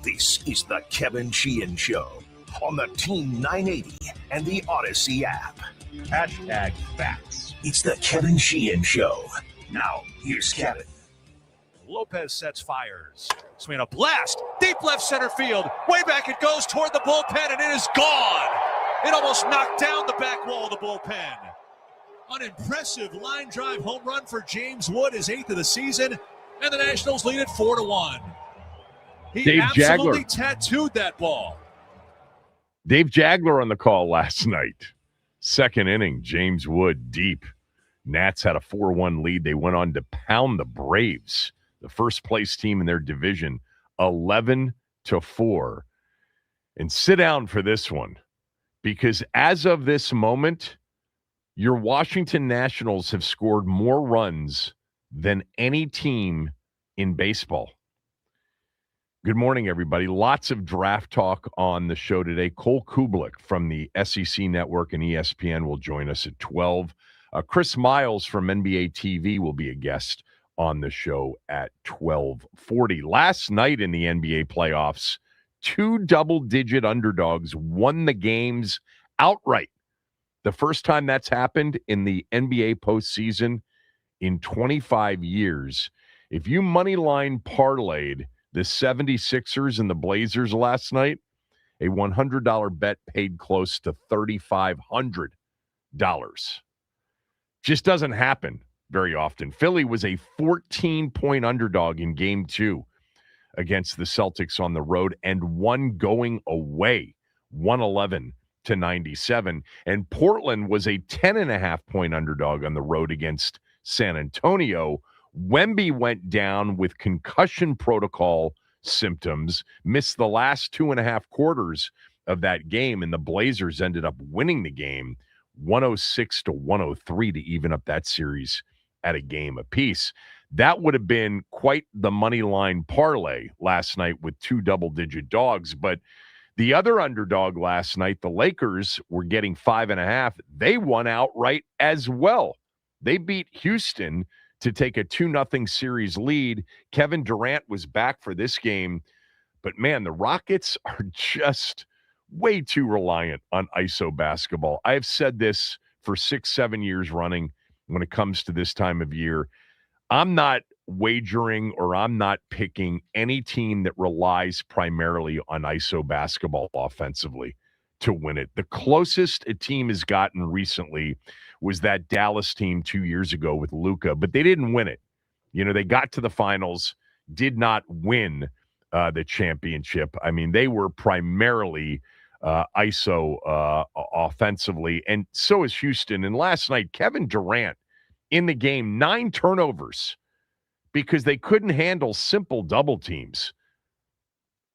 This is the Kevin Sheehan Show on the Team 980 and the Odyssey app. Hashtag facts. It's the Kevin Sheehan Show. Now, here's Kevin. Lopez sets fires. Swing a blast. Deep left center field. Way back it goes toward the bullpen, and it is gone. It almost knocked down the back wall of the bullpen. An impressive line drive home run for James Wood, his 8th of the season, and the Nationals lead it 4-1. He Dave absolutely Jagler. tattooed that ball. Dave Jagler on the call last night. Second inning, James Wood deep. Nats had a 4-1 lead. They went on to pound the Braves, the first place team in their division, 11-4. And sit down for this one, because as of this moment, your Washington Nationals have scored more runs than any team in baseball. Good morning, everybody. Lots of draft talk on the show today. Cole Kublik from the SEC Network and ESPN will join us at 12. Chris Miles from NBA TV will be a guest on the show at 12:40. Last night in the NBA playoffs, 2 double-digit underdogs won the games outright. The first time that's happened in the NBA postseason in 25 years. If you moneyline parlayed the 76ers and the Blazers last night, a $100 bet paid close to $3,500. Just doesn't happen very often. Philly was a 14-point underdog in Game 2 against the Celtics on the road and won going away, 111-97. And Portland was a 10.5-point underdog on the road against San Antonio. Wemby went down with concussion protocol symptoms, missed the last 2.5 quarters of that game, and the Blazers ended up winning the game 106-103 to even up that series at a game apiece. That would have been quite the money line parlay last night with 2 double-digit dogs. But the other underdog last night, the Lakers, were getting 5.5. They won outright as well. They beat Houston to take a 2-0 series lead. Kevin Durant was back for this game. But, man, the Rockets are just way too reliant on ISO basketball. I have said this for 6-7 years running when it comes to this time of year. I'm not wagering or I'm not picking any team that relies primarily on ISO basketball offensively to win it. The closest a team has gotten recently was that Dallas team 2 years ago with Luka, but they didn't win it. You know, they got to the finals, did not win the championship. I mean, they were primarily ISO offensively, and so is Houston. And last night, Kevin Durant in the game, 9 turnovers because they couldn't handle simple double teams.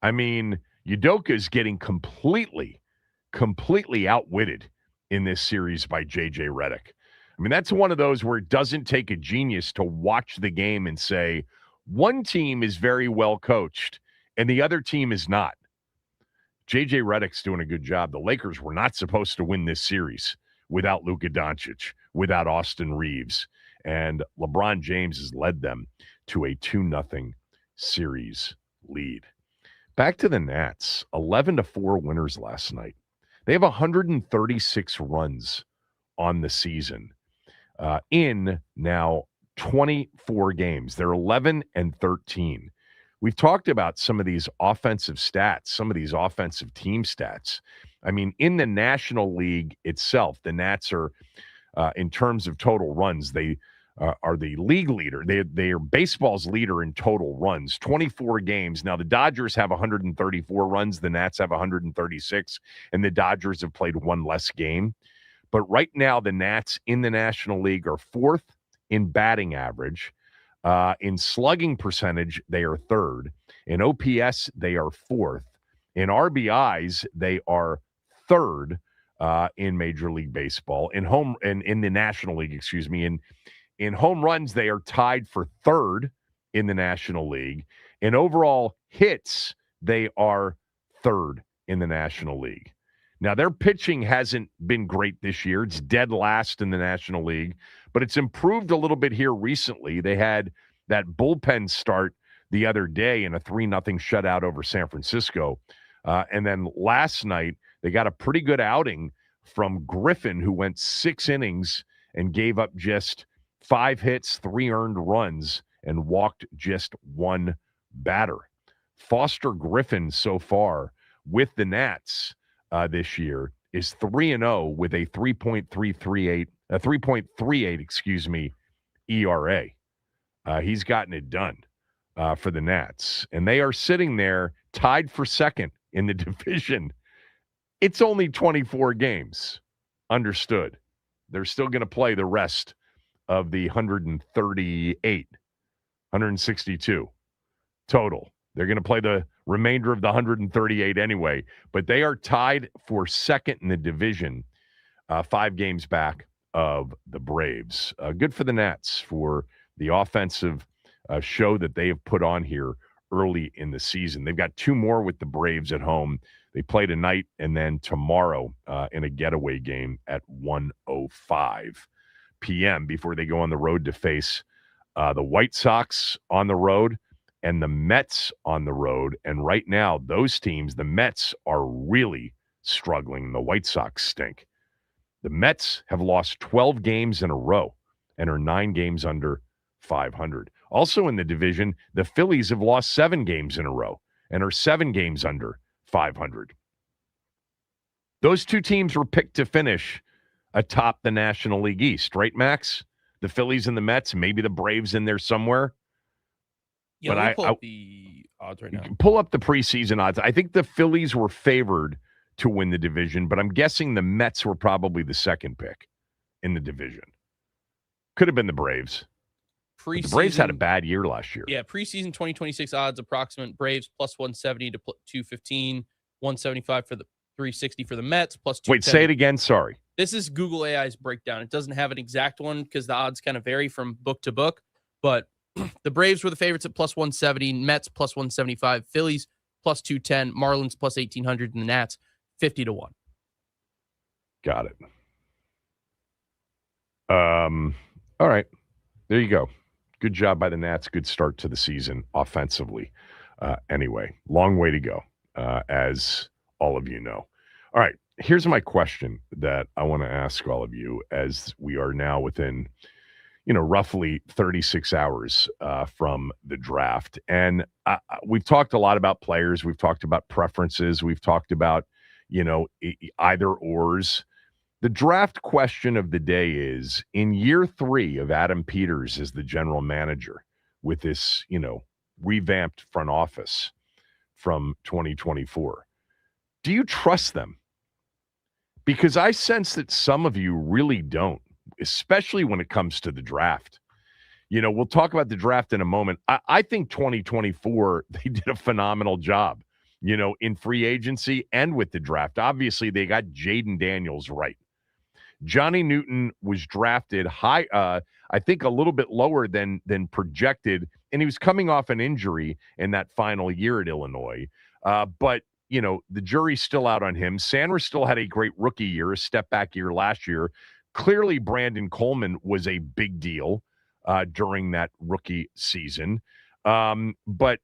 I mean, Udoka is getting completely outwitted in this series by J.J. Redick. I mean, that's one of those where it doesn't take a genius to watch the game and say, one team is very well coached and the other team is not. J.J. Redick's doing a good job. The Lakers were not supposed to win this series without Luka Doncic, without Austin Reeves, and LeBron James has led them to a 2-0 series lead. Back to the Nats, 11-4 winners last night. They have 136 runs on the season in now 24 games. They're 11-13. We've talked about some of these offensive stats, some of these offensive team stats. I mean, in the National League itself, the Nats are, in terms of total runs, they are the league leader. They are baseball's leader in total runs, 24 games. Now, the Dodgers have 134 runs. The Nats have 136, and the Dodgers have played one less game. But right now, the Nats in the National League are 4th in batting average. In slugging percentage, they are 3rd. In OPS, they are 4th. In RBIs, they are 3rd in Major League Baseball. In the National League, in home runs, they are tied for 3rd in the National League. In overall hits, they are 3rd in the National League. Now, their pitching hasn't been great this year. It's dead last in the National League, but it's improved a little bit here recently. They had that bullpen start the other day in a 3-0 shutout over San Francisco. And then last night, they got a pretty good outing from Griffin, who went 6 innings and gave up just 5 hits, 3 earned runs, and walked just 1 batter. Foster Griffin so far with the Nats this year is 3-0 with a 3.38 ERA. He's gotten it done for the Nats, and they are sitting there tied for second in the division. It's only 24 games. Understood. They're still going to play the rest of the 162 total. They're going to play the remainder of the 138 anyway, but they are tied for second in the division, 5 games back of the Braves. Good for the Nats for the offensive show that they have put on here early in the season. They've got 2 more with the Braves at home. They play tonight and then tomorrow in a getaway game at 1:05 p.m. before they go on the road to face the White Sox on the road and the Mets on the road. And right now, those teams, the Mets are really struggling. The White Sox stink. The Mets have lost 12 games in a row and are 9 games under 500. Also in the division, the Phillies have lost 7 games in a row and are 7 games under 500. Those 2 teams were picked to finish atop the National League East, right, Max? The Phillies and the Mets, maybe the Braves in there somewhere. Yeah, but pull up the odds right now. Pull up the preseason odds. I think the Phillies were favored to win the division, but I'm guessing the Mets were probably the second pick in the division. Could have been the Braves. The Braves had a bad year last year. Yeah, preseason 2026 odds approximate Braves plus 170 to 215, 175 for the 360 for the Mets, plus 210. Wait, say it again. Sorry. This is Google AI's breakdown. It doesn't have an exact one because the odds kind of vary from book to book, but the Braves were the favorites at plus 170, Mets plus 175, Phillies plus 210, Marlins plus 1,800, and the Nats 50 to 1. Got it. All right. There you go. Good job by the Nats. Good start to the season offensively. Anyway, long way to go, as all of you know. All right. Here's my question that I want to ask all of you as we are now within, roughly 36 hours from the draft. And we've talked a lot about players. We've talked about preferences. We've talked about, either ors. The draft question of the day is, in year 3 of Adam Peters as the general manager with this, revamped front office from 2024, do you trust them? Because I sense that some of you really don't, especially when it comes to the draft. We'll talk about the draft in a moment. I think 2024, they did a phenomenal job, in free agency and with the draft. Obviously, they got Jaden Daniels right. Johnny Newton was drafted high, I think a little bit lower than projected, and he was coming off an injury in that final year at Illinois. But the jury's still out on him. Sanders still had a great rookie year, a step-back year last year. Clearly, Brandon Coleman was a big deal during that rookie season. But,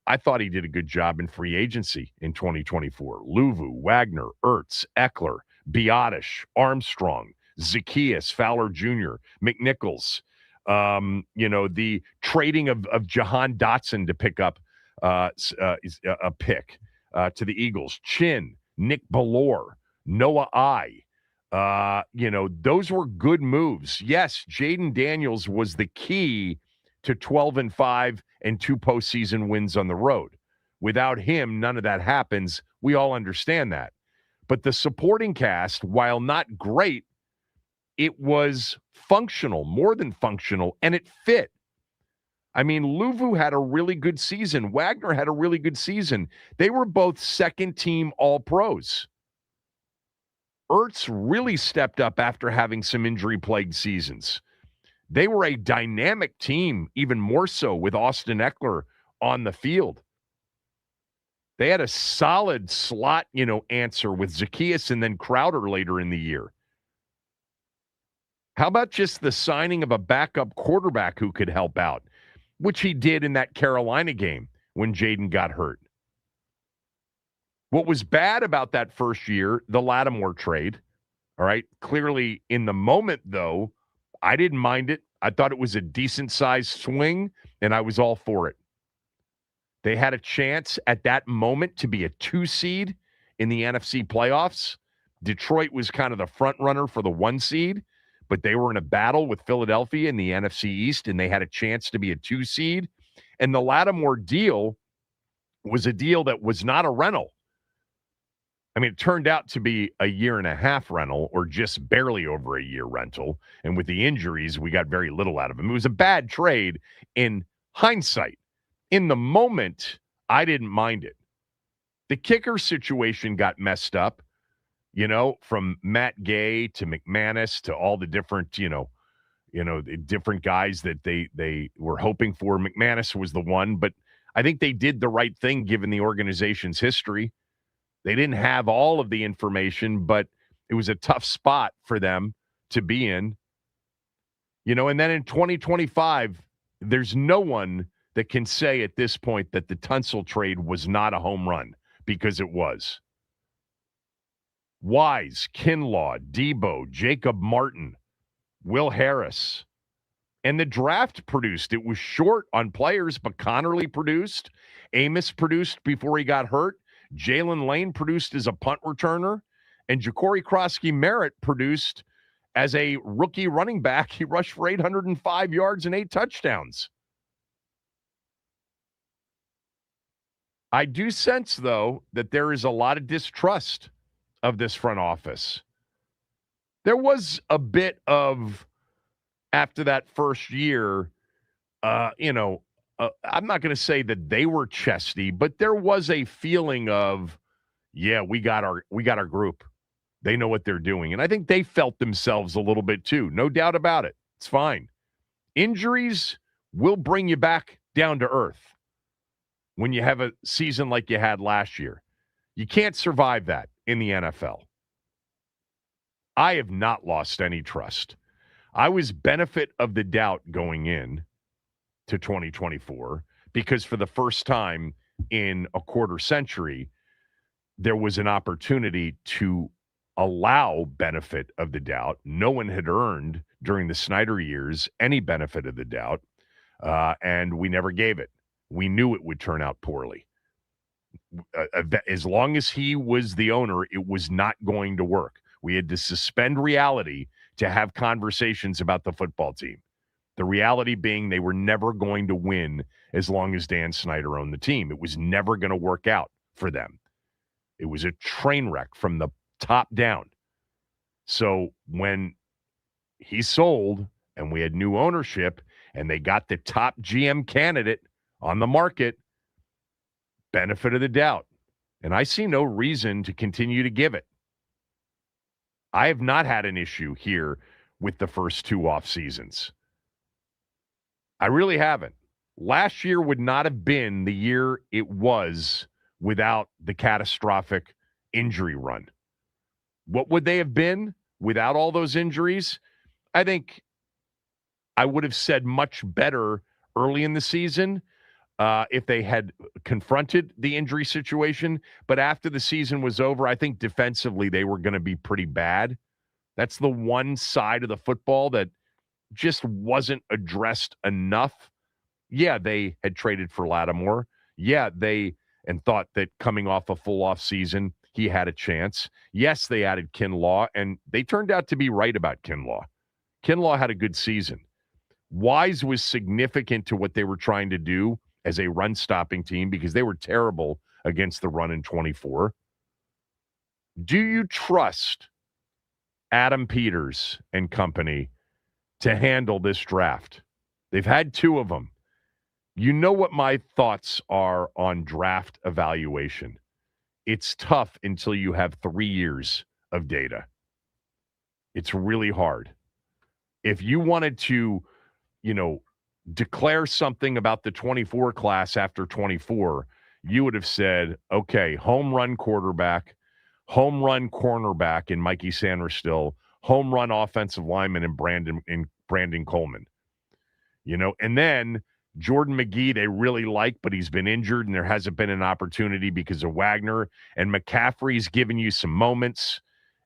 I thought he did a good job in free agency in 2024. Luvu, Wagner, Ertz, Eckler, Biotish, Armstrong, Zacchaeus, Fowler Jr., McNichols, the trading of Jahan Dotson to pick up a pick to the Eagles, Chin, Nick Bellore, Noah I. Those were good moves. Yes, Jaden Daniels was the key to 12-5 and 2 postseason wins on the road. Without him, none of that happens. We all understand that. But the supporting cast, while not great, it was functional, more than functional, and it fit. I mean, Luvu had a really good season. Wagner had a really good season. They were both second-team All-Pros. Ertz really stepped up after having some injury-plagued seasons. They were a dynamic team, even more so with Austin Eckler on the field. They had a solid slot, answer with Zacchaeus and then Crowder later in the year. How about just the signing of a backup quarterback who could help out? which he did in that Carolina game when Jaden got hurt. What was bad about that first year, the Lattimore trade, all right, clearly in the moment, though, I didn't mind it. I thought it was a decent-sized swing, and I was all for it. They had a chance at that moment to be a 2 seed in the NFC playoffs. Detroit was kind of the front runner for the 1 seed, but they were in a battle with Philadelphia in the NFC East, and they had a chance to be a 2 seed. And the Lattimore deal was a deal that was not a rental. I mean, it turned out to be a 1.5 year rental, or just barely over a year rental. And with the injuries, we got very little out of him. It was a bad trade in hindsight. In the moment, I didn't mind it. The kicker situation got messed up, from Matt Gay to McManus to all the different, the different guys that they were hoping for. McManus was the one, but I think they did the right thing given the organization's history. They didn't have all of the information, but it was a tough spot for them to be in. And then in 2025, there's no one that can say at this point that the Tunsil trade was not a home run, because it was. Wise, Kinlaw, Debo, Jacob Martin, Will Harris. And the draft produced. It was short on players, but Connerly produced. Amos produced before he got hurt. Jalen Lane produced as a punt returner. And Ja'Cory Krosky-Merritt produced as a rookie running back. He rushed for 805 yards and 8 touchdowns. I do sense, though, that there is a lot of distrust of this front office. There was a bit of, after that first year, I'm not going to say that they were chesty, but there was a feeling of, yeah, we got our group. They know what they're doing. And I think they felt themselves a little bit too. No doubt about it. It's fine. Injuries will bring you back down to earth when you have a season like you had last year. You can't survive that in the NFL. I have not lost any trust. I was benefit of the doubt going in to 2024 because for the first time in a quarter century, there was an opportunity to allow benefit of the doubt. No one had earned during the Snyder years any benefit of the doubt, and we never gave it. We knew it would turn out poorly. As long as he was the owner, it was not going to work. We had to suspend reality to have conversations about the football team. The reality being they were never going to win as long as Dan Snyder owned the team. It was never going to work out for them. It was a train wreck from the top down. So when he sold and we had new ownership and they got the top GM candidate on the market, benefit of the doubt. And I see no reason to continue to give it. I have not had an issue here with the first 2 off seasons. I really haven't. Last year would not have been the year it was without the catastrophic injury run. What would they have been without all those injuries? I think I would have said much better early in the season if they had confronted the injury situation. But after the season was over, I think defensively they were going to be pretty bad. That's the one side of the football that just wasn't addressed enough. Yeah, they had traded for Lattimore. Yeah, and thought that coming off a full off season, he had a chance. Yes, they added Kinlaw, and they turned out to be right about Kinlaw. Kinlaw had a good season. Wise was significant to what they were trying to do as a run-stopping team because they were terrible against the run in 24. Do you trust Adam Peters and company to handle this draft? They've had 2 of them. You know what my thoughts are on draft evaluation. It's tough until you have 3 years of data. It's really hard. If you wanted to, declare something about the 24 class after 24, you would have said, okay, home run quarterback, home run cornerback in Mikey Sanderstill, home run offensive lineman in Brandon Coleman. And then Jordan McGee, they really like, but he's been injured and there hasn't been an opportunity because of Wagner. And McCaffrey's given you some moments,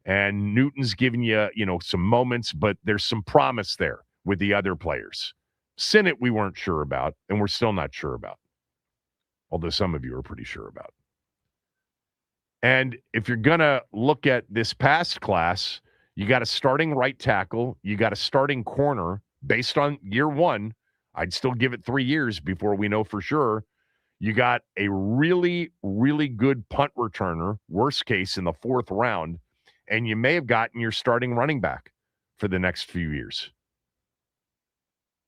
and Newton's giving you, some moments, but there's some promise there with the other players. Sinnott, we weren't sure about, and we're still not sure about, although some of you are pretty sure about. And if you're going to look at this past class, you got a starting right tackle, you got a starting corner based on year one. I'd still give it 3 years before we know for sure. You got a really, really good punt returner, worst case in the 4th round, and you may have gotten your starting running back for the next few years.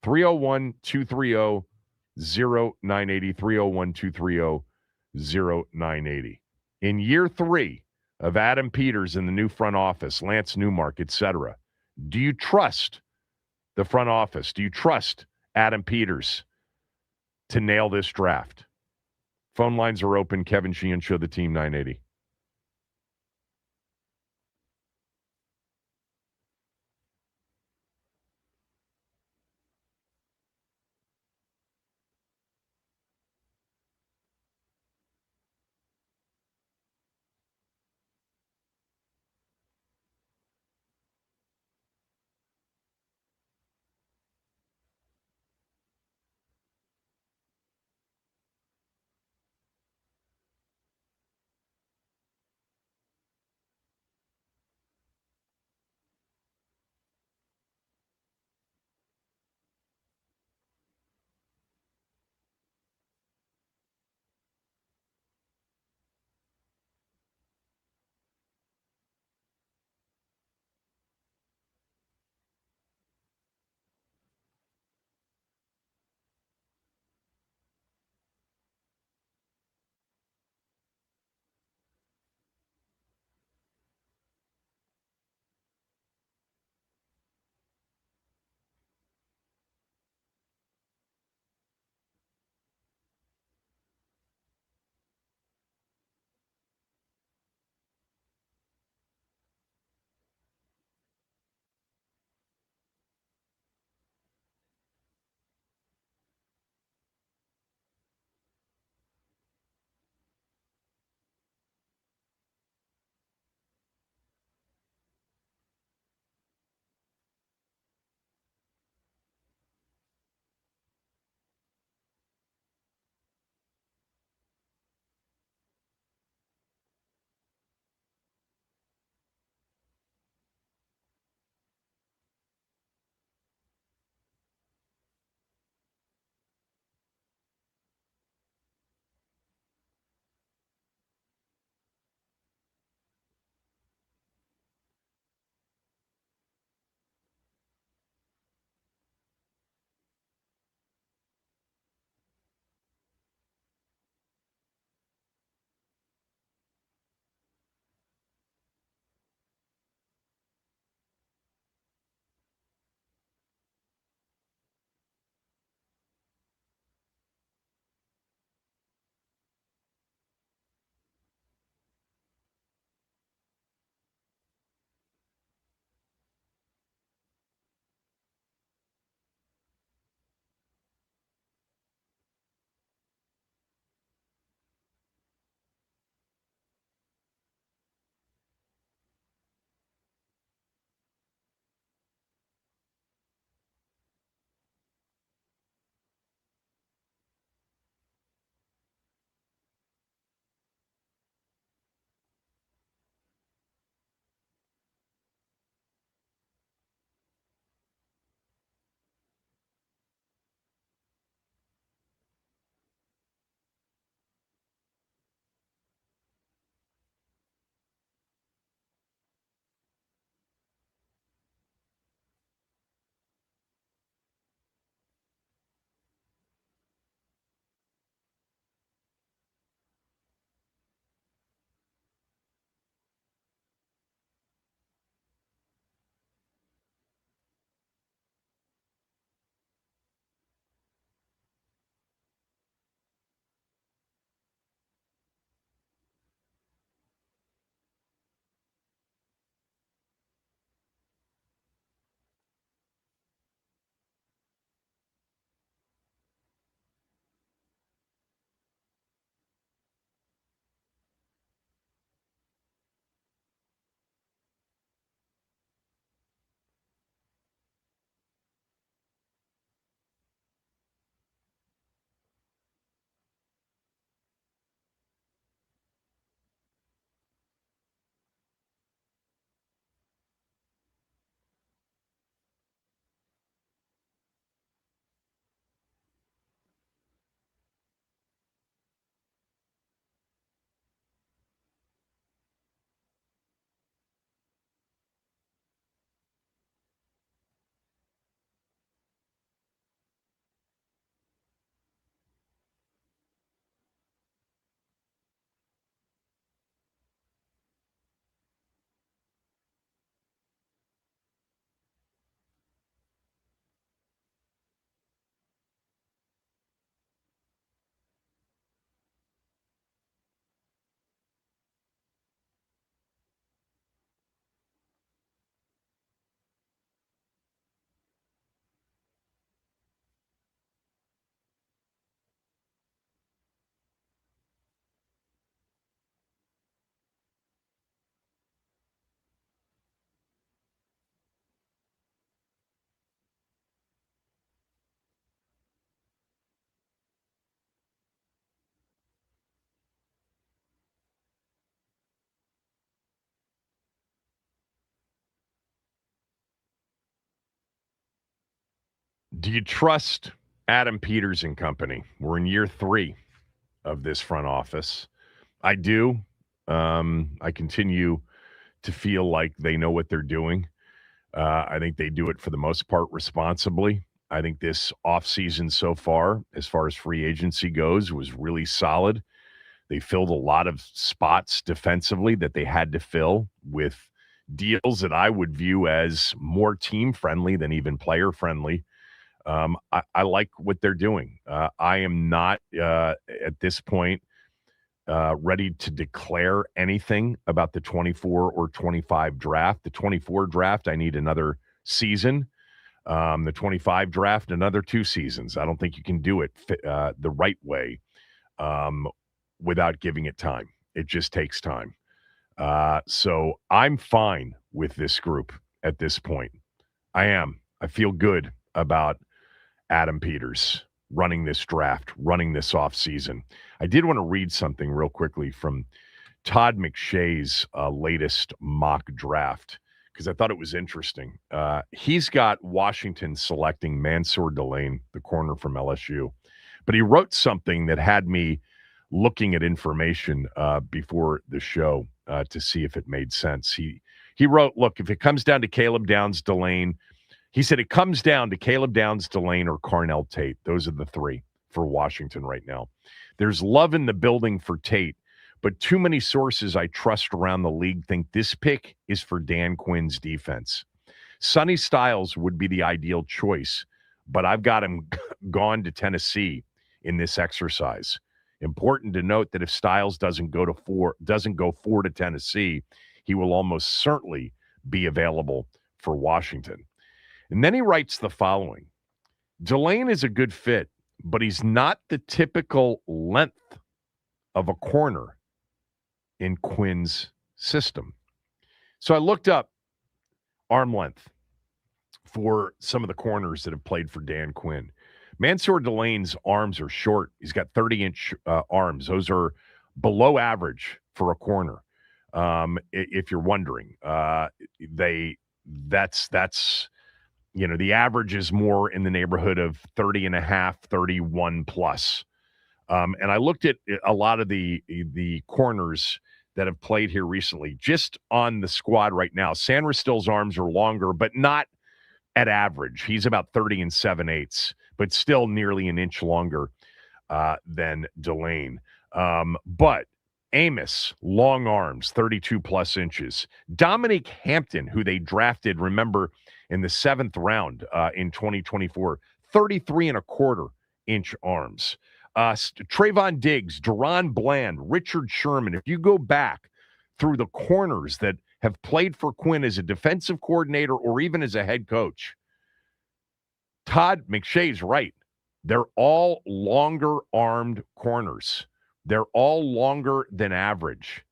301-230-0980, 301-230-0980. In year 3 of Adam Peters in the new front office, Lance Newmark, etc., do you trust the front office? Do you trust Adam Peters to nail this draft? Phone lines are open. Kevin Sheehan Show, the Team 980. Do you trust Adam Peters and company? We're in year 3 of this front office. I do. I continue to feel like they know what they're doing. I think they do it for the most part responsibly. I think this offseason so far as free agency goes, was really solid. They filled a lot of spots defensively that they had to fill with deals that I would view as more team-friendly than even player-friendly. I like what they're doing. I am not, at this point, ready to declare anything about the 24 or 25 draft. The 24 draft, I need another season. The 25 draft, another 2 seasons. I don't think you can do it the right way without giving it time. It just takes time. So I'm fine with this group at this point. I am. I feel good about Adam Peters running this draft, running this offseason. I did want to read something real quickly from Todd McShay's latest mock draft because I thought it was interesting. He's got Washington selecting Mansour Delane, the corner from LSU. But he wrote something that had me looking at information before the show to see if it made sense. He wrote, look, if it comes down to Caleb Downs, Delane, he said it comes down to Caleb Downs, Delane, or Carnell Tate. Those are the 3 for Washington right now. There's love in the building for Tate, but too many sources I trust around the league think this pick is for Dan Quinn's defense. Sonny Styles would be the ideal choice, but I've got him gone to Tennessee in this exercise. Important to note that if Styles doesn't go 4 to Tennessee, he will almost certainly be available for Washington. And then he writes the following. Delane is a good fit, but he's not the typical length of a corner in Quinn's system. So I looked up arm length for some of the corners that have played for Dan Quinn. Mansour Delane's arms are short. He's got 30-inch arms. Those are below average for a corner. If you're wondering, that's the average is more in the neighborhood of 30 and a half, 31 plus. And I looked at a lot of the corners that have played here recently, just on the squad right now. Sandra Still's arms are longer, but not at average. He's about 30 and 7/8, but still nearly an inch longer than Delane. But Amos, long arms, 32 plus inches. Dominique Hampton, who they drafted, remember, in the 7th round in 2024, 33 and a quarter inch arms. Trayvon Diggs, Deron Bland, Richard Sherman. If you go back through the corners that have played for Quinn as a defensive coordinator or even as a head coach, Todd McShay's right. They're all longer-armed corners. They're all longer than average.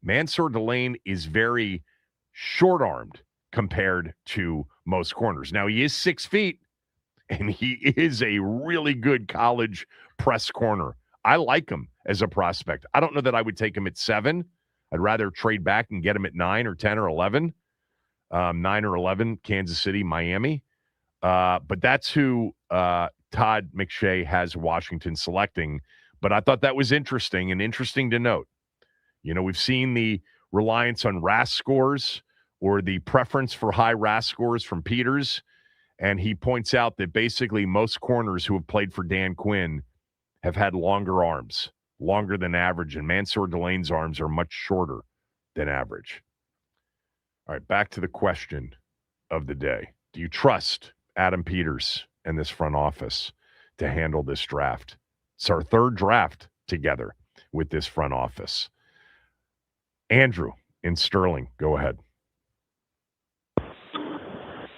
Mansour Delane is very short-armed compared to most corners. Now, he is 6 feet, and he is a really good college press corner. I like him as a prospect. I don't know that I would take him at 7. I'd rather trade back and get him at 9 or 10 or 11. 9 or 11, Kansas City, Miami. But that's who Todd McShay has Washington selecting. But I thought that was interesting and interesting to note. We've seen the reliance on RAS scores or the preference for high RAS scores from Peters. And he points out that basically most corners who have played for Dan Quinn have had longer arms, longer than average. And Mansour Delane's arms are much shorter than average. All right, back to the question of the day. Do you trust Adam Peters and this front office to handle this draft? It's our 3rd draft together with this front office. Andrew in Sterling, go ahead.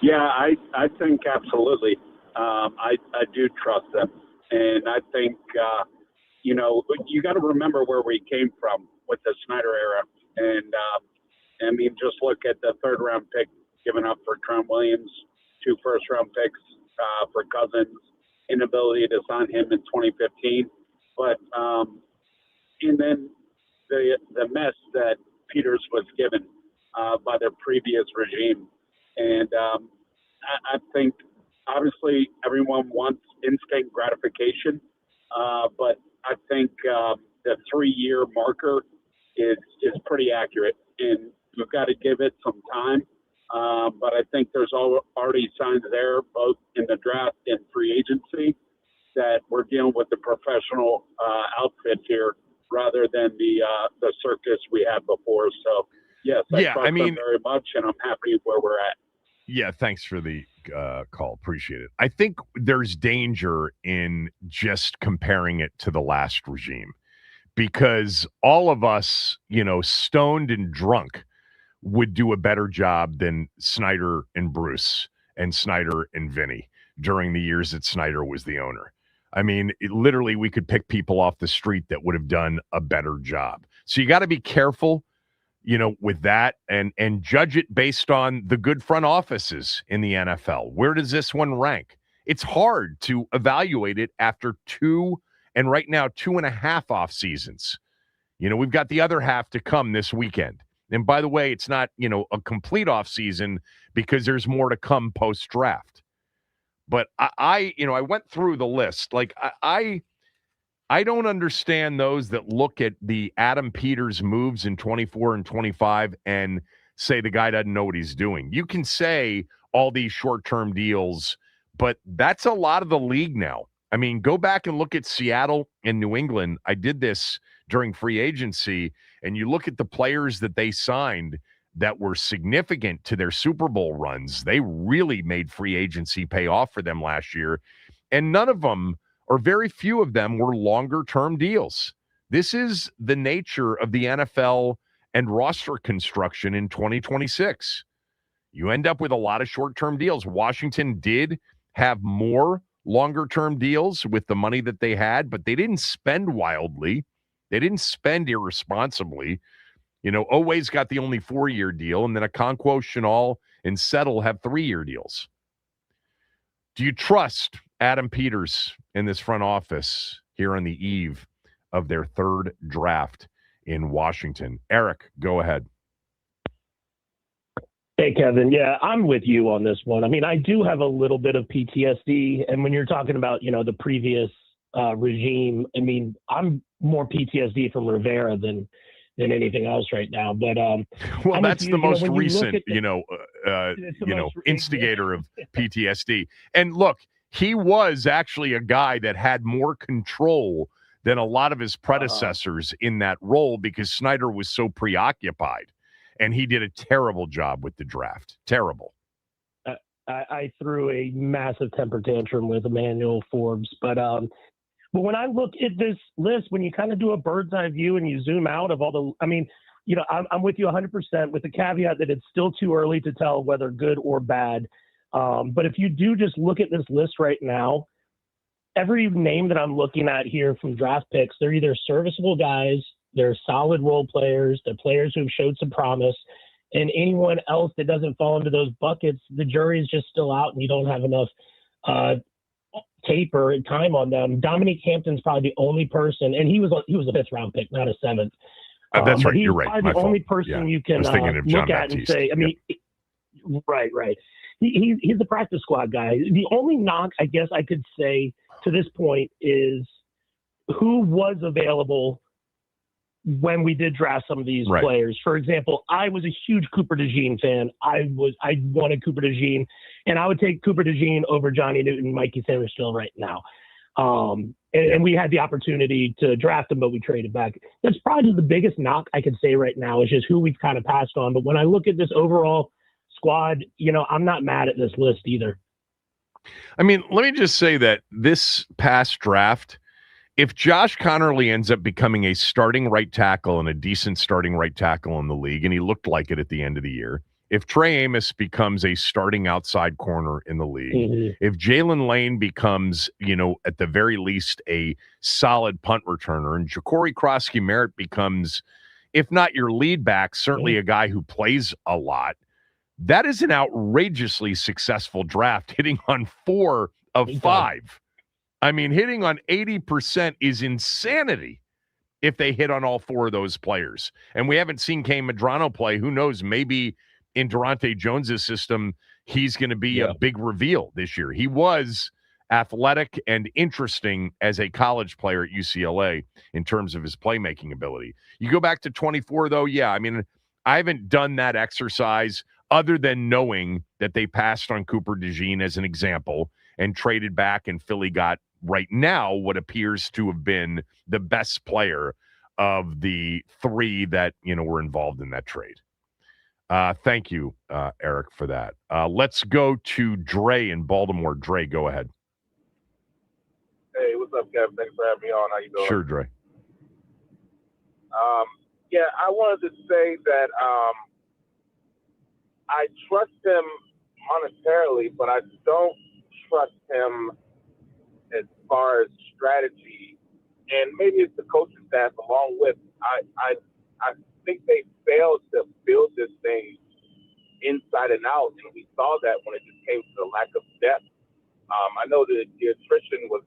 Yeah, I think absolutely. I do trust them. And I think, you got to remember where we came from with the Snyder era. And, just look at the 3rd-round pick given up for Trent Williams, 2 first-round picks for Cousins, inability to sign him in 2015. But and then the mess that Peters was given by the previous regime. And I think obviously everyone wants instant gratification, but I think the 3-year marker is pretty accurate, and you've got to give it some time. But I think there's already signs there, both in the draft and free agency, that we're dealing with the professional outfit here rather than the circus we had before. So, yes, I trust them very much, and I'm happy where we're at. Yeah, thanks for the call. Appreciate it. I think there's danger in just comparing it to the last regime because all of us, stoned and drunk, would do a better job than Snyder and Bruce and Snyder and Vinny during the years that Snyder was the owner. I mean, literally, we could pick people off the street that would have done a better job. So you got to be careful, with that and judge it based on the good front offices in the NFL. Where does this one rank? It's hard to evaluate it after 2 and right now 2.5 off seasons. We've got the other half to come this weekend. And by the way, it's not, a complete off season because there's more to come post draft. But I went through the list. Like I don't understand those that look at the Adam Peters moves in 24 and 25 and say the guy doesn't know what he's doing. You can say all these short-term deals, but that's a lot of the league now. I mean, go back and look at Seattle and New England. I did this during free agency, and you look at the players that they signed that were significant to their Super Bowl runs. They really made free agency pay off for them last year, and none of them, or very few of them, were longer-term deals. This is the nature of the NFL and roster construction in 2026. You end up with a lot of short-term deals. Washington did have more longer-term deals with the money that they had, but they didn't spend wildly. They didn't spend irresponsibly. Oway's got the only 4-year deal, and then Okonkwo, Chenal, and Settle have 3-year deals. Do you trust Adam Peters in this front office here on the eve of their 3rd draft in Washington? Eric, go ahead. Hey, Kevin. Yeah, I'm with you on this one. I mean, I do have a little bit of PTSD. And when you're talking about, the previous regime, I mean, I'm more PTSD from Rivera than anything else right now. But well, that's the most recent, instigator of PTSD. And look, he was actually a guy that had more control than a lot of his predecessors in that role because Snyder was so preoccupied. And he did a terrible job with the draft. Terrible. I threw a massive temper tantrum with Emmanuel Forbes. But when I look at this list, when you kind of do a bird's eye view and you zoom out of all the, I mean, I'm with you 100% with the caveat that it's still too early to tell whether good or bad. But if you do just look at this list right now, every name that I'm looking at here from draft picks, they're either serviceable guys, they're solid role players, they're players who've showed some promise, and anyone else that doesn't fall into those buckets, the jury's just still out and you don't have enough tape or time on them. Dominique Hampton's probably the only person, and he was a 5th round pick, not a 7th. That's right. You're right. He's the only person you can look at and say, I mean, right. He's the practice squad guy. The only knock, I guess I could say to this point is who was available when we did draft some of these players. For example, I was a huge Cooper DeJean fan. I wanted Cooper DeJean, and I would take Cooper DeJean over Johnny Newton, Mikey Sainristil right now. And we had the opportunity to draft him, but we traded back. That's probably the biggest knock I could say right now is just who we've kind of passed on. But when I look at this overall squad, I'm not mad at this list either. I mean, let me just say that this past draft, if Josh Connerly ends up becoming a starting right tackle and a decent starting right tackle in the league, and he looked like it at the end of the year, if Trey Amos becomes a starting outside corner in the league, if Jalen Lane becomes, at the very least a solid punt returner, and Ja'Cory Krosky-Merritt becomes, if not your lead back, certainly a guy who plays a lot, that is an outrageously successful draft, hitting on 4 of 5. I mean, hitting on 80% is insanity if they hit on all 4 of those players. And we haven't seen Kane Medrano play. Who knows? Maybe in Durante Jones's system, he's going to be a big reveal this year. He was athletic and interesting as a college player at UCLA in terms of his playmaking ability. You go back to 24, though, I mean, I haven't done that exercise other than knowing that they passed on Cooper DeJean as an example and traded back, and Philly got right now what appears to have been the best player of the three that, were involved in that trade. Thank you, Eric, for that. Let's go to Dre in Baltimore. Dre, go ahead. Hey, what's up, Kevin? Thanks for having me on. How you doing? Sure, Dre. I wanted to say that I trust him monetarily, but I don't trust him as far as strategy. And maybe it's the coaching staff along with, I think they failed to build this thing inside and out. And we saw that when it just came to the lack of depth. I know that the attrition was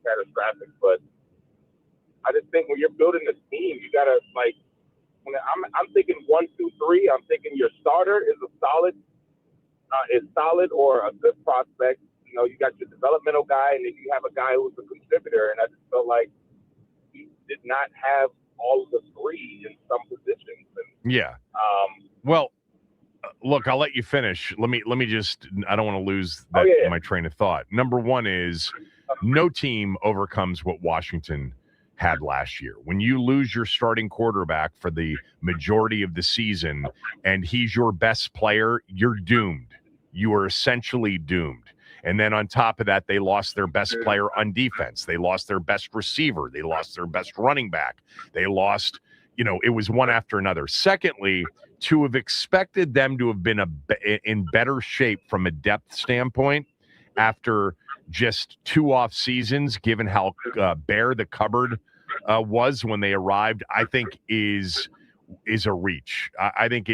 catastrophic, but I just think when you're building a team, you gotta when I'm thinking 1, 2, 3. I'm thinking your starter is solid or a good prospect. You got your developmental guy, and then you have a guy who's a contributor. And I just felt like he did not have all of the three in some positions. Well, look, I'll let you finish. Let me just, I don't want to lose my train of thought. Number one is no team overcomes what Washington had last year. When you lose your starting quarterback for the majority of the season and he's your best player, you're doomed. You are essentially doomed. And then on top of that, they lost their best player on defense. They lost their best receiver. They lost their best running back. They lost, it was one after another. Secondly, to have expected them to have been in better shape from a depth standpoint after just 2 off seasons, given how bare the cupboard was when they arrived, I think is a reach. I think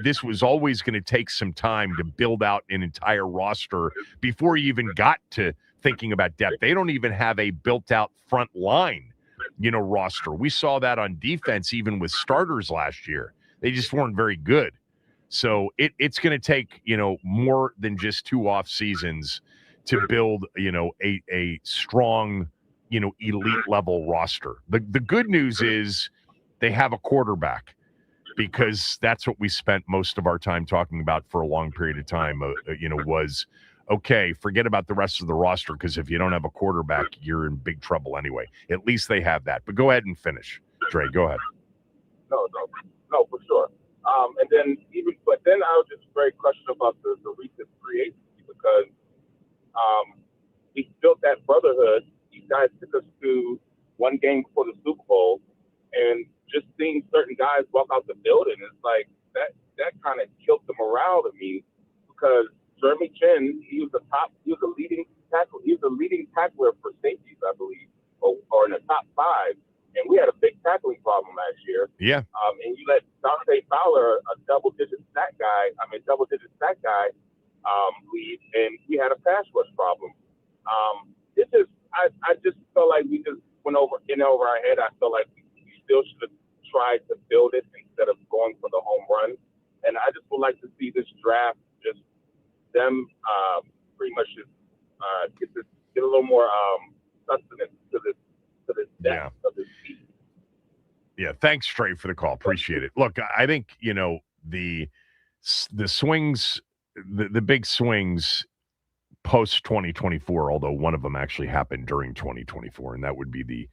this was always going to take some time to build out an entire roster before you even got to thinking about depth. They don't even have a built-out front line, roster. We saw that on defense even with starters last year. They just weren't very good. So it's going to take, more than just 2 off seasons to build, a strong, elite level roster. The good news is they have a quarterback, because that's what we spent most of our time talking about for a long period of time, was, okay, forget about the rest of the roster, because if you don't have a quarterback, you're in big trouble anyway. At least they have that. But go ahead and finish. Dre, go ahead. No, for sure. But then I was just very questioned about the recent free agency, because we built that brotherhood. You guys took us to one game before the Super Bowl, and just seeing certain guys walk out the building, it's like that kind of killed the morale to me, because Jeremy Chin, he was a leading tackler for safeties, I believe, or in the top 5. And we had a big tackling problem last year. Yeah. And you let Dante Fowler, a double-digit sack guy, lead, and we had a pass rush problem. I just felt like we just went over our head. I felt like we still should have tried to build it instead of going for the home run. And I just would like to see this draft just them pretty much just get a little more sustenance to this depth of this team. Yeah, thanks, Trey, for the call. Appreciate it. Look, I think, the swings, the big swings post-2024, although one of them actually happened during 2024, and that would be the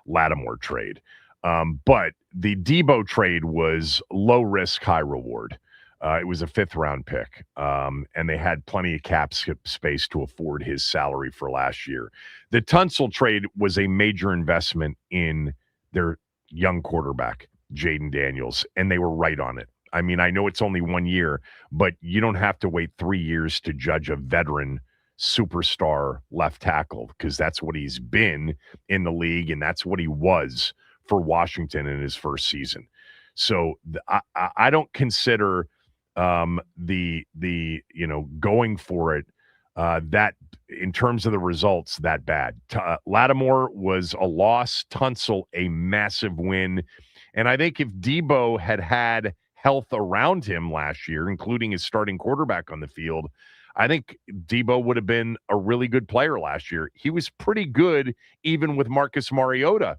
Lattimore trade. But the Debo trade was low risk, high reward. It was a 5th-round pick, and they had plenty of cap space to afford his salary for last year. The Tunsil trade was a major investment in their young quarterback, Jaden Daniels, and they were right on it. I mean, I know it's only 1 year, but you don't have to wait 3 years to judge a veteran superstar left tackle, because that's what he's been in the league, and that's what he was for Washington in his first season. So I don't consider the going for it that in terms of the results that bad. Lattimore was a loss, Tunsil a massive win, and I think if Debo had health around him last year, including his starting quarterback on the field, I think Debo would have been a really good player last year. He was pretty good even with Marcus Mariota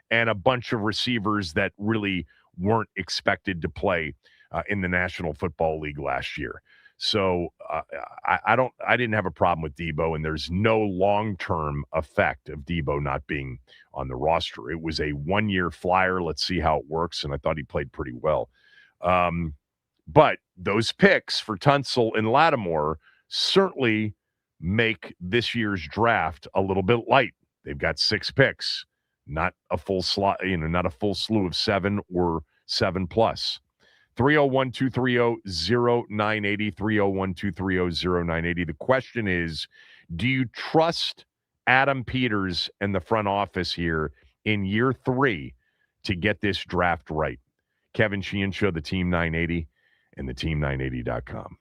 and a bunch of receivers that really weren't expected to play in the National Football League last year. So I didn't have a problem with Debo, and there's no long-term effect of Debo not being on the roster. It was a one-year flyer. Let's see how it works, and I thought he played pretty well. But those picks for Tunsil and Lattimore certainly make this year's draft a little bit light. They've got 6 picks, not a full slot, not a full slew of 7 or 7 plus. 301-230-0980, 301-230-0980. The question is, do you trust Adam Peters and the front office here in year 3 to get this draft right? Kevin Sheehan Show, the Team 980, and the team980.com.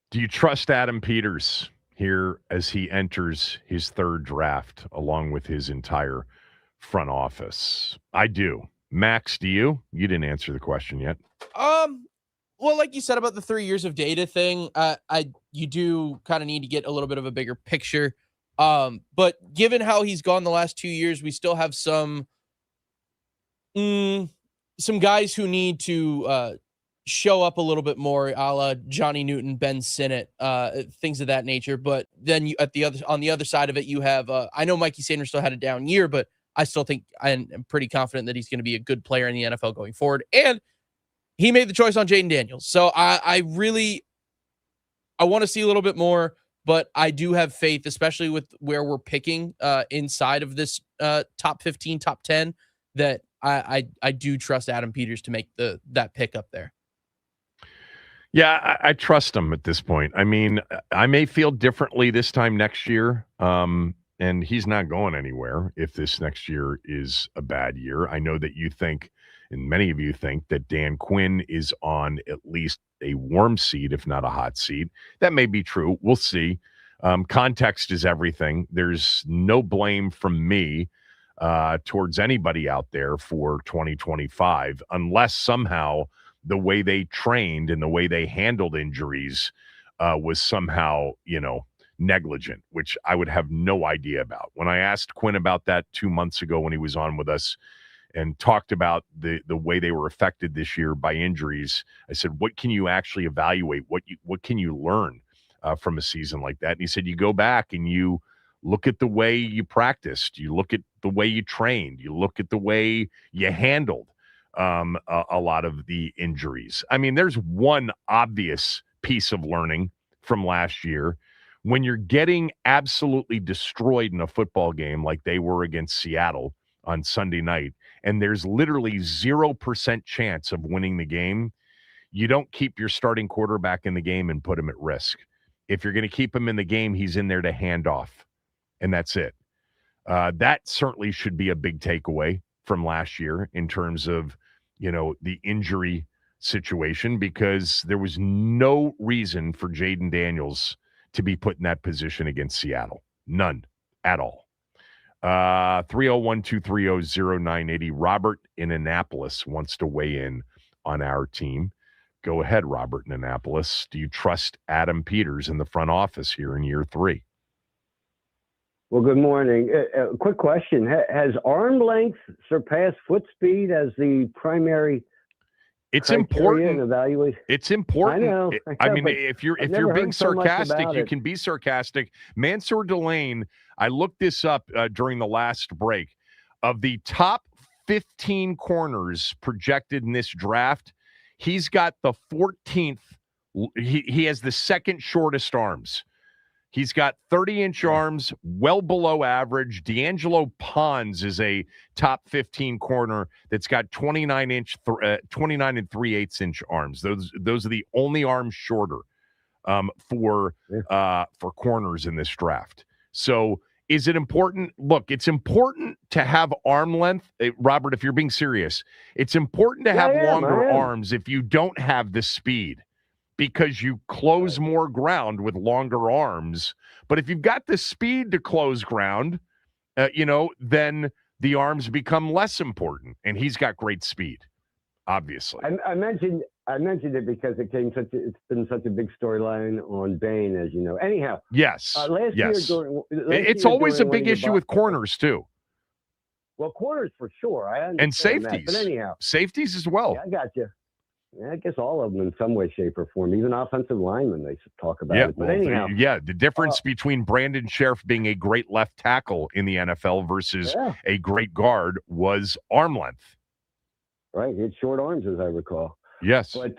Do you trust Adam Peters here as he enters his 3rd draft along with his entire front office? I do. Max, do you? You didn't answer the question yet. Well, like you said about the 3 years of data thing, you do kind of need to get a little bit of a bigger picture. But given how he's gone the last 2 years, we still have some guys who need to show up a little bit more, a la Johnny Newton, Ben Sinnott, things of that nature. But then on the other side of it, you have I know Mikey Sanders still had a down year, but I still think I'm pretty confident that he's going to be a good player in the NFL going forward. And he made the choice on Jaden Daniels. So I want to see a little bit more, but I do have faith, especially with where we're picking inside of this top 15, top 10, that I do trust Adam Peters to make that pick up there. Yeah, I trust him at this point. I mean, I may feel differently this time next year, and he's not going anywhere if this next year is a bad year. I know that you think, and many of you think, that Dan Quinn is on at least a warm seat, if not a hot seat. That may be true. We'll see. Context is everything. There's no blame from me towards anybody out there for 2025, unless somehow the way they trained and the way they handled injuries was somehow, negligent, which I would have no idea about. When I asked Quinn about that 2 months ago when he was on with us and talked about the way they were affected this year by injuries, I said, what can you actually evaluate? What can you learn from a season like that? And he said, you go back and you look at the way you practiced, you look at the way you trained, you look at the way you handled a lot of the injuries. I mean, there's one obvious piece of learning from last year. When you're getting absolutely destroyed in a football game like they were against Seattle on Sunday night, and there's literally 0% chance of winning the game, you don't keep your starting quarterback in the game and put him at risk. If you're going to keep him in the game, he's in there to hand off, and that's it. That certainly should be a big takeaway from last year in terms of, the injury situation, because there was no reason for Jaden Daniels to be put in that position against Seattle. None at all. 301-230-0980. Robert in Annapolis wants to weigh in on our team. Go ahead, Robert in Annapolis. Do you trust Adam Peters in the front office here in year 3? Well, good morning. Quick question. Has arm length surpassed foot speed as the primary important evaluation? It's important. I know. I mean, if you're being sarcastic, you can be sarcastic. Mansour Delane, I looked this up during the last break. Of the top 15 corners projected in this draft, he's got the 14th. He has the second shortest arms. He's got 30-inch arms, well below average. D'Angelo Pons is a top 15 corner that's got 29 and 3/8 arms. Those are the only arms shorter for corners in this draft. So is it important? Look, it's important to have arm length. Robert, if you're being serious, it's important to have longer arms if you don't have the speed, because you close more ground with longer arms. But if you've got the speed to close ground, then the arms become less important. And he's got great speed, obviously. I mentioned it because it's been such a big storyline on Bain, as you know. Anyhow, yes, it's always a big issue with corners too. Well, corners for sure. I understand and safeties, that. But anyhow, safeties as well. Yeah, I got you. Yeah, I guess all of them in some way, shape, or form. Even offensive linemen, they talk about it. But anyhow, the difference between Brandon Sheriff being a great left tackle in the NFL versus a great guard was arm length. Right, he had short arms, as I recall. Yes. But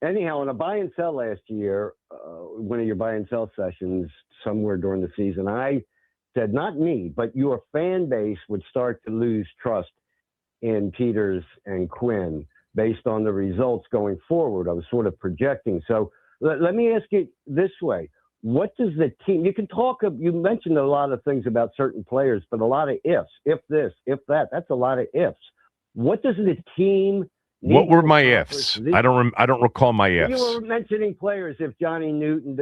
anyhow, in a buy and sell last year, one of your buy and sell sessions somewhere during the season, I said, not me, but your fan base would start to lose trust in Peters and Quinn based on the results going forward. I was sort of projecting. So let me ask you this way. What does the team, you mentioned a lot of things about certain players, but a lot of ifs, if this, if that, that's a lot of ifs. What does the team need? What were my ifs? I don't recall my ifs. You were mentioning players. If Johnny Newton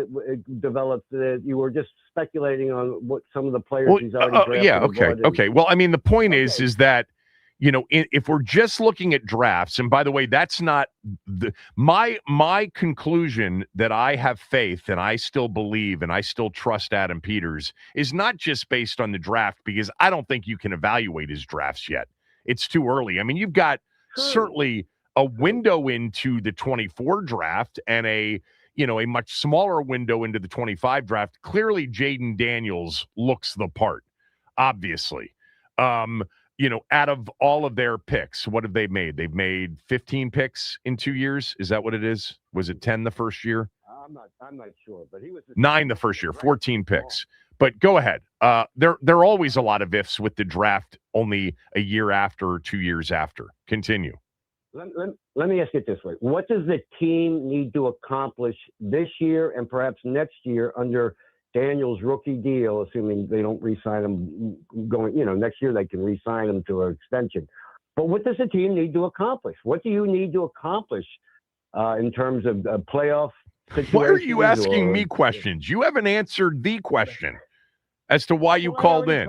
developed, you were just speculating on what some of the players he's already drafted. Okay. Well, I mean, the point is that, if we're just looking at drafts, and by the way, that's not my conclusion that I have faith and I still believe and I still trust Adam Peters is not just based on the draft, because I don't think you can evaluate his drafts yet. It's too early. I mean, you've got certainly a window into the 24 draft and a much smaller window into the 25 draft. Clearly, Jaden Daniels looks the part, obviously. Out of all of their picks, what have they made? They've made 15 picks in 2 years. Is that what it is? Was it 10 the first year? I'm not sure, but he was 9 the first year, 14 picks. But go ahead. There are always a lot of ifs with the draft only a year after or 2 years after. Continue. Let me ask it this way. What does the team need to accomplish this year and perhaps next year under Daniels' rookie deal, assuming they don't re-sign him next year they can re-sign him to an extension. But what does the team need to accomplish? What do you need to accomplish in terms of playoff situations? Why are you asking me questions? You haven't answered the question as to why you called in.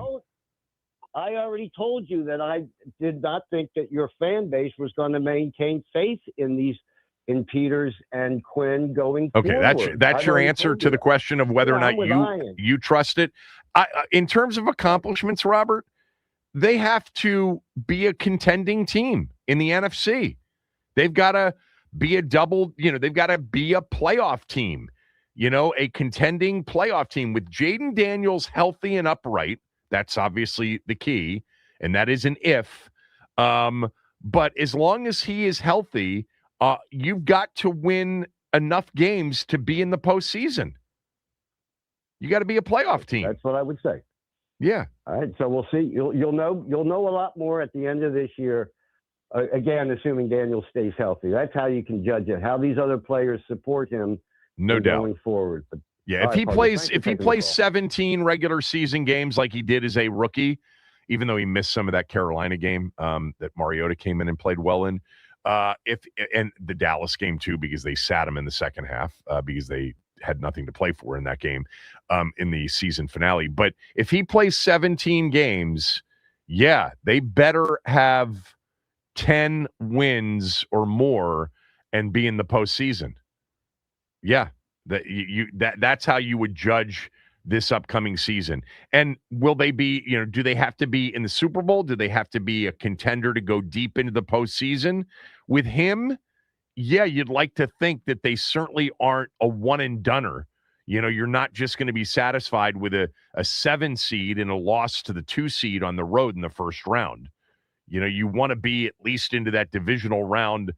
I already told you that I did not think that your fan base was going to maintain faith in Peters and Quinn going forward. Okay, that's your answer to the question of whether or not you trust it. In terms of accomplishments, Robert, they have to be a contending team in the NFC. They've got to be they've got to be a playoff team, a contending playoff team with Jaden Daniels healthy and upright. That's obviously the key, and that is an if. But as long as he is healthy, you've got to win enough games to be in the postseason. You got to be a playoff team. That's what I would say. Yeah. All right. So we'll see. You'll know a lot more at the end of this year. Again, assuming Daniel stays healthy. That's how you can judge it. How these other players support him. No doubt. Going forward. But, yeah. If he plays 17 regular season games like he did as a rookie, even though he missed some of that Carolina game that Mariota came in and played well in. And the Dallas game too, because they sat him in the second half because they had nothing to play for in that game in the season finale. But if he plays 17 games, they better have 10 wins or more and be in the postseason. Yeah, that's how you would judge this upcoming season. And will they be, do they have to be in the Super Bowl? Do they have to be a contender to go deep into the postseason? With him, you'd like to think that they certainly aren't a one-and-doner. You're not just going to be satisfied with a 7 seed and a loss to the 2 seed on the road in the first round. You want to be at least into that divisional round,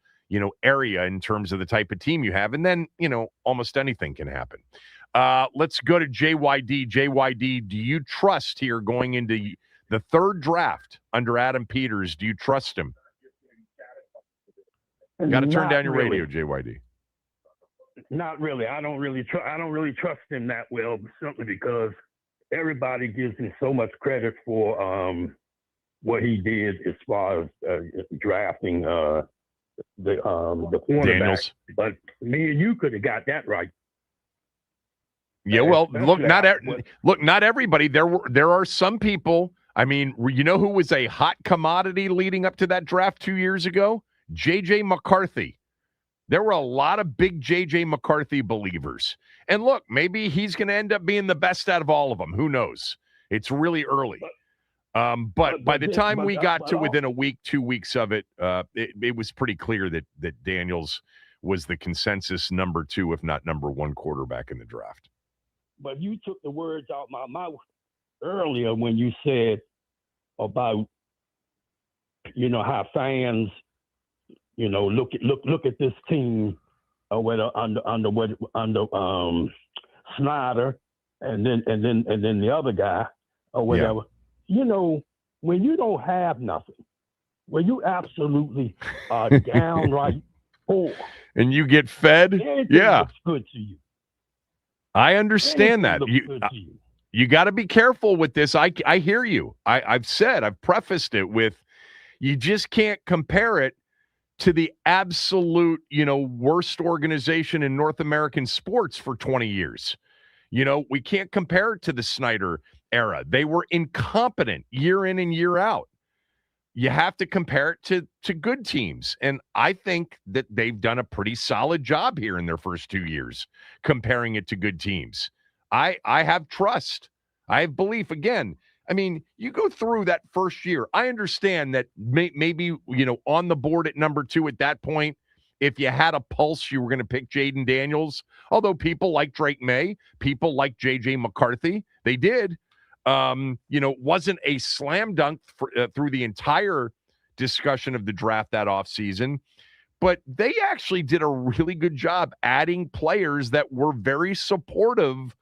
area in terms of the type of team you have. And then, almost anything can happen. Let's go to JYD. JYD, do you trust here going into the third draft under Adam Peters? Do you trust him? Got to turn down your radio, JYD. Not really. I don't really trust him that well, simply because everybody gives him so much credit for what he did as far as drafting the cornerback. Daniels. But me and you could have got that right. Yeah, well, not everybody. There are some people. I mean, who was a hot commodity leading up to that draft 2 years ago? J.J. McCarthy. There were a lot of big J.J. McCarthy believers. And look, maybe he's going to end up being the best out of all of them. Who knows? It's really early. But by the time we got to within a week, 2 weeks of it, it was pretty clear that Daniels was the consensus number 2, if not number 1 quarterback in the draft. But you took the words out my mouth earlier when you said about, how fans, look at this team whether under Snyder and then the other guy or whatever. Yeah. When you don't have nothing, when you absolutely are downright poor, and you get fed, looks good to you. I understand that. You got to be careful with this. I hear you. I've prefaced it with, you just can't compare it to the absolute, worst organization in North American sports for 20 years. We can't compare it to the Snyder era. They were incompetent year in and year out. you have to compare it to good teams. And I think that they've done a pretty solid job here in their first 2 years, comparing it to good teams. I have trust. I have belief. Again, I mean, you go through that first year. I understand that maybe, on the board at number 2 at that point, if you had a pulse, you were going to pick Jaden Daniels. Although people like Drake May, people like J.J. McCarthy, they did. Wasn't a slam dunk through the entire discussion of the draft that offseason. But they actually did a really good job adding players that were very supportive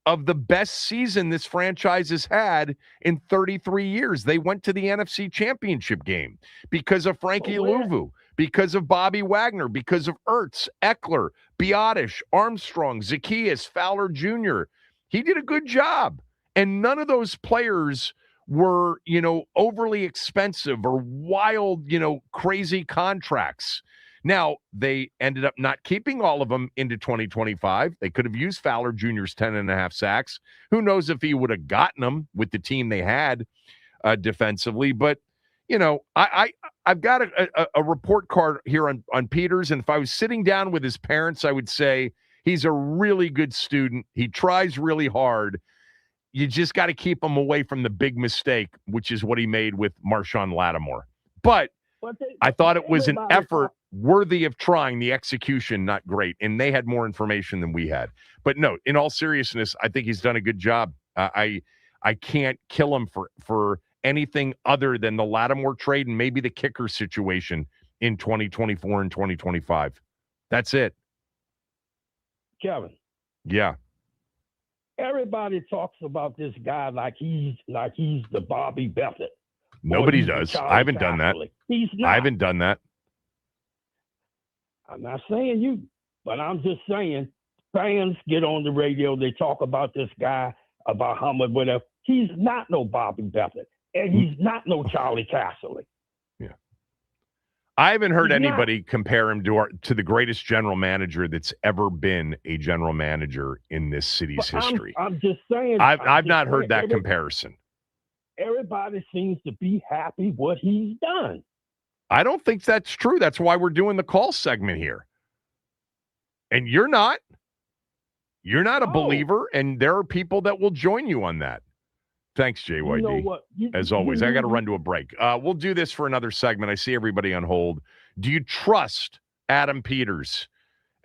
of the best season this franchise has had in 33 years. They went to the NFC Championship game because of Frankie Louvu, because of Bobby Wagner, because of Ertz, Eckler, Biotish, Armstrong, Zacchaeus, Fowler Jr. He did a good job. And none of those players were, overly expensive or wild, crazy contracts. Now, they ended up not keeping all of them into 2025. They could have used Fowler Jr.'s 10.5 sacks. Who knows if he would have gotten them with the team they had defensively. But, I've got a report card here on Peters, and if I was sitting down with his parents, I would say he's a really good student. He tries really hard. You just got to keep him away from the big mistake, which is what he made with Marshawn Lattimore. But I thought it was an effort worthy of trying. The execution, not great. And they had more information than we had. But no, in all seriousness, I think he's done a good job. I can't kill him for anything other than the Lattimore trade and maybe the kicker situation in 2024 and 2025. That's it. Kevin. Yeah. Everybody talks about this guy like he's the Bobby Beckett. Nobody does. I haven't done that. He's not. I haven't done that. I'm not saying you, but I'm just saying fans get on the radio. They talk about this guy, about how much whatever. He's not no Bobby Beckett, and he's not no Charlie Casserly. Yeah. I haven't heard anybody compare him to the greatest general manager that's ever been a general manager in this city's history. I'm just saying. I've not heard that comparison. Everybody seems to be happy what he's done. I don't think that's true. That's why we're doing the call segment here. And you're not. You're not a believer, and there are people that will join you on that. Thanks, JYD. You know what? As always, I got to run to a break. We'll do this for another segment. I see everybody on hold. Do you trust Adam Peters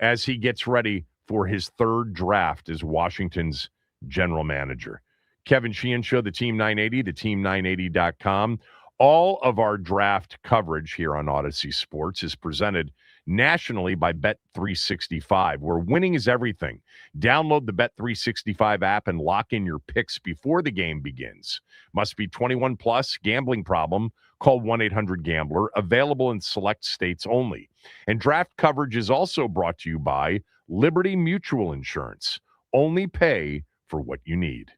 as he gets ready for his third draft as Washington's general manager? Kevin Sheehan Show, the Team 980, the team980.com. All of our draft coverage here on Odyssey Sports is presented nationally by Bet365, where winning is everything. Download the Bet365 app and lock in your picks before the game begins. Must be 21 plus. Gambling problem? Call 1-800-GAMBLER. Available in select states only. And draft coverage is also brought to you by Liberty Mutual Insurance. Only pay for what you need.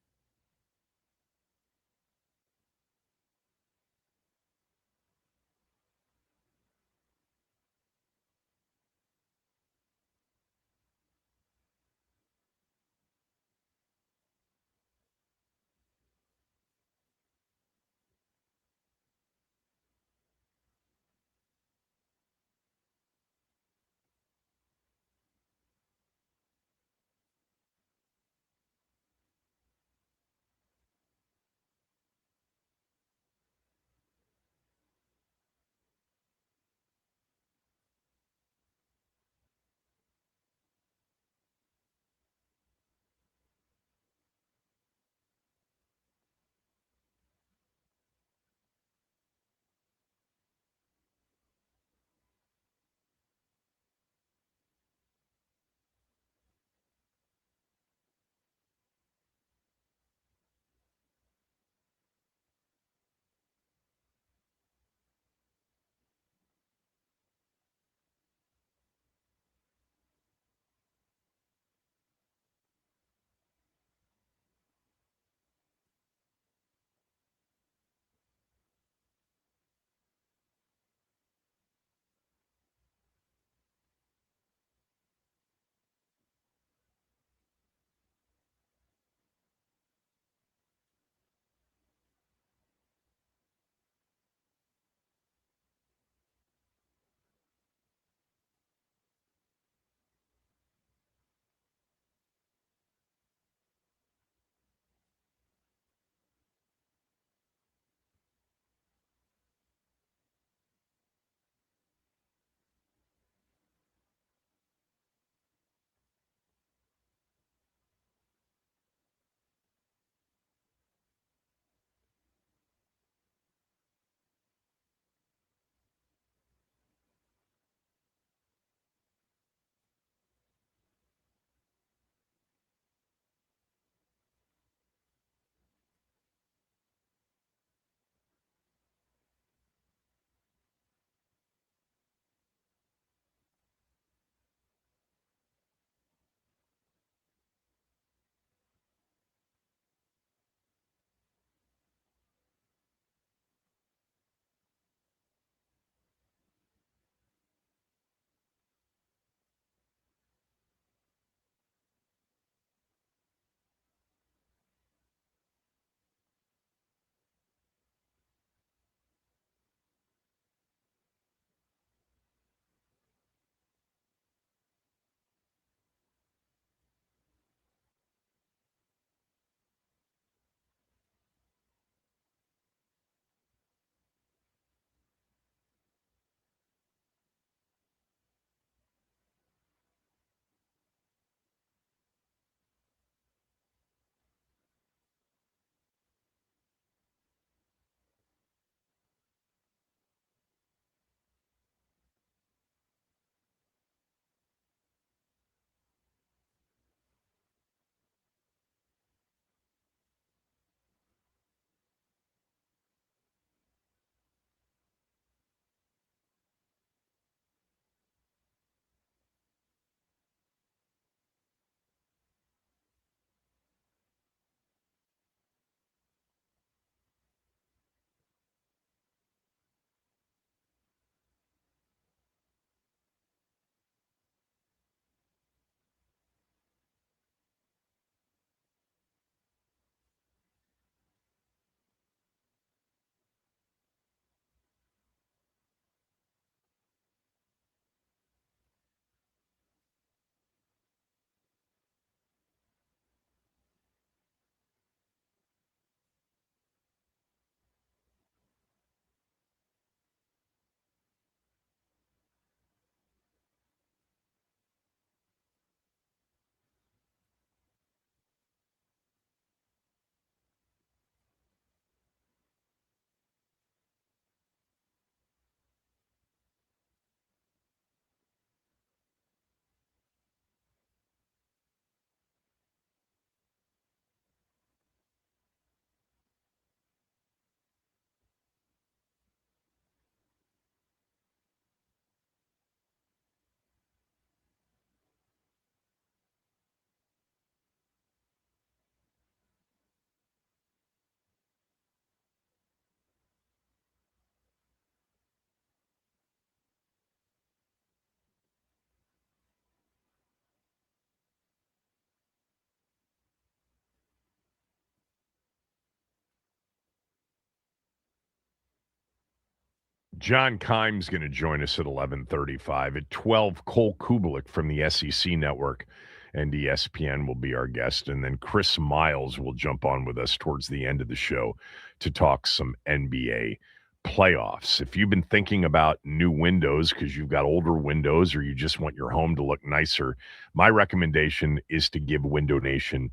John Keim's going to join us at 11:35. At 12, Cole Kubelik from the SEC Network and ESPN will be our guest. And then Chris Miles will jump on with us towards the end of the show to talk some NBA playoffs. If you've been thinking about new windows because you've got older windows or you just want your home to look nicer, my recommendation is to give Window Nation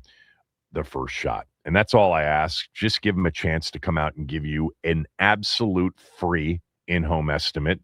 the first shot. And that's all I ask. Just give them a chance to come out and give you an absolute free in-home estimate.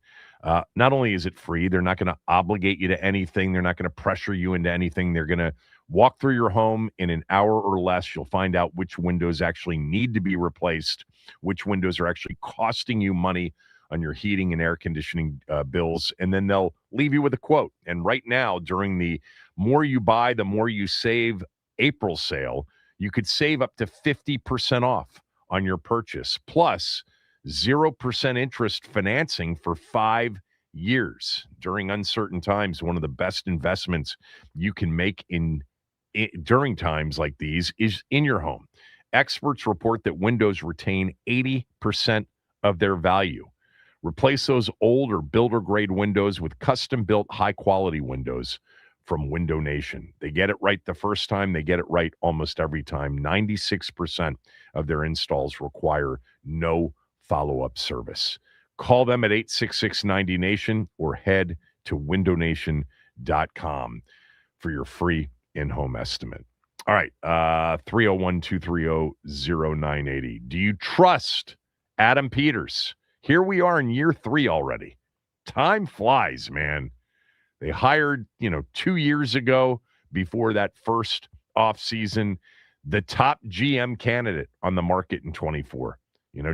Not only is it free, they're not going to obligate you to anything. They're not going to pressure you into anything. They're going to walk through your home in an hour or less. You'll find out which windows actually need to be replaced, which windows are actually costing you money on your heating and air conditioning bills, and then they'll leave you with a quote. And right now, during the more you buy, the more you save April sale, you could save up to 50% off on your purchase, plus 0% interest financing for 5 years. During uncertain times, one of the best investments you can make during times like these is in your home. Experts report that windows retain 80% of their value. Replace those old or builder-grade windows with custom-built, high-quality windows from Window Nation. They get it right the first time. They get it right almost every time. 96% of their installs require no follow-up service. Call them at 866-90-NATION or head to windownation.com for your free in-home estimate. All right, 301-230-0980. Do you trust Adam Peters? Here we are in year 3 already. Time flies, man. They hired, 2 years ago, before that first offseason, the top GM candidate on the market in 24.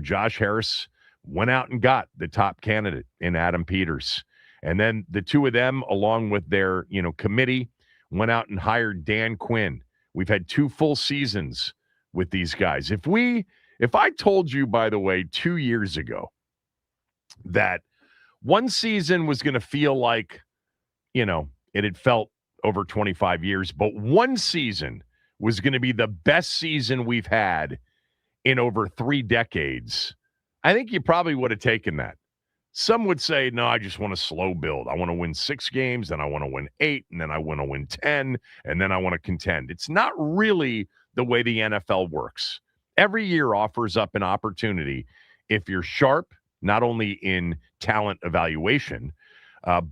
Josh Harris went out and got the top candidate in Adam Peters. And then the two of them, along with their, committee, went out and hired Dan Quinn. We've had 2 full seasons with these guys. If I told you, by the way, 2 years ago that one season was going to feel like, it had felt over 25 years, but one season was going to be the best season we've had in over 3 decades, I think you probably would have taken that. Some would say, no, I just want a slow build. I want to win 6 games, then I want to win 8, and then I want to win 10, and then I want to contend. It's not really the way the NFL works. Every year offers up an opportunity if you're sharp, not only in talent evaluation,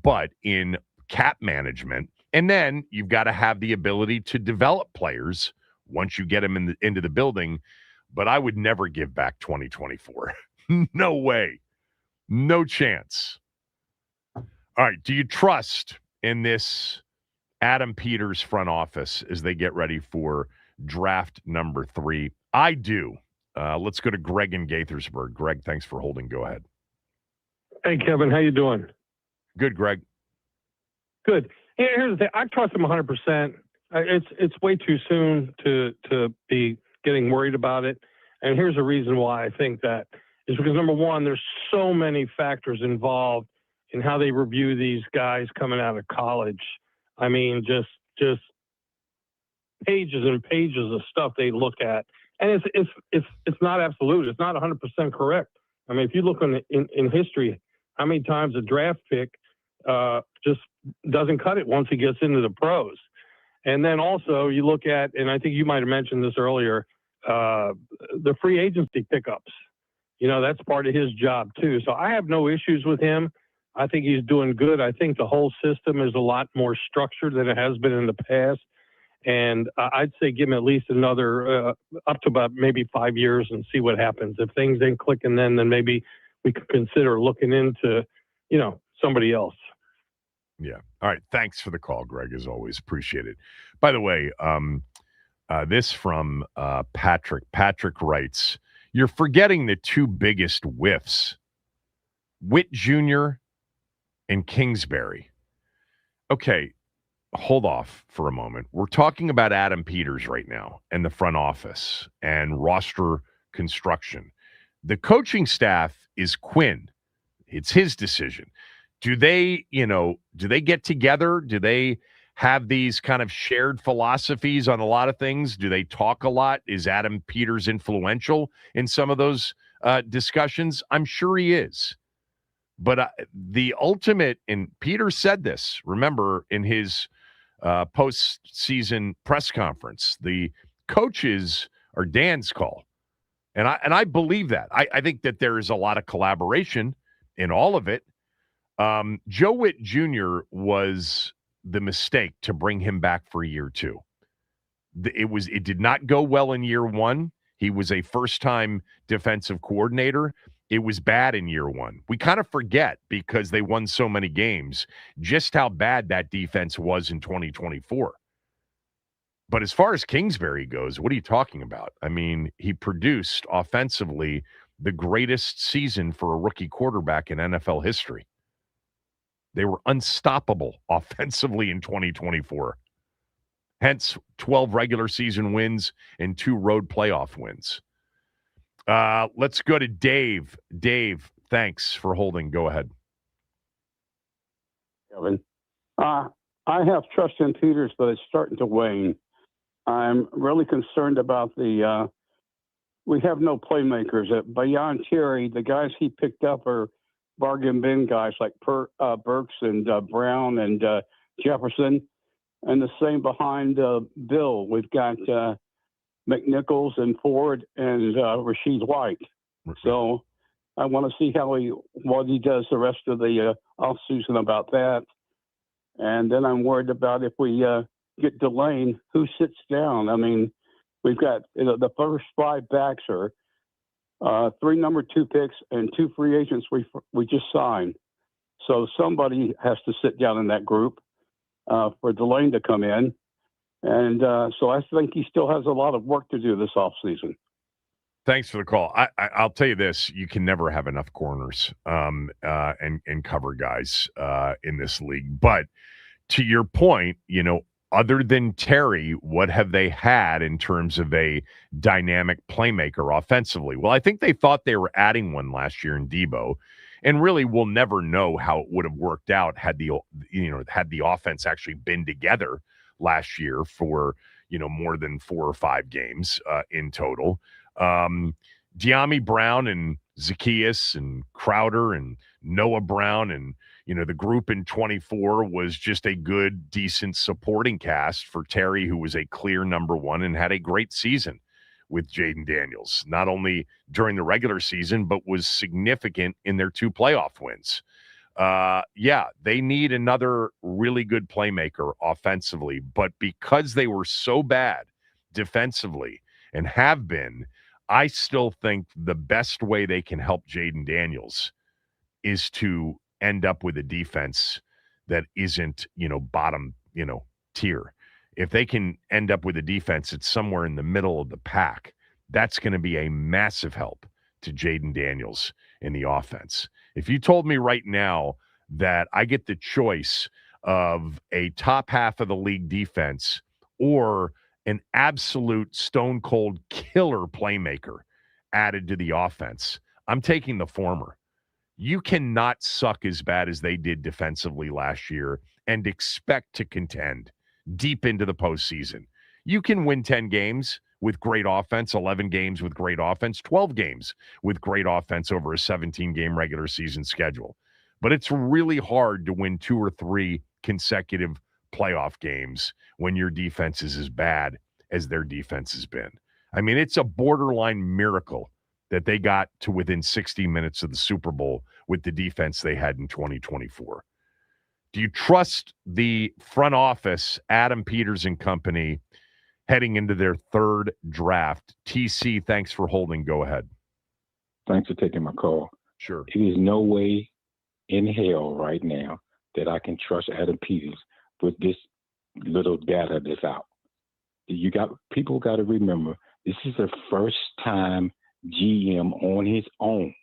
but in cap management. And then you've got to have the ability to develop players once you get them into the building. But I would never give back 2024. No way. No chance. All right. Do you trust in this Adam Peters front office as they get ready for draft number 3? I do. Let's go to Greg in Gaithersburg. Greg, thanks for holding. Go ahead. Hey, Kevin. How you doing? Good, Greg. Good. Here's the thing. I trust him 100%. It's way too soon to be getting worried about it. And here's the reason why I think that is because, number one, there's so many factors involved in how they review these guys coming out of college. I mean, just pages and pages of stuff they look at. And it's not absolute. It's not 100% correct. I mean, if you look in history, how many times a draft pick just doesn't cut it once he gets into the pros. And then also you look at, and I think you might have mentioned this earlier, the free agency pickups. That's part of his job too. So I have no issues with him. I think he's doing good. I think the whole system is a lot more structured than it has been in the past. And I'd say give him at least another up to about maybe 5 years and see what happens. If things ain't clicking, then maybe we could consider looking into, somebody else. Yeah. All right. Thanks for the call, Greg, as always. Appreciate it. By the way, this from Patrick. Patrick writes, you're forgetting the 2 biggest whiffs, Witt Jr. and Kingsbury. Okay, hold off for a moment. We're talking about Adam Peters right now and the front office and roster construction. The coaching staff is Quinn. It's his decision. Do they get together? Do they have these kind of shared philosophies on a lot of things? Do they talk a lot? Is Adam Peters influential in some of those discussions? I'm sure he is. But the ultimate, and Peter said this, remember, in his postseason press conference, the coaches are Dan's call. And I believe that. I think that there is a lot of collaboration in all of it. Joe Witt Jr. was the mistake to bring him back for year 2. It did not go well in year 1. He was a first-time defensive coordinator. It was bad in year 1. We kind of forget, because they won so many games, just how bad that defense was in 2024. But as far as Kingsbury goes, what are you talking about? I mean, he produced offensively the greatest season for a rookie quarterback in NFL history. They were unstoppable offensively in 2024. Hence, 12 regular season wins and 2 road playoff wins. Let's go to Dave. Dave, thanks for holding. Go ahead. Kevin, I have trust in Peters, but it's starting to wane. I'm really concerned about we have no playmakers. Beyond Terry, the guys he picked up are bargain bin guys like Burks and Brown and Jefferson. And the same behind Bill. We've got McNichols and Ford and Rasheed White. So I want to see what he does the rest of the offseason about that. And then I'm worried about if we get Delane, who sits down. I mean, we've got the first 5 backs are 3 number 2 picks and 2 free agents we just signed. So somebody has to sit down in that group for Delane to come in. And so I think he still has a lot of work to do this offseason. Thanks for the call. I'll tell you this: you can never have enough corners and cover guys in this league. But to your point, other than Terry, what have they had in terms of a dynamic playmaker offensively? Well, I think they thought they were adding one last year in Debo, and really we'll never know how it would have worked out had the offense actually been together last year for more than 4 or 5 games in total. De'Ami Brown and Zacchaeus and Crowder and Noah Brown and the group in 24 was just a good, decent supporting cast for Terry, who was a clear number 1 and had a great season with Jaden Daniels, not only during the regular season, but was significant in their 2 playoff wins. They need another really good playmaker offensively, but because they were so bad defensively and have been, I still think the best way they can help Jaden Daniels is to end up with a defense that isn't, bottom, tier. If they can end up with a defense that's somewhere in the middle of the pack, that's going to be a massive help to Jaden Daniels in the offense. If you told me right now that I get the choice of a top half of the league defense or an absolute stone cold killer playmaker added to the offense, I'm taking the former. You cannot suck as bad as they did defensively last year and expect to contend deep into the postseason. You can win 10 games with great offense, 11 games with great offense, 12 games with great offense over a 17-game regular season schedule. But it's really hard to win 2 or 3 consecutive playoff games when your defense is as bad as their defense has been. I mean, it's a borderline miracle that they got to within 60 minutes of the Super Bowl with the defense they had in 2024. Do you trust the front office, Adam Peters and company, heading into their 3rd draft? TC, thanks for holding. Go ahead. Thanks for taking my call. Sure. There is no way in hell right now that I can trust Adam Peters with this little data that's out. People got to remember, this is the first time GM on his own.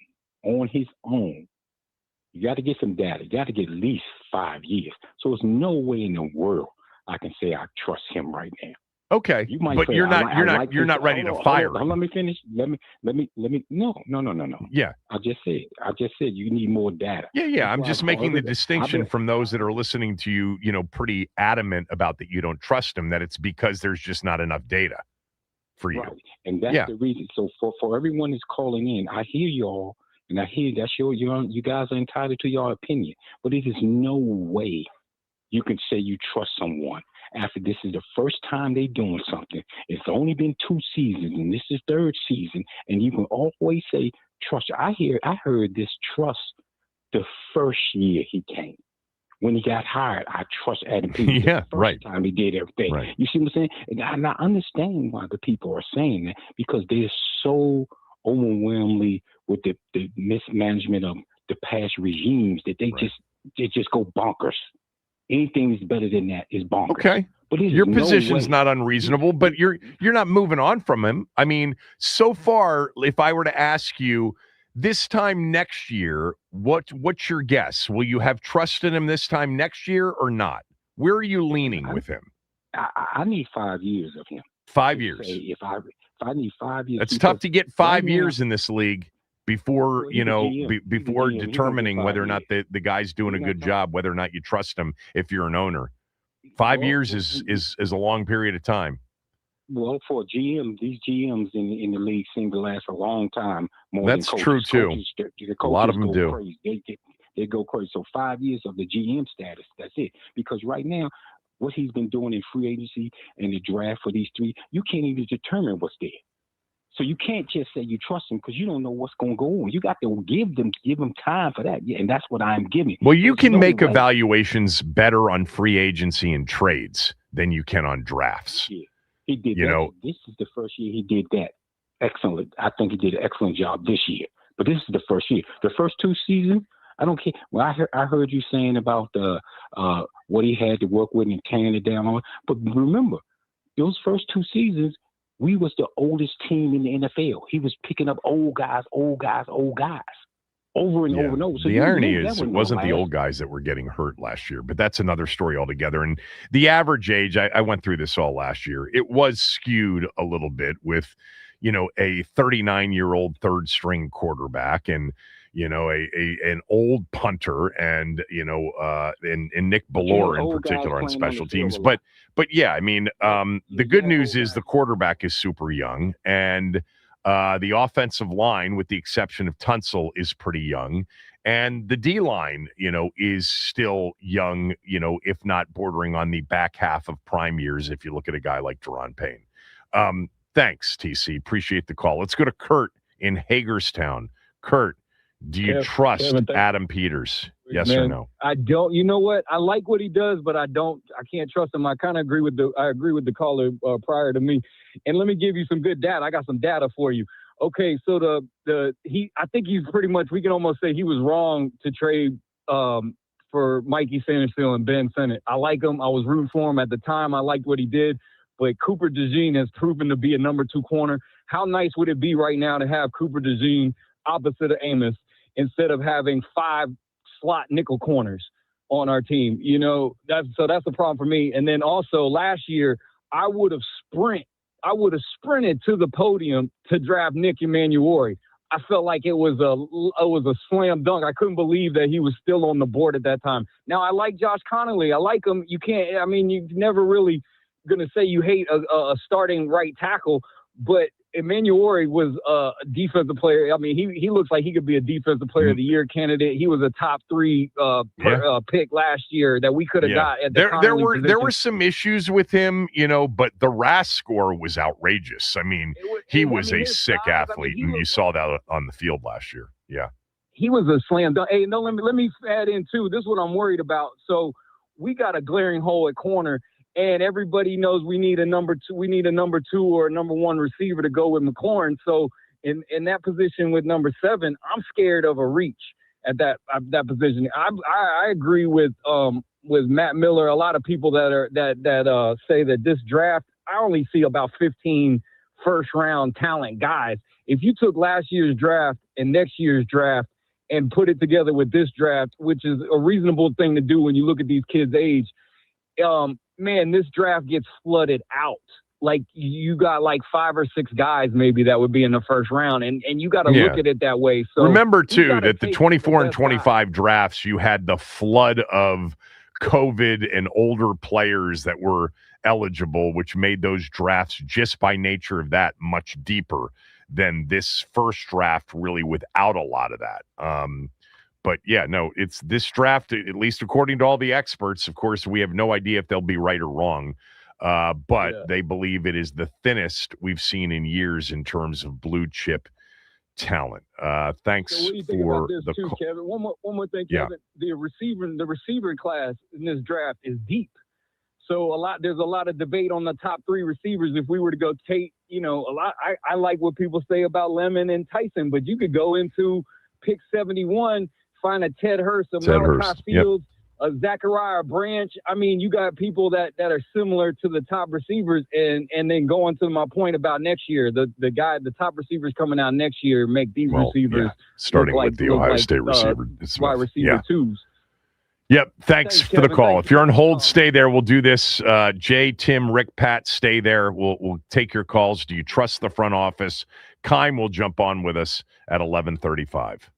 You got to get some data. You got to get at least 5 years. So there's no way in the world I can say I trust him right now. Okay, you might but say, you're not ready to fire him. Let me finish. Let me. No. Yeah. I just said you need more data. Yeah. I'm just making the distinction from those that are listening to you, pretty adamant about that you don't trust him, that it's because there's just not enough data for you. Right. And that's the reason. So for everyone who's calling in, I hear y'all And I hear that's you guys are entitled to your opinion, but it is no way you can say you trust someone after this is the first time they doing something. It's only been 2 seasons, and this is 3rd season, and you can always say trust. I heard this trust the first year he came. When he got hired, I trust Adam Peters. Yeah, the first right. time he did everything. Right. You see what I'm saying? And I understand why the people are saying that, because they're so overwhelmingly with the mismanagement of the past regimes that they just go bonkers. Anything that's better than that is bonkers. Okay. But your position's not unreasonable, but you're not moving on from him. I mean, so far, if I were to ask you this time next year, what's your guess? Will you have trust in him this time next year or not? Where are you leaning with him? I need 5 years of him. 5 years. If I need 5 years. It's tough to get 5 right years in this league before, before determining whether or not the guy's doing a good job, whether or not you trust him if you're an owner. 5 years is a long period of time. Well, for a GM, these GMs in the league seem to last a long time. That's true, too. A lot of them do. Crazy. They go crazy. So 5 years of the GM status, that's it. Because right now, what he's been doing in free agency and the draft for these 3, you can't even determine what's there. So you can't just say you trust him because you don't know what's going to go on. You got to give them time for that. Yeah, and that's what I'm giving. Well, you can make evaluations better on free agency and trades than you can on drafts. Yeah. He did that. This is the first year he did that. Excellent. I think he did an excellent job this year. But this is the first year. The first 2 seasons, I don't care. Well, I heard you saying about what he had to work with and tearing it down. But remember, those first 2 seasons, we was the oldest team in the NFL. He was picking up old guys. Over and over and over. So the irony is it wasn't the old guys that were getting hurt last year, but that's another story altogether. And the average age, I went through this all last year, it was skewed a little bit with, a 39-year-old third-string quarterback and, an old punter and, and Nick Ballore in particular on special teams. But yeah, I mean, the good news is the quarterback is super young and the offensive line, with the exception of Tunsil, is pretty young. And the D-line, is still young, if not bordering on the back half of prime years if you look at a guy like Deron Payne. Thanks, TC. Appreciate the call. Let's go to Kurt in Hagerstown. Kurt, do you trust Adam Peters? Yes or no? I don't. You know what? I like what he does, but I can't trust him. I kind of agree with the caller prior to me. And let me give you some good data. I got some data for you. Okay, so I think he's pretty much, we can almost say he was wrong to trade for Mikey Sanderfield and Ben Sinnott. I like him. I was rooting for him at the time. I liked what he did. But Cooper DeJean has proven to be a number 2 corner. How nice would it be right now to have Cooper DeJean opposite of Amos instead of having 5 slot nickel corners on our team? That's the problem for me. And then also last year, I would have sprinted to the podium to draft Nick Emanuori. I felt like it was a slam dunk. I couldn't believe that he was still on the board at that time. Now I like Josh Connolly. I like him. You're never really going to say you hate a starting right tackle, but Emanuori was a defensive player. I mean, he looks like he could be a defensive player of the year candidate. He was a top 3 pick last year that we could have got at the there were some issues with him, but the RAS score was outrageous. I mean, he was a sick athlete, and you saw that on the field last year. Yeah. He was a slam dunk. Hey, no, let me add in too. This is what I'm worried about. So we got a glaring hole at corner. And everybody knows we need a number 2. We need a number 2 or a number 1 receiver to go with McLaurin. So in that position with number 7, I'm scared of a reach at that position. I agree with Matt Miller. A lot of people that say that this draft, I only see about 15 first-round talent guys. If you took last year's draft and next year's draft and put it together with this draft, which is a reasonable thing to do when you look at these kids' age, man, this draft gets flooded out. Like you got like 5 or 6 guys maybe that would be in the first round, and you got to look at it that way. So remember too that the 24 and 25 drafts, you had the flood of COVID and older players that were eligible, which made those drafts just by nature of that much deeper than this first draft, really without a lot of that. But yeah, no, it's this draft, at least according to all the experts. Of course, we have no idea if they'll be right or wrong, but they believe it is the thinnest we've seen in years in terms of blue chip talent. Thanks So what do you think for about this the too, Kevin? One more thing, Yeah. Kevin. The receiver class in this draft is deep. So there's a lot of debate on the top 3 receivers. If we were to go take, I like what people say about Lemon and Tyson, but you could go into pick 71, find a Ted Hurst, a Malachi Fields, a Zachariah Branch. I mean, you got people that are similar to the top receivers, and then going to my point about next year, the top receivers coming out next year make these receivers starting with the Ohio State receiver, wide receiver twos. Yep. Thanks for the call. If you're on hold, stay there. We'll do this. Jay, Tim, Rick, Pat, stay there. We'll take your calls. Do you trust the front office? Keim will jump on with us at 11:35.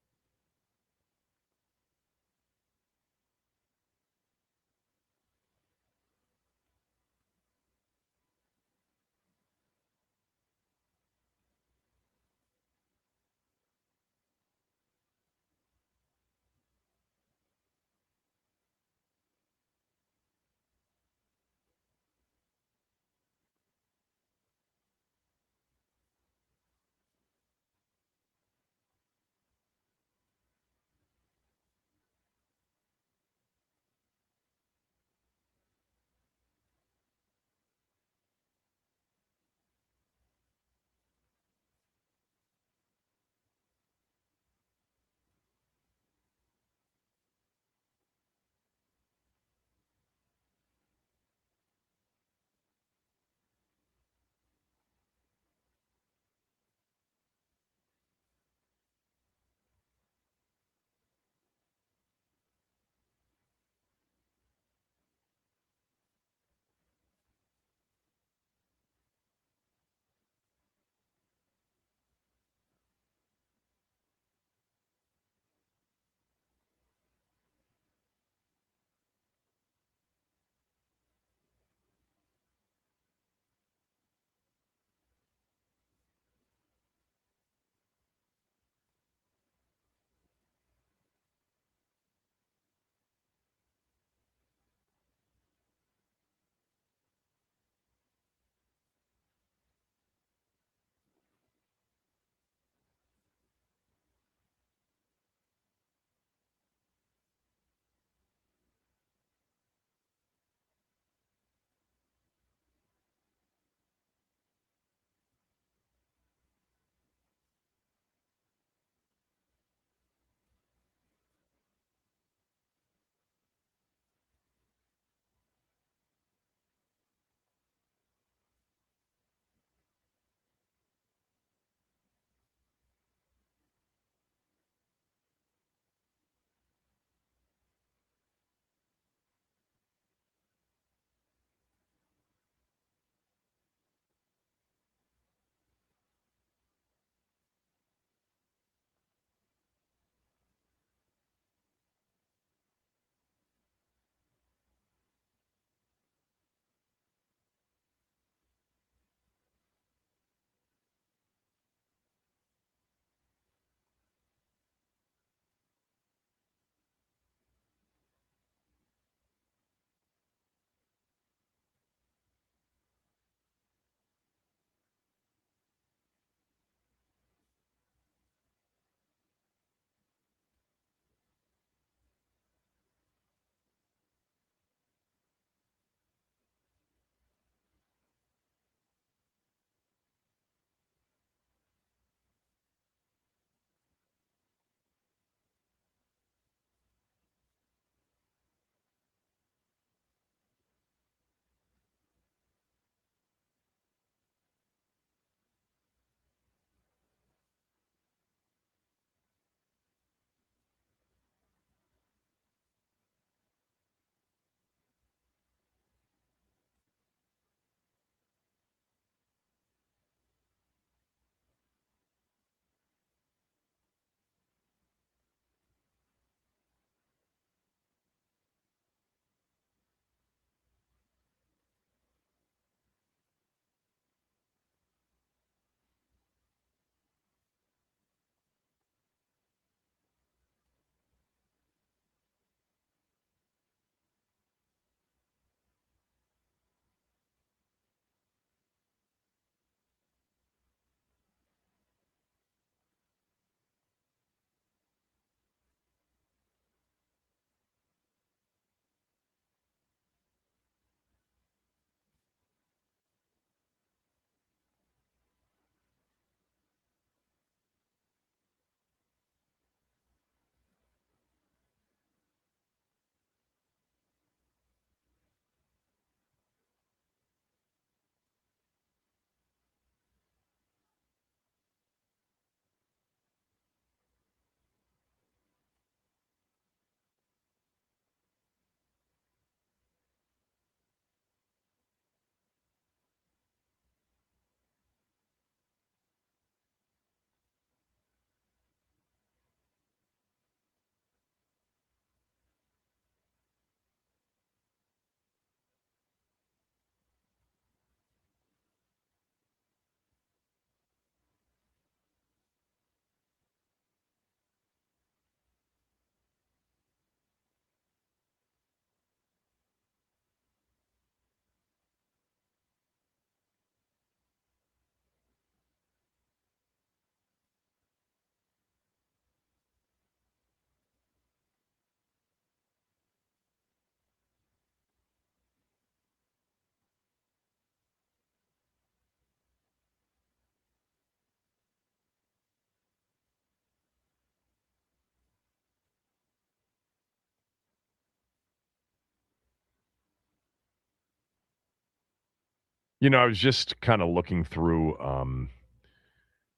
I was just kind of looking through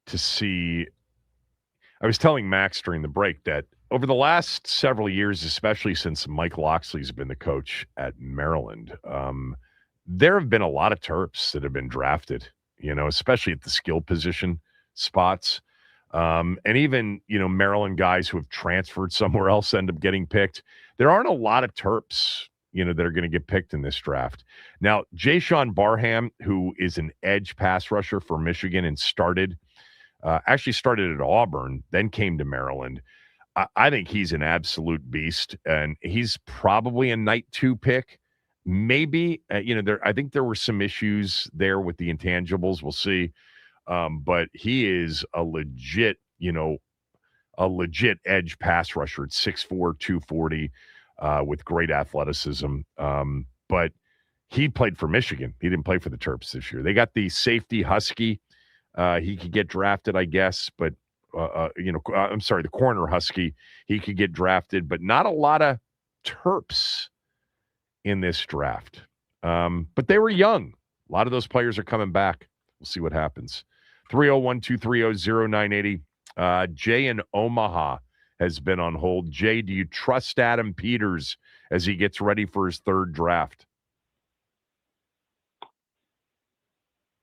to see. I was telling Max during the break that over the last several years, especially since Mike Loxley's been the coach at Maryland, there have been a lot of Terps that have been drafted, especially at the skill position spots. And even, Maryland guys who have transferred somewhere else end up getting picked. There aren't a lot of Terps, that are going to get picked in this draft. Now, Jayshon Barham, who is an edge pass rusher for Michigan and actually started at Auburn, then came to Maryland. I think he's an absolute beast, and he's probably a night 2 pick. Maybe, I think there were some issues there with the intangibles. We'll see. But he is a legit edge pass rusher at 6'4", 240, with great athleticism. But he played for Michigan. He didn't play for the Terps this year. They got the safety Husky. He could get drafted, I guess, but I'm sorry, the corner Husky. He could get drafted, but not a lot of Terps in this draft. But they were young. A lot of those players are coming back. We'll see what happens. 301-230-0980. Jay in Omaha has been on hold. Jay, do you trust Adam Peters as he gets ready for his third draft?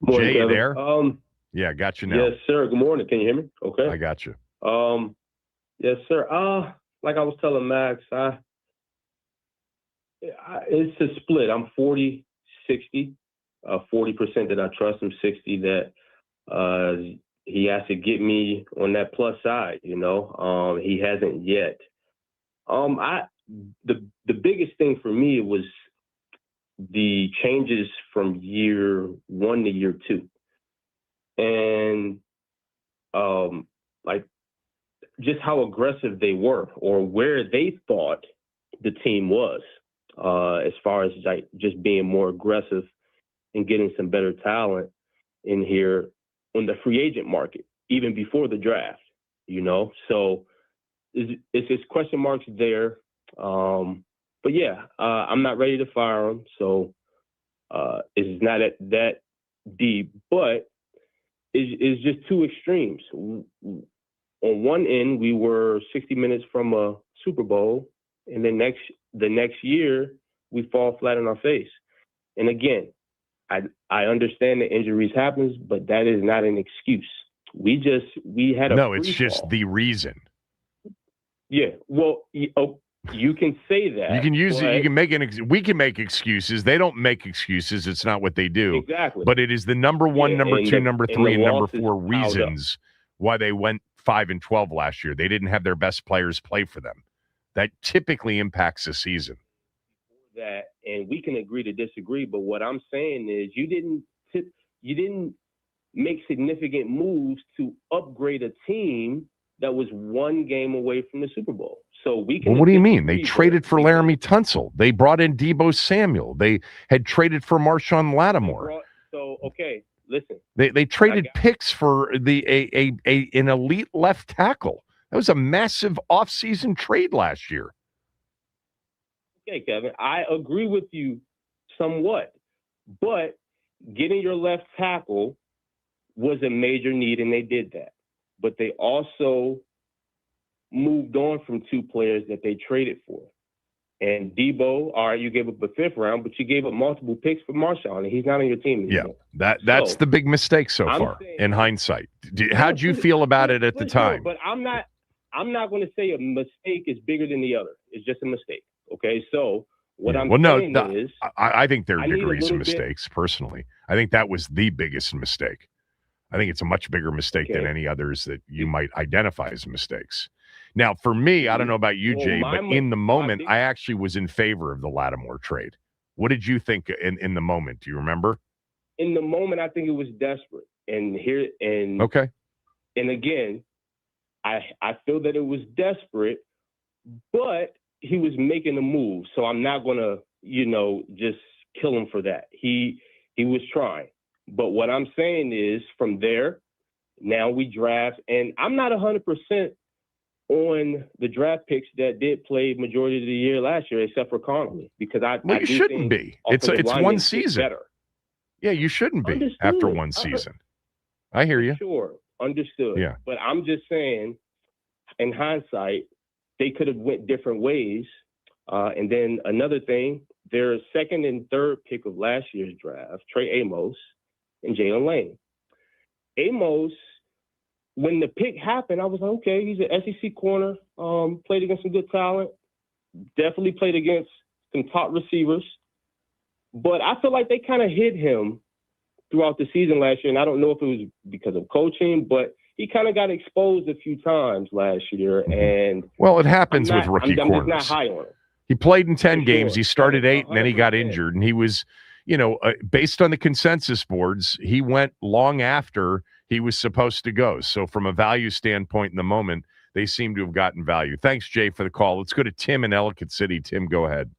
Morning, Jay, you Kevin. there? Yeah, got you now. Yes, sir. Good morning. Can you hear me? Okay. I got you. Yes, sir. Like I was telling Max, it's a split. I'm 40-60. 40% that I trust him, 60 that he has to get me on that plus side, he hasn't yet. The biggest thing for me was the changes from year 1 to year 2. And like just how aggressive they were or where they thought the team was as far as like just being more aggressive and getting some better talent in here on the free agent market, even before the draft, So it's just question marks there. But yeah, I'm not ready to fire him. So it's not that deep, but it's just two extremes. On one end, we were 60 minutes from a Super Bowl, and then the next year, we fall flat on our face. And again, I understand that injuries happens, but that is not an excuse. We had a no. It's just the reason. Yeah. Well, you can say that. You can use it. You can make we can make excuses. They don't make excuses. It's not what they do. Exactly. But it is the number 1, number 2, number 3, and number 4 reasons why they went 5-12 last year. They didn't have their best players play for them. That typically impacts the season. That, and we can agree to disagree, but what I'm saying is you didn't make significant moves to upgrade a team that was 1 game away from the Super Bowl. So we can. Well, what do you mean? They traded for Laramie Tunsil. They brought in Deebo Samuel. They had traded for Marshawn Lattimore. Okay, listen. They traded picks for an elite left tackle. That was a massive offseason trade last year. Okay, Kevin, I agree with you somewhat, but getting your left tackle was a major need, and they did that. But they also moved on from 2 players that they traded for. And Deebo, all right, you gave up a 5th round, but you gave up multiple picks for Marshawn, and he's not on your team anymore. Yeah, that's the big mistake so far in hindsight. How'd you feel about it at the time? But I'm not going to say a mistake is bigger than the other. It's just a mistake. Okay, so what I'm saying is, I think there are degrees of mistakes. Personally, I think that was the biggest mistake. I think it's a much bigger mistake than any others that you might identify as mistakes. Now, for me, I don't know about you, Jay, but in the moment, I actually was in favor of the Lattimore trade. What did you think in the moment? Do you remember? In the moment, I think it was desperate. Okay. And again, I feel that it was desperate, but he was making a move. So I'm not going to, just kill him for that. He was trying. But what I'm saying is from there, now we draft, and I'm not 100% on the draft picks that did play majority of the year last year, except for Connolly, because you shouldn't be. It's one season. Better. Yeah, you shouldn't be Understood. after one season. I hear you. Sure, understood. Yeah. But I'm just saying, in hindsight, they could have went different ways. And then another thing, their second and third pick of last year's draft, Trey Amos and Jalen Lane. Amos, when the pick happened, I was like, okay, he's an SEC corner, played against some good talent, definitely played against some top receivers. But I feel like they kind of hid him throughout the season last year, and I don't know if it was because of coaching, but he kind of got exposed a few times last year. And well, it happens with rookie corners. I'm just not high on him. He played in 10 games. He started 8, 100%. and then he got injured. And he was, based on the consensus boards, he went long after he was supposed to go. So from a value standpoint in the moment, they seem to have gotten value. Thanks, Jay, for the call. Let's go to Tim in Ellicott City. Tim, go ahead.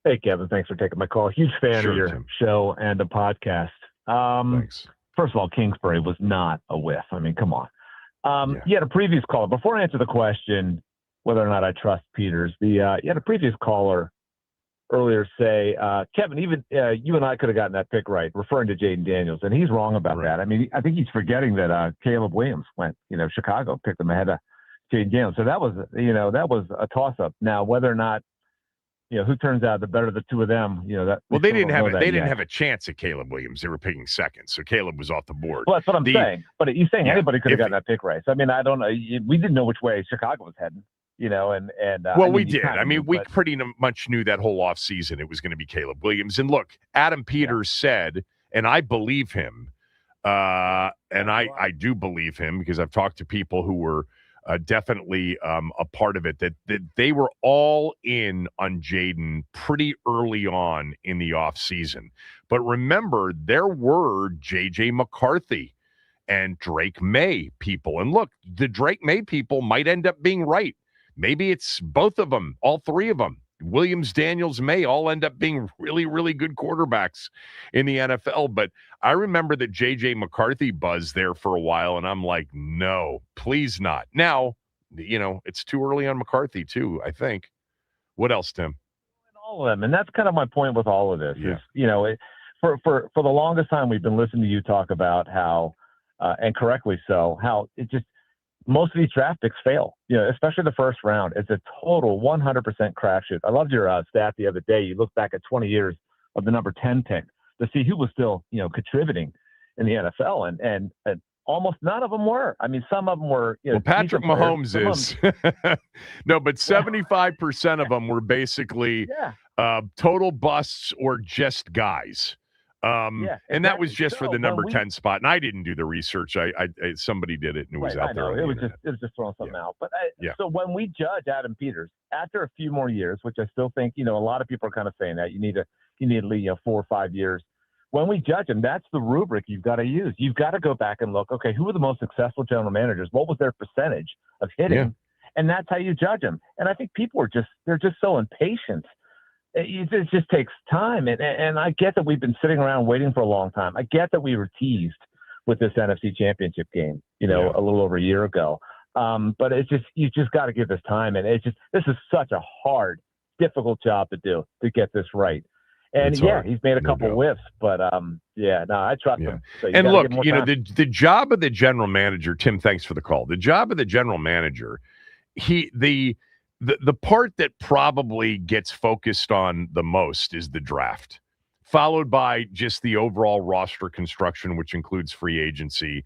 Hey, Kevin. Thanks for taking my call. Huge fan of your show and the podcast. Thanks. First of all, Kingsbury was not a whiff. I mean, come on. You had a previous caller. Before I answer the question whether or not I trust Peters, you had a previous caller earlier say, Kevin, even you and I could have gotten that pick right, referring to Jaden Daniels, and he's wrong about that. I mean, I think he's forgetting that Caleb Williams went, Chicago picked him ahead of Jaden Daniels. So that was a toss-up. Now, whether or not, who turns out the better of the two of them, that. Well, they didn't have a chance at Caleb Williams. They were picking second, so Caleb was off the board. Well, that's what I'm saying. But you're saying anybody could have gotten that pick right. So, I mean, I don't know. We didn't know which way Chicago was heading, we did. I mean, we pretty much knew that whole offseason it was going to be Caleb Williams. And look, Adam Peters said, and I believe him, and I do believe him because I've talked to people who were definitely a part of it, that they were all in on Jaden pretty early on in the offseason. But remember, there were J.J. McCarthy and Drake May people. And look, the Drake May people might end up being right. Maybe it's both of them, all three of them. Williams, Daniels, May all end up being really, really good quarterbacks in the NFL. But I remember the J.J. McCarthy buzz there for a while, and I'm like, no, please not. Now, it's too early on McCarthy, too, I think. What else, Tim? All of them. And that's kind of my point with all of this. Is, for the longest time, we've been listening to you talk about how, and correctly so, how it just, most of these draft picks fail, especially the first round. It's a total 100% crapshoot. I loved your stat the other day. You look back at 20 years of the number 10 pick to see who was still, contributing in the NFL, and almost none of them were. I mean, some of them were. Well, Patrick Mahomes is. No, but 75% of them were basically total busts or just guys. And that was just for the number 10 spot. And I didn't do the research. I somebody did it and it was out there. It was just throwing something out. But so when we judge Adam Peters after a few more years, which I still think, a lot of people are kind of saying that you need at least 4 or 5 years. When we judge him, that's the rubric you've got to use. You've got to go back and look, okay, who were the most successful general managers? What was their percentage of hitting? Yeah. And that's how you judge them. And I think people they're just so impatient. It just takes time. And I get that we've been sitting around waiting for a long time. I get that we were teased with this NFC Championship game, a little over a year ago. But you just got to give this time. And this is such a hard, difficult job to do, to get this right. And he's made a couple whiffs, but I trust him. So and look, the job of the general manager, Tim, thanks for the call. The job of the general manager, the part that probably gets focused on the most is the draft, followed by just the overall roster construction, which includes free agency.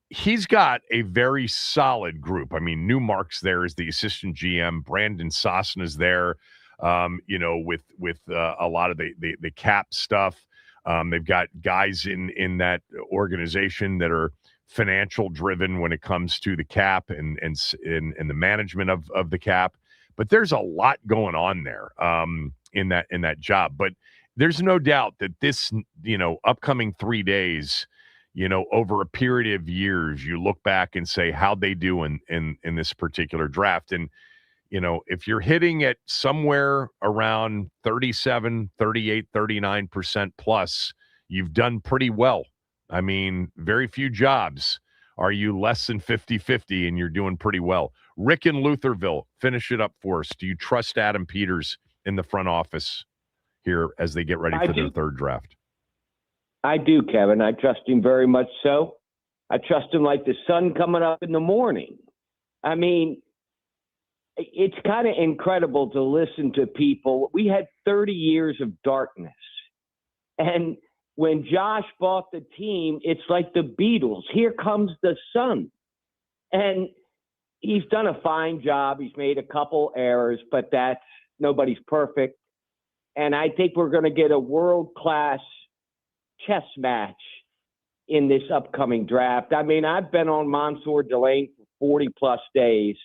He's got a very solid group. I mean, Newmark's there as the assistant GM. Brandon Sosna's there, with a lot of the cap stuff. They've got guys in that organization that are financial driven when it comes to the cap and the management of the cap. But there's a lot going on there in that job. But there's no doubt that this, upcoming 3 days, over a period of years, you look back and say how'd they do in this particular draft. And, if you're hitting at somewhere around 37, 38, 39% plus, you've done pretty well. I mean, very few jobs are you less than 50-50 and you're doing pretty well. Rick in Lutherville, finish it up for us. Do you trust Adam Peters in the front office here as they get ready for their third draft. I do, Kevin. I trust him very much so. I trust him like the sun coming up in the morning. I mean, it's kind of incredible to listen to people. We had 30 years of darkness. And when Josh bought the team, it's like the Beatles. Here comes the sun. And he's done a fine job. He's made a couple errors, but nobody's perfect. And I think we're going to get a world-class chess match in this upcoming draft. I mean, I've been on Mansour Delane for 40-plus days.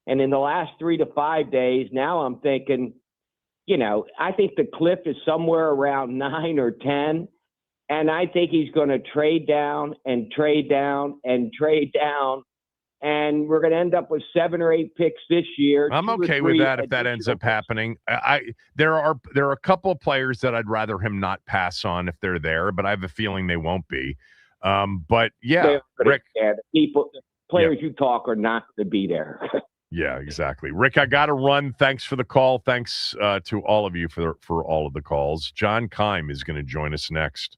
And in the last 3 to 5 days, now I'm thinking, I think the cliff is somewhere around 9 or 10. And I think he's going to trade down and trade down and trade down. And we're going to end up with 7 or 8 picks this year. I'm okay with that if that ends up happening. There are a couple of players that I'd rather him not pass on if they're there, but I have a feeling they won't be. But yeah, Rick, players you talk are not going to be there. Yeah, exactly. Rick, I got to run. Thanks for the call. Thanks to all of you for all of the calls. John Keim is going to join us next.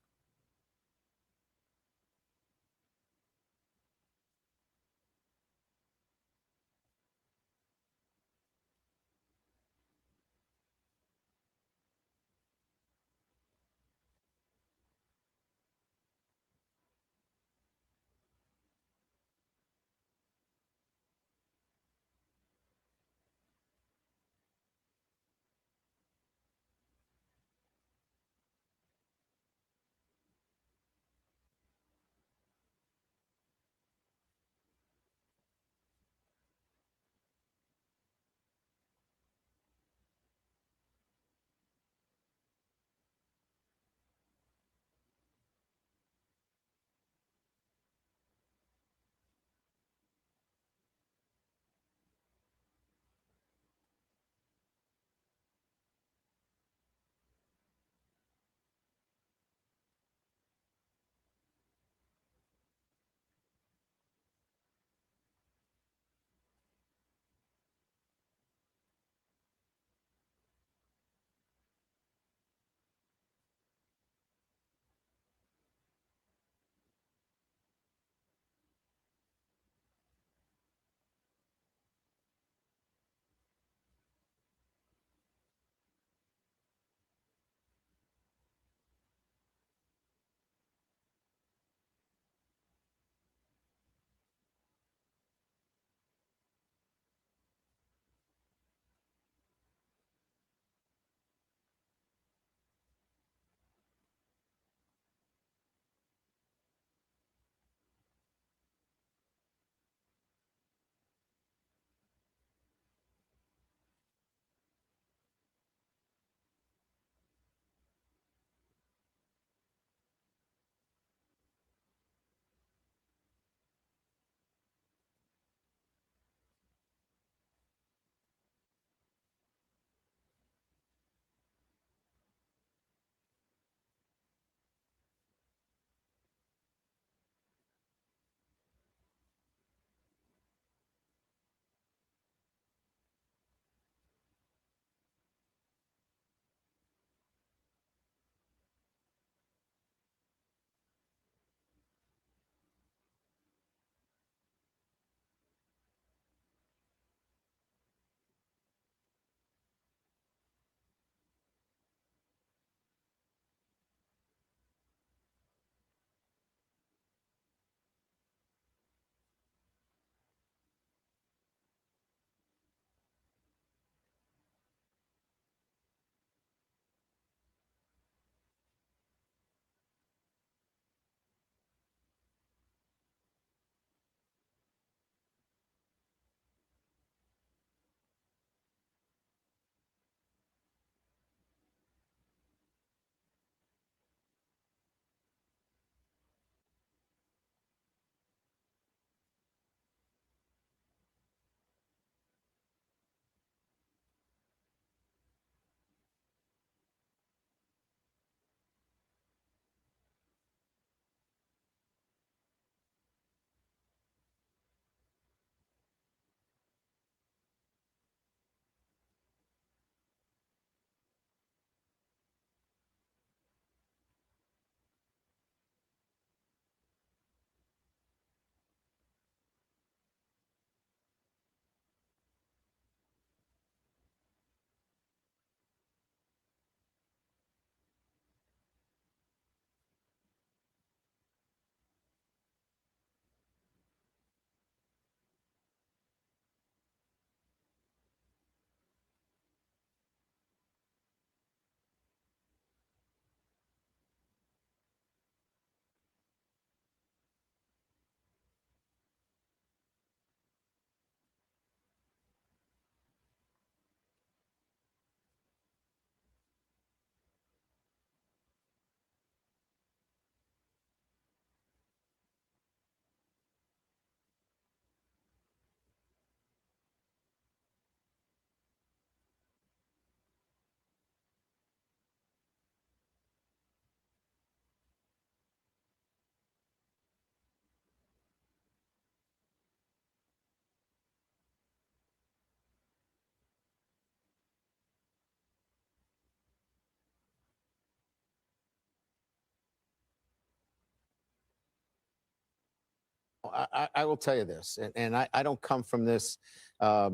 I will tell you this, and I don't come from this a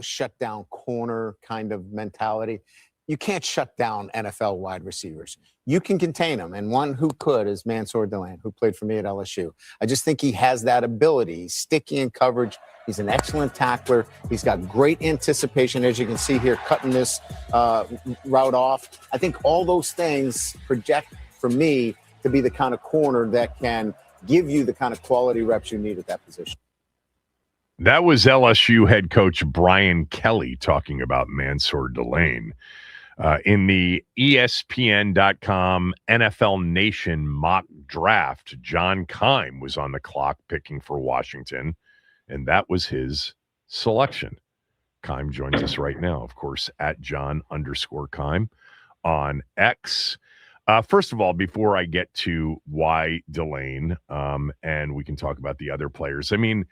shutdown corner kind of mentality. You can't shut down NFL wide receivers. You can contain them, and one who could is Mansour Delaney, who played for me at LSU. I just think he has that ability. He's sticky in coverage. He's an excellent tackler. He's got great anticipation, as you can see here, cutting this route off. I think all those things project for me to be the kind of corner that can give you the kind of quality reps you need at that position. That was LSU head coach Brian Kelly talking about Mansour Delaney. In the ESPN.com NFL Nation mock draft, John Keim was on the clock picking for Washington, and that was his selection. Keim joins us right now, of course, at John_Keim on X. First of all, before I get to why Delaney, and we can talk about the other players, I mean,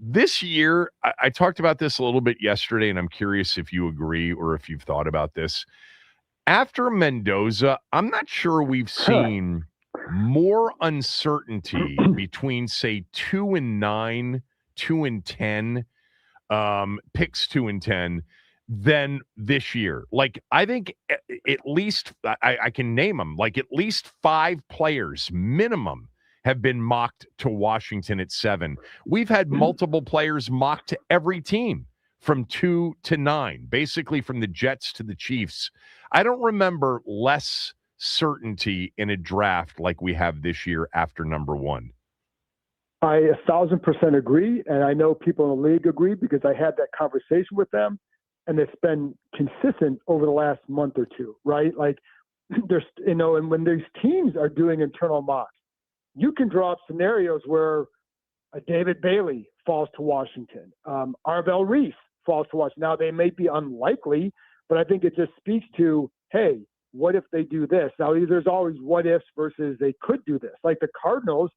this year, I talked about this a little bit yesterday, and I'm curious if you agree or if you've thought about this. After Mendoza, I'm not sure we've seen more uncertainty between, say, 2-9, 2-10, picks 2-10 than this year. Like, I think at least, I can name them, like at least 5 players minimum have been mocked to Washington at 7. We've had multiple players mocked to every team from 2 to 9, basically from the Jets to the Chiefs. I don't remember less certainty in a draft like we have this year after number 1. I 1,000% agree, and I know people in the league agree because I had that conversation with them, and it's been consistent over the last month or two, right? Like, there's, and when these teams are doing internal mocks, you can draw up scenarios where a David Bailey falls to Washington, Arvell Reese falls to Washington. Now, they may be unlikely, but I think it just speaks to, hey, what if they do this? Now, there's always what ifs versus they could do this. Like the Cardinals,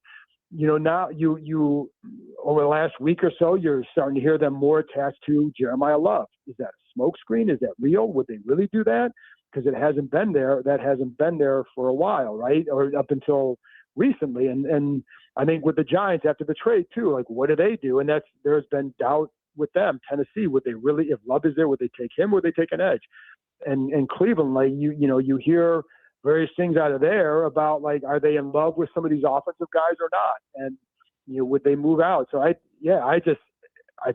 now you over the last week or so, you're starting to hear them more attached to Jeremiah Love. Is that a smokescreen? Is that real? Would they really do that? Because it hasn't been there. That hasn't been there for a while, right? Or up until recently. And I think with the Giants after the trade too, like what do they do? And there's been doubt with them. Tennessee, would they really, if Love is there, would they take him or would they take an edge? And Cleveland, like you hear various things out of there about like, are they in love with some of these offensive guys or not? And would they move out? So I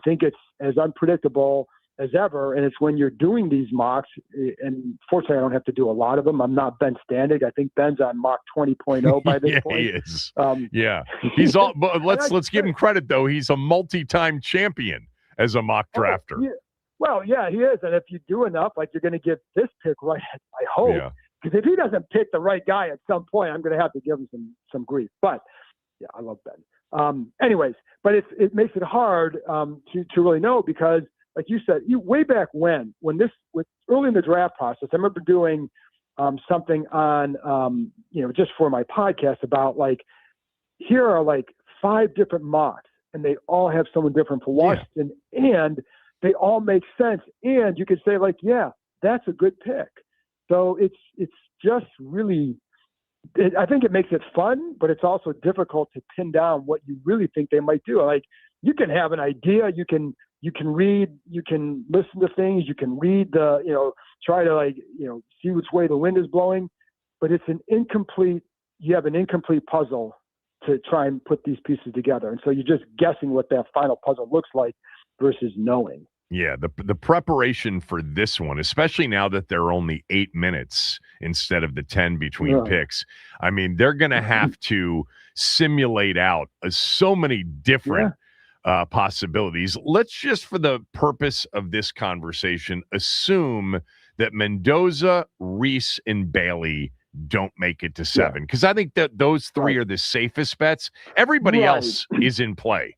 think it's as unpredictable as ever. And it's when you're doing these mocks, and fortunately I don't have to do a lot of them. I'm not Ben Standig. I think Ben's on mock 20.0 by this point. He is. Yeah. He's all, but let's give him credit though. He's a multi-time champion as a mock drafter. Yeah. Well, yeah, he is. And if you do enough, like you're going to get this pick right, I hope. Yeah. Because if he doesn't pick the right guy at some point, I'm going to have to give him some grief. But yeah, I love Ben. Anyways, but it makes it hard to really know because, like you said, way back when this was early in the draft process, I remember doing something on just for my podcast about like here are like 5 different mocks and they all have someone different for Washington and they all make sense and you could say like, yeah, that's a good pick. So it's just really, I think it makes it fun, but it's also difficult to pin down what you really think they might do. Like you can have an idea, you can read, you can listen to things, you can read try to see which way the wind is blowing, but you have an incomplete puzzle to try and put these pieces together. And so you're just guessing what that final puzzle looks like versus knowing. Yeah, the preparation for this one, especially now that there are only 8 minutes instead of the 10 between picks. I mean, they're going to have to simulate out so many different possibilities. Let's just, for the purpose of this conversation, assume that Mendoza, Reese, and Bailey don't make it to 7, because I think that those 3 are the safest bets. Everybody else is in play.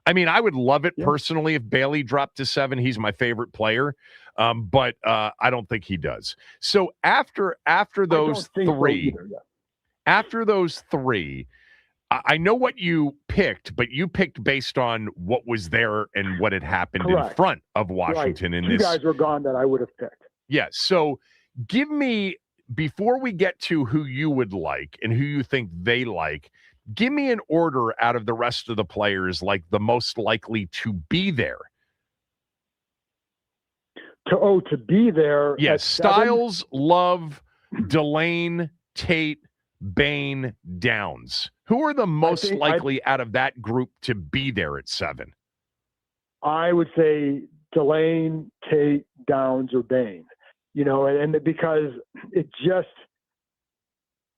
I mean, I would love it personally if Bailey dropped to 7. He's my favorite player, but I don't think he does. So after those 3, I know what you picked, but you picked based on what was there and what had happened in front of Washington. Right. In You this, guys were gone that I would have picked. Yeah. So give me, before we get to who you would like and who you think they like, Give me an order out of the rest of the players, like the most likely to be there. To be there. Yes, Styles, Love, Delane, Tate, Bain, Downs. Who are the most likely out of that group to be there at 7? I would say Delane, Tate, Downs, or Bain. And because it just,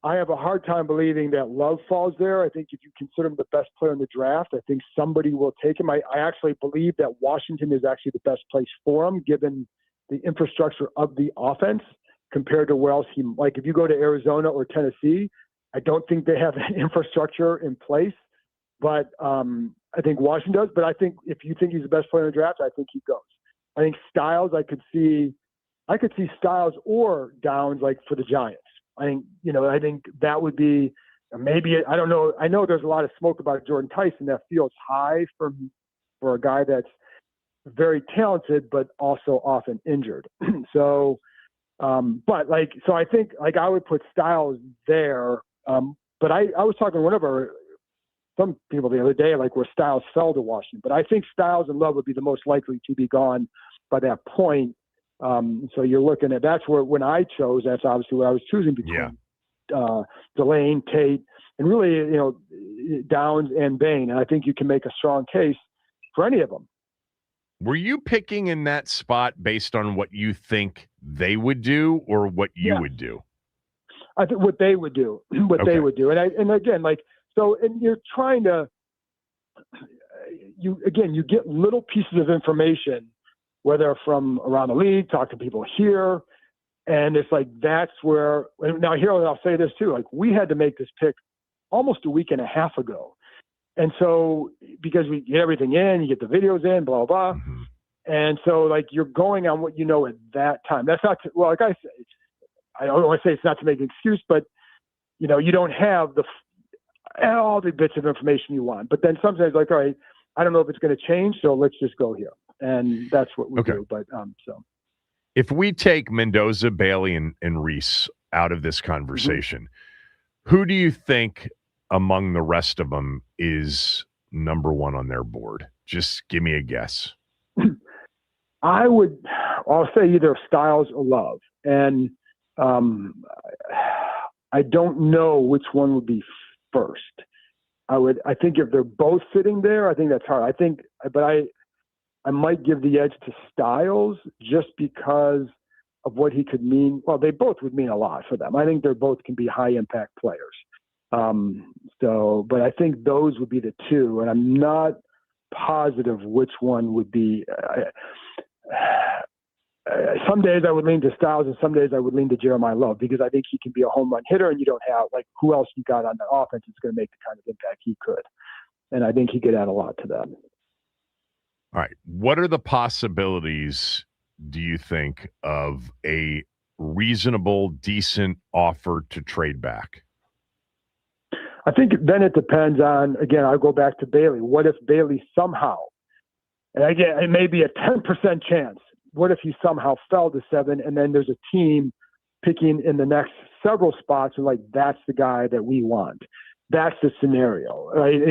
I have a hard time believing that Love falls there. I think if you consider him the best player in the draft, I think somebody will take him. I actually believe that Washington is actually the best place for him, given the infrastructure of the offense compared to where else if you go to Arizona or Tennessee, I don't think they have that infrastructure in place. But I think Washington does. But I think if you think he's the best player in the draft, I think he goes. I think Styles, I could see Styles or Downs for the Giants. I think that would be maybe, I don't know. I know there's a lot of smoke about Jordan Tyson. That feels high for a guy that's very talented, but also often injured. So I think I would put Styles there. But I was talking to some people the other day, where Styles fell to Washington, but I think Styles and Love would be the most likely to be gone by that point. So you're looking at, that's where, when I chose, that's obviously what I was choosing between Delane, Tate, and really, Downs and Bain. And I think you can make a strong case for any of them. Were you picking in that spot based on what you think they would do or what you would do? I think what they would do, they would do. And again, and you're trying to, you get little pieces of information, whether from around the league, talk to people here. And it's that's where, now here, I'll say this too, we had to make this pick almost a week and a half ago. And so, because we get everything in, you get the videos in, blah, blah. Mm-hmm. And so you're going on what you know at that time. That's not, like I said, I don't want to say it's not to make an excuse, but you don't have all the bits of information you want. But then sometimes all right, I don't know if it's going to change, so let's just go here. And that's what we do. But so if we take Mendoza, Bailey, and Reese out of this conversation, who do you think among the rest of them is number one on their board? Just give me a guess. I'll say either Styles or Love. And I don't know which one would be first. I think if they're both sitting there, I think that's hard. I might give the edge to Styles just because of what he could mean. Well, they both would mean a lot for them. I think they're both can be high impact players. But I think those would be the two, and I'm not positive which one would be. Some days I would lean to Styles, and some days I would lean to Jeremiah Love because I think he can be a home run hitter, and you don't have who else you got on that offense that's going to make the kind of impact he could. And I think he could add a lot to that. All right. What are the possibilities, do you think, of a reasonable, decent offer to trade back? I think then it depends on, again, I'll go back to Bailey. What if Bailey somehow, and again, it may be a 10% chance, what if he somehow fell to 7 and then there's a team picking in the next several spots and that's the guy that we want? That's the scenario, right?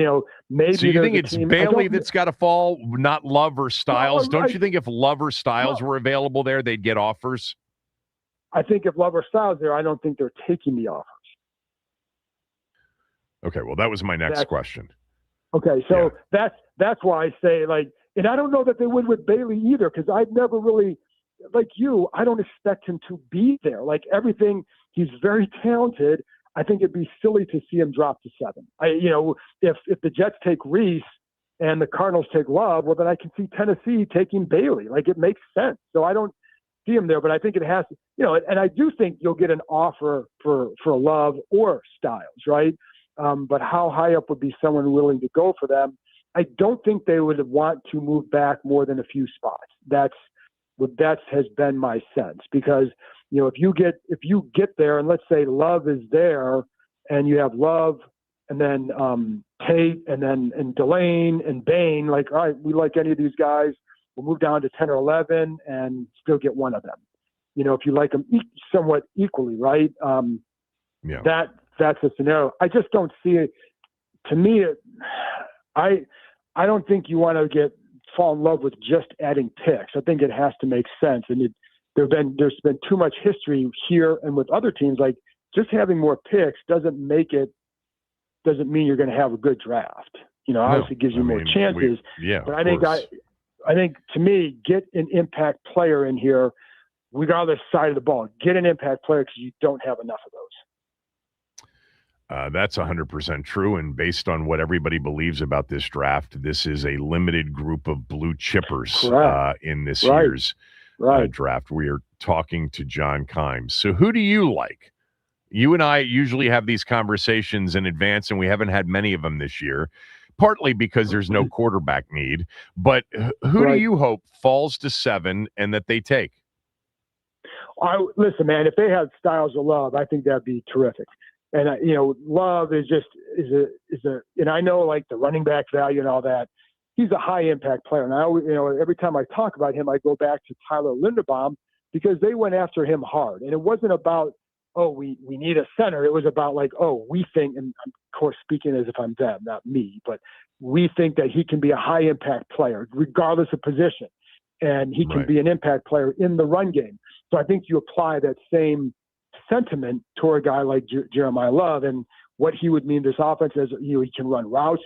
Maybe. So you think it's Bailey that's got to fall, not Love or Styles? Don't you think if Love or Styles were available there, they'd get offers? I think if Love or Styles there, I don't think they're taking the offers. Okay, well, that was my next question. Okay, so that's why I say and I don't know that they would with Bailey either, because I've never really, I don't expect him to be there. Everything, he's very talented. I think it'd be silly to see him drop to 7. If the Jets take Reese and the Cardinals take Love, well, then I can see Tennessee taking Bailey. It makes sense. So I don't see him there, but I think it has to, and I do think you'll get an offer for Love or Styles, right? But how high up would be someone willing to go for them? I don't think they would want to move back more than a few spots. That has been my sense, because if you get there and let's say Love is there and you have Love and then Tate and Delane and Bain, all right, we like any of these guys, we'll move down to 10 or 11 and still get one of them. If you like them somewhat equally, right? That's a scenario. I just don't see it. to me, I don't think you want to fall in love with just adding picks. I think it has to make sense, and there's been too much history here and with other teams. Like just having more picks doesn't mean you're going to have a good draft. Obviously gives you more chances. But I think to me, get an impact player in here, regardless side of the ball. Get an impact player because you don't have enough of those. That's 100% true. And based on what everybody believes about this draft, this is a limited group of blue chippers in this year's draft. We are talking to John Kimes. So who do you like? You and I usually have these conversations in advance, and we haven't had many of them this year, partly because there's no quarterback need. But who do you hope falls to 7 and that they take? Listen, man, if they had Styles or Love, I think that'd be terrific. And Love is a, and I know like the running back value and all that. He's a high impact player. And I always, every time I talk about him, I go back to Tyler Linderbaum because they went after him hard. And it wasn't about, we need a center. It was about like, we think, and I'm of course speaking as if I'm them, not me, but we think that he can be a high impact player regardless of position. And he can be an impact player in the run game. So I think you apply that same sentiment toward a guy like Jeremiah Love and what he would mean this offense as he can run routes.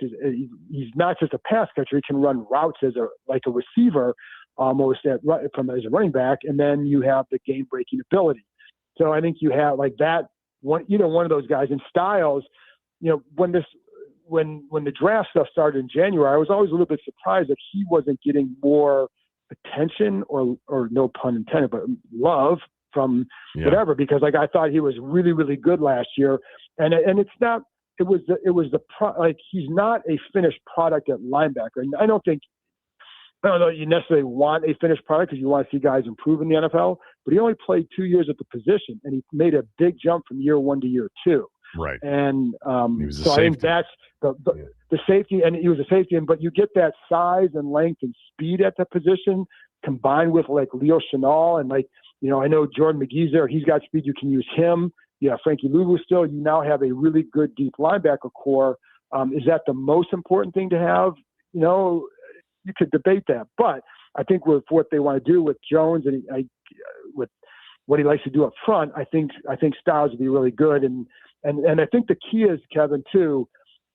He's not just a pass catcher; he can run routes as a receiver, almost as a running back. And then you have the game breaking ability. So I think you have like that one of those guys. And Styles, when the draft stuff started in January, I was always a little bit surprised that he wasn't getting more attention or no pun intended, but love from whatever, because like I thought he was really, really good last year. And it's not, he's not a finished product at linebacker. And I don't know you necessarily want a finished product because you want to see guys improve in the NFL, but he only played 2 years at the position and he made a big jump from year 1 to year 2. Right. And so I think that's the safety, and he was a safety, but you get that size and length and speed at that position combined with like Leo Chenal and like, I know Jordan McGee's there. He's got speed. You can use him. Yeah, Frankie Louvu still. You now have a really good deep linebacker core. Is that the most important thing to have? You could debate that. But I think with what they want to do with Jones and with what he likes to do up front, I think Styles would be really good. And I think the key is, Kevin, too,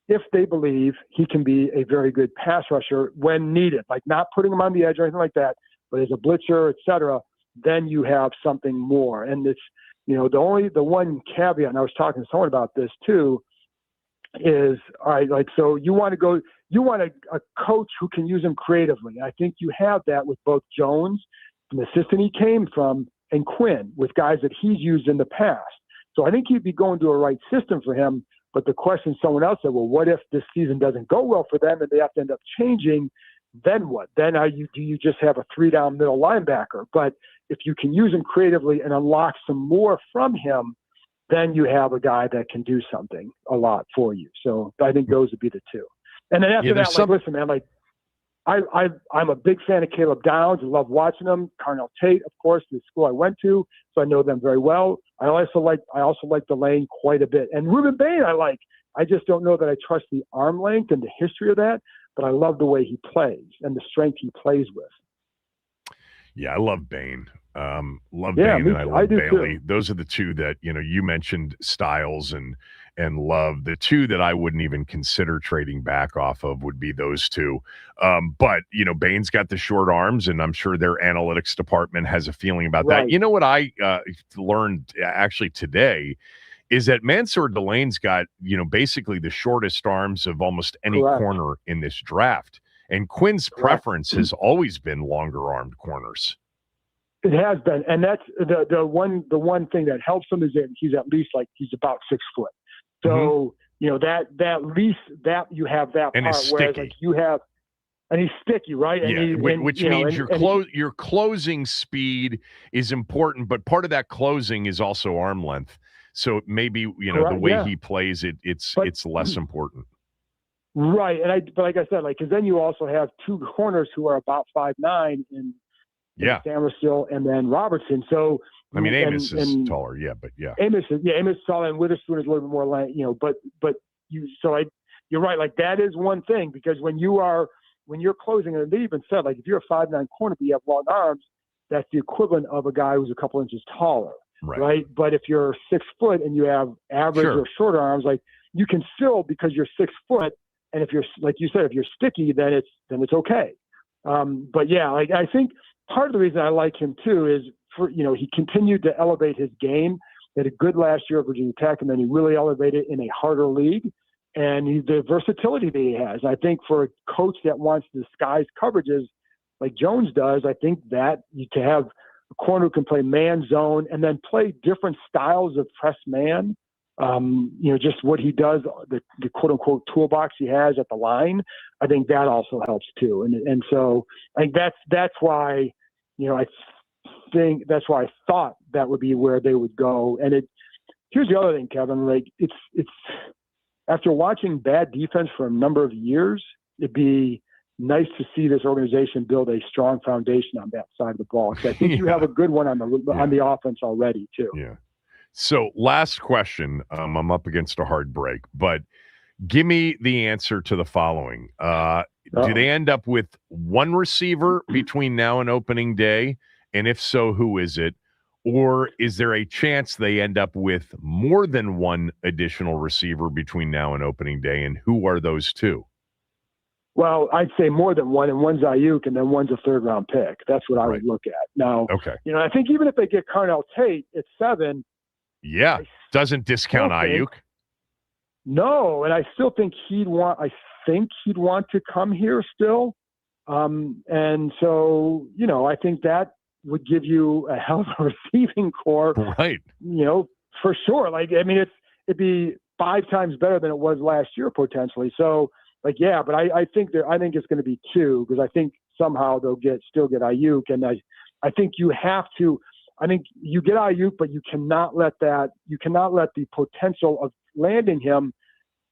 if they believe he can be a very good pass rusher when needed, like not putting him on the edge or anything like that, but as a blitzer, et cetera, then you have something more. And it's, the one caveat, and I was talking to someone about this too, is, all right, like, so you want a coach who can use him creatively. I think you have that with both Jones, the assistant he came from, and Quinn, with guys that he's used in the past. So I think he'd be going to a right system for him. But the question someone else said, well, what if this season doesn't go well for them and they have to end up changing? Then what? Then do you just have a 3-down middle linebacker? But if you can use him creatively and unlock some more from him, then you have a guy that can do something a lot for you. So I think those would be the two. And then after that, listen, man, I'm a big fan of Caleb Downs. I love watching him. Carnell Tate, of course, the school I went to, so I know them very well. I also like the lane quite a bit. And Ruben Bain, I just don't know that I trust the arm length and the history of that, but I love the way he plays and the strength he plays with. Yeah, I love Bain. Bain and I love Bailey. Too. Those are the two that, you mentioned Styles and Love. The two that I wouldn't even consider trading back off of would be those two. But, Bain's got the short arms, and I'm sure their analytics department has a feeling about that. You know what I learned actually today is that Mansour Delane's got, basically the shortest arms of almost any corner in this draft. And Quinn's preference has always been longer-armed corners. It has been, and that's the one thing that helps him is that he's at least he's about 6 foot. So that at least that you have that and part. It's whereas sticky. you have, and he's sticky, right? And which means your closing speed is important, but part of that closing is also arm length. So maybe the way he plays it's less important. Right, but like I said, because then you also have two corners who are about 5'9" in Samuelson and then Robertson. So I mean, Amos is taller, but Amos is taller, and Witherspoon is a little bit more, but you're right. Like that is one thing, because when you're closing, and they even said, like, if you're a 5'9" corner but you have long arms, that's the equivalent of a guy who's a couple inches taller, right? But if you're 6 foot and you have average or shorter arms, like you can still, because you're 6 foot, and if you're, like you said, if you're sticky, then it's okay. But yeah, like I think part of the reason I like him too is he continued to elevate his game. He had a good last year at Virginia Tech, and then he really elevated in a harder league. And the versatility that he has, I think for a coach that wants to disguise coverages like Jones does, I think that to have a corner who can play man zone and then play different styles of press man, just what he does, the quote unquote toolbox he has at the line, I think that also helps too. And so I think that's why, I think that's why I thought that would be where they would go. And here's the other thing, Kevin, like it's after watching bad defense for a number of years, it'd be nice to see this organization build a strong foundation on that side of the ball. Because I think you have a good one on the offense already too. Yeah. So last question. I'm up against a hard break, but give me the answer to the following. Do they end up with one receiver between now and opening day? And if so, who is it? Or is there a chance they end up with more than one additional receiver between now and opening day? And who are those two? Well, I'd say more than one, and one's Ayuk, and then one's a third-round pick. That's what I would look at. Now, I think even if they get Carnell Tate at 7, doesn't discount Ayuk. No, and I still think he'd want to come here still. And so, I think that would give you a hell of a receiving core. Right. For sure. Like, I mean, it'd be 5 times better than it was last year, potentially. So, but I think it's going to be 2, because I think somehow they'll still get Ayuk. And I think you have to, I think you get Ayuk, but you cannot let the potential of landing him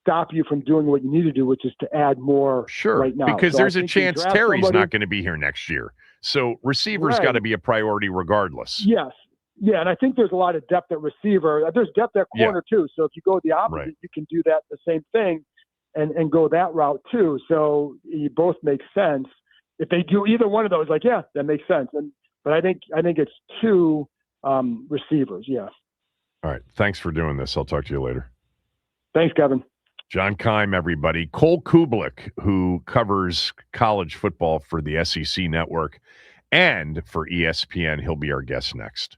stop you from doing what you need to do, which is to add more right now. Because so there's a chance Terry's not going to be here next year. So receivers got to be a priority regardless. Yes. Yeah, and I think there's a lot of depth at receiver. There's depth at corner too. So if you go the opposite, you can do that the same thing and go that route too. So you both make sense. If they do either one of those, that makes sense. But I think it's 2 receivers. Yeah. All right. Thanks for doing this. I'll talk to you later. Thanks, Kevin. John Keim, everybody. Cole Kublik, who covers college football for the SEC Network and for ESPN. He'll be our guest next.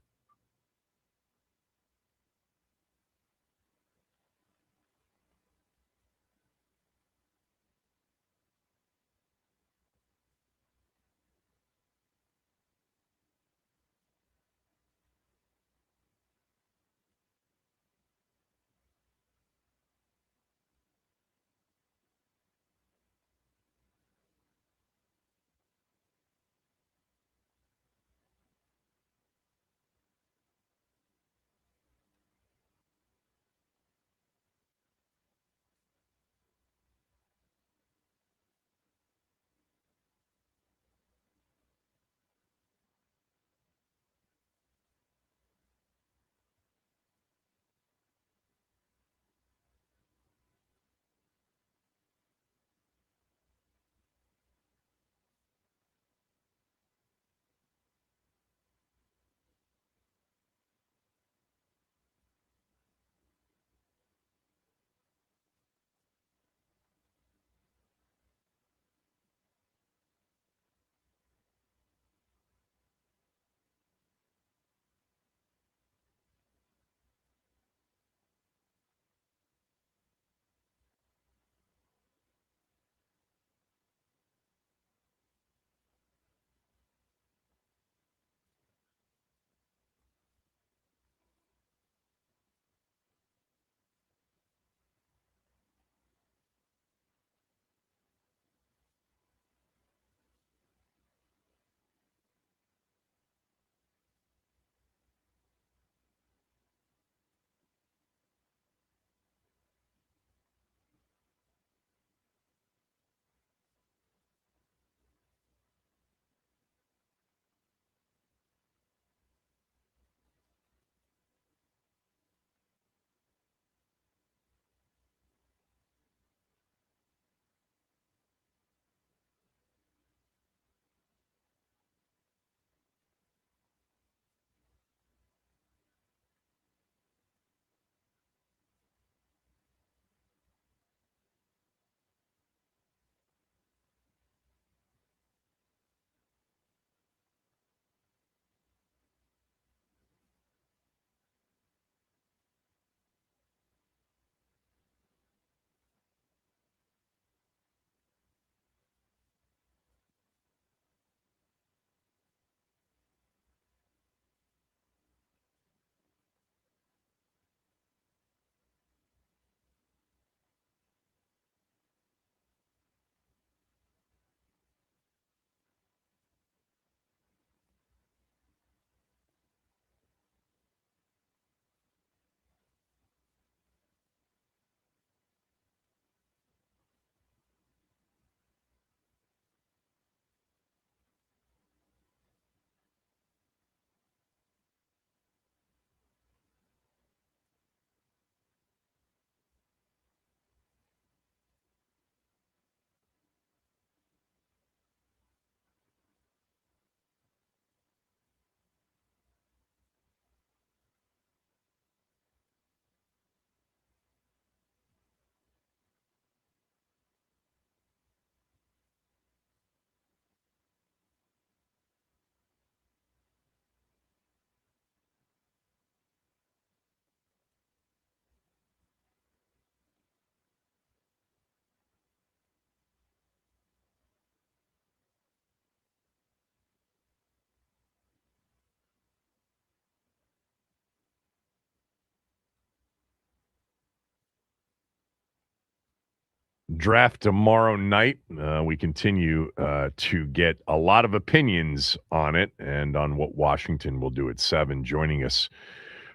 Draft tomorrow night. We continue to get a lot of opinions on it and on what Washington will do at 7. Joining us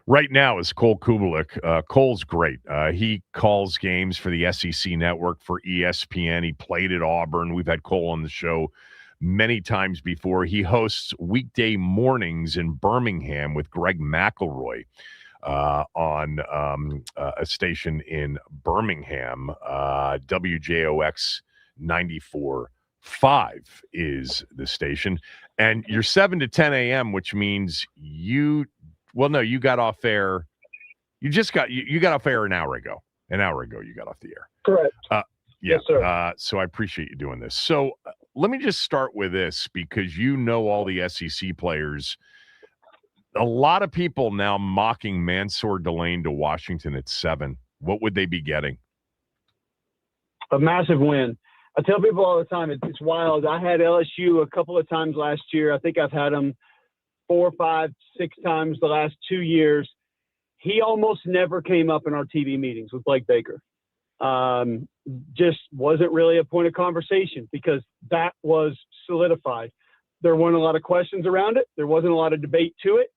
right now is Cole Kubelik. Cole's great. He calls games for the SEC Network for ESPN. He played at Auburn. We've had Cole on the show many times before. He hosts weekday mornings in Birmingham with Greg McElroy on a station in Birmingham. WJOX 94.5 is the station. And you're 7 to 10 a.m., which means you got off air. You got off air an hour ago. An hour ago, you got off the air. Correct. Yeah. Yes, sir. So I appreciate you doing this. So let me just start with this because you know all the SEC players. A lot of people now mocking Mansour Delane to Washington at 7. What would they be getting? A massive win. I tell people all the time, it's wild. I had LSU a couple of times last year. I think I've had them 4, 5, 6 times the last 2 years. He almost never came up in our TV meetings with Blake Baker. Just wasn't really a point of conversation because that was solidified. There weren't a lot of questions around it. There wasn't a lot of debate to it.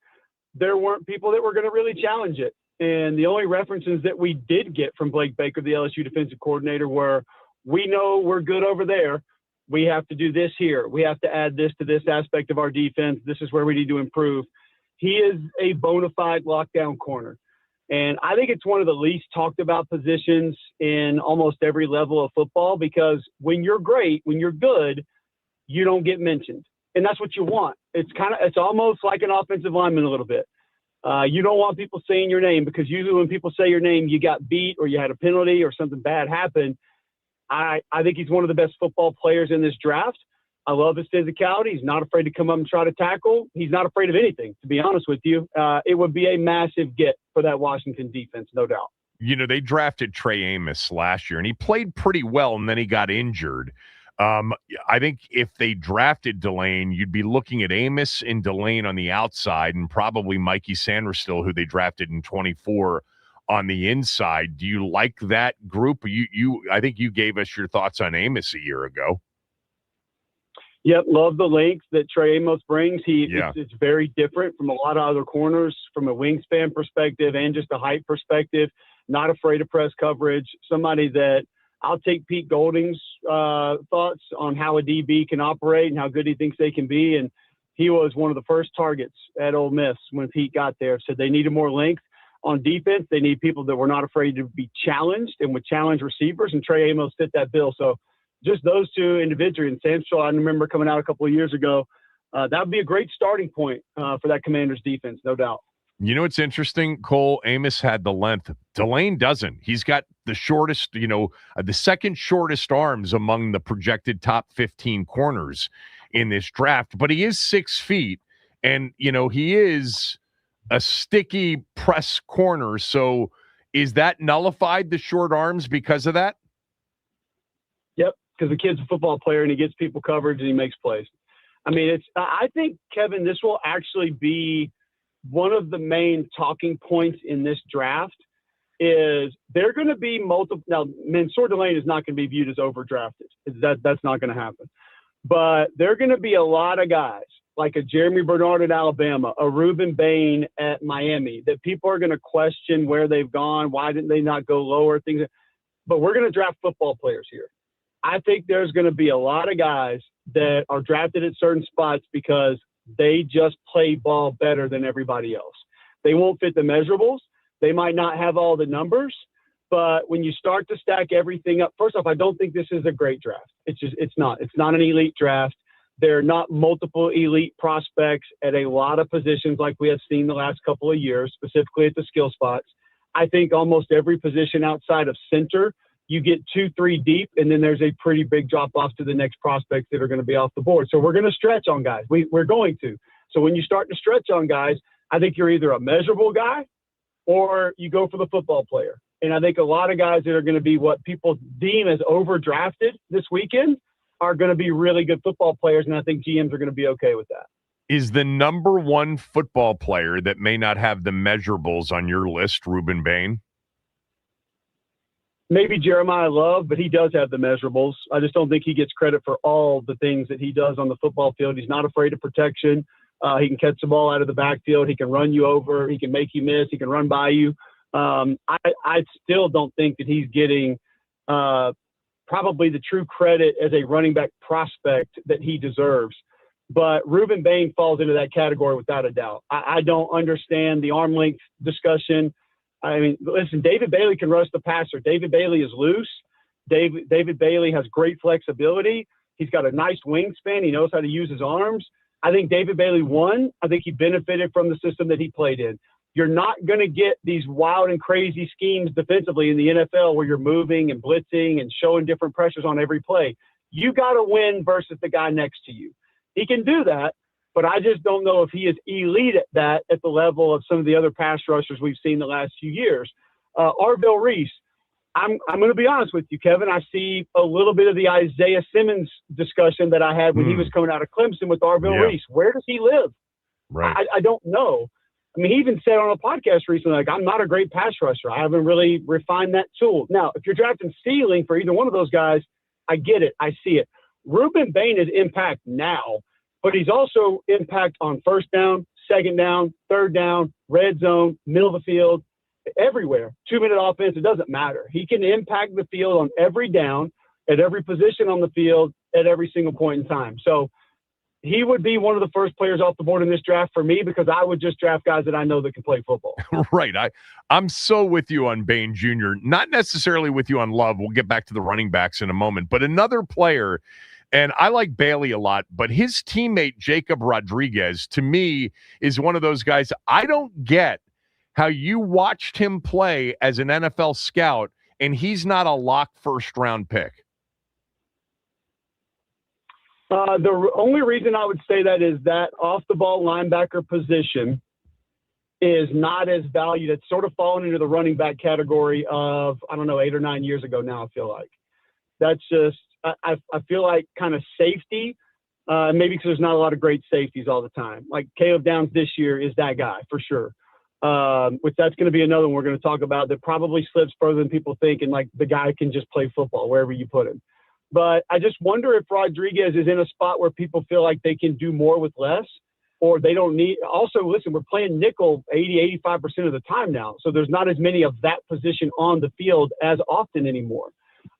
There weren't people that were going to really challenge it. And the only references that we did get from Blake Baker, the LSU defensive coordinator, were, we know we're good over there. We have to do this here. We have to add this to this aspect of our defense. This is where we need to improve. He is a bona fide lockdown corner. And I think it's one of the least talked about positions in almost every level of football because when you're great, when you're good, you don't get mentioned. And that's what you want. It's almost like an offensive lineman a little bit. You don't want people saying your name because usually when people say your name, you got beat or you had a penalty or something bad happened. I think he's one of the best football players in this draft. I love his physicality. He's not afraid to come up and try to tackle. He's not afraid of anything, to be honest with you. It would be a massive get for that Washington defense, no doubt. You know, they drafted Trey Amos last year, and he played pretty well, and then he got injured. I think if they drafted Delane, you'd be looking at Amos and Delane on the outside and probably Mikey Sanderstill, who they drafted in 24, on the inside. Do you like that group? I think you gave us your thoughts on Amos a year ago. Yep, love the length that Trey Amos brings. It's very different from a lot of other corners from a wingspan perspective and just a height perspective. Not afraid of press coverage. Somebody that I'll take Pete Golding's thoughts on how a DB can operate and how good he thinks they can be. And he was one of the first targets at Ole Miss when Pete got there. Said they needed more length on defense. They need people that were not afraid to be challenged and would challenge receivers. And Trey Amos fit that bill. So just those two individually. And Sancho, I remember coming out a couple of years ago. That would be a great starting point for that Commanders defense, no doubt. You know what's interesting, Cole? Amos had the length. Delane doesn't. He's got the shortest, the second shortest arms among the projected top 15 corners in this draft. But he is 6 feet, and, he is a sticky press corner. So is that nullified, the short arms, because of that? Yep, because the kid's a football player, and he gets people coverage, and he makes plays. I mean, I think, Kevin, this will actually be one of the main talking points in this draft is they're going to be multiple. Now, Mansour Delane is not going to be viewed as overdrafted. That's not going to happen. But there are going to be a lot of guys like a Jeremy Bernard at Alabama, a Reuben Bain at Miami, that people are going to question where they've gone, why didn't they not go lower, things. But we're going to draft football players here. I think there's going to be a lot of guys that are drafted at certain spots because they just play ball better than everybody else. They won't fit the measurables. They might not have all the numbers, but when you start to stack everything up, first off, I don't think this is a great draft. It's not an elite draft. There are not multiple elite prospects at a lot of positions like we have seen the last couple of years, specifically at the skill spots. I think almost every position outside of center, you get 2-3 deep, and then there's a pretty big drop-off to the next prospects that are going to be off the board. So we're going to stretch on guys. We're going to. So when you start to stretch on guys, I think you're either a measurable guy or you go for the football player. And I think a lot of guys that are going to be what people deem as overdrafted this weekend are going to be really good football players, and I think GMs are going to be okay with that. Is the number one football player that may not have the measurables on your list Reuben Bain? maybe Jeremiah Love, but he does have the measurables. I just don't think he gets credit for all the things that he does on the football field. He's not afraid of protection. He can catch the ball out of the backfield. He can run you over. He can make you miss. He can run by you. I still don't think that he's getting probably the true credit as a running back prospect that he deserves. But Reuben Bain falls into that category without a doubt. I don't understand the arm length discussion. I mean, listen, David Bailey can rush the passer. David Bailey is loose. David Bailey has great flexibility. He's got a nice wingspan. He knows how to use his arms. I think David Bailey won. I think he benefited from the system that he played in. You're not going to get these wild and crazy schemes defensively in the NFL where you're moving and blitzing and showing different pressures on every play. You got to win versus the guy next to you. He can do that, but I just don't know if he is elite at that at the level of some of the other pass rushers we've seen the last few years. Arvell Reese, I'm going to be honest with you, Kevin. I see a little bit of the Isaiah Simmons discussion that I had when he was coming out of Clemson with Arvell Reese. Where does he live? Right. I don't know. I mean, he even said on a podcast recently, like, I'm not a great pass rusher. I haven't really refined that tool. Now, if you're drafting ceiling for either one of those guys, I get it. I see it. Reuben Bain is impact now, but he's also impact on first down, second down, third down, red zone, middle of the field, everywhere. 2-minute offense, it doesn't matter. He can impact the field on every down, at every position on the field, at every single point in time. So he would be one of the first players off the board in this draft for me because I would just draft guys that I know that can play football. Right. I'm so with you on Bain Jr., not necessarily with you on Love. We'll get back to the running backs in a moment. But another player, and I like Bailey a lot, but his teammate Jacob Rodriguez, to me, is one of those guys. I don't get how you watched him play as an NFL scout, and he's not a lock first-round pick. The only reason I would say that is that off-the-ball linebacker position is not as valued. It's sort of fallen into the running back category of, 8 or 9 years ago now, I feel like. That's just – I feel like kind of safety, maybe because there's not a lot of great safeties all the time. Like Caleb Downs this year is that guy for sure. Which that's going to be another one we're going to talk about that probably slips further than people think, and like the guy can just play football wherever you put him. But I just wonder if Rodriguez is in a spot where people feel like they can do more with less, or they don't need. Also, listen, we're playing nickel 80-85% of the time now, so there's not as many of that position on the field as often anymore.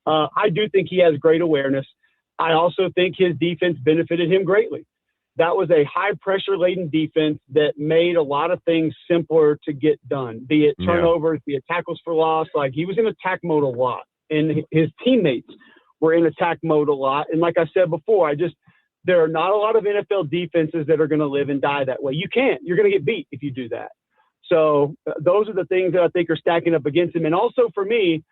I do think he has great awareness. I also think his defense benefited him greatly. That was a high-pressure-laden defense that made a lot of things simpler to get done, be it turnovers, be it tackles for loss. Like, he was in attack mode a lot, and his teammates were in attack mode a lot. And like I said before, there are not a lot of NFL defenses that are going to live and die that way. You can't. You're going to get beat if you do that. So those are the things that I think are stacking up against him. And also for me,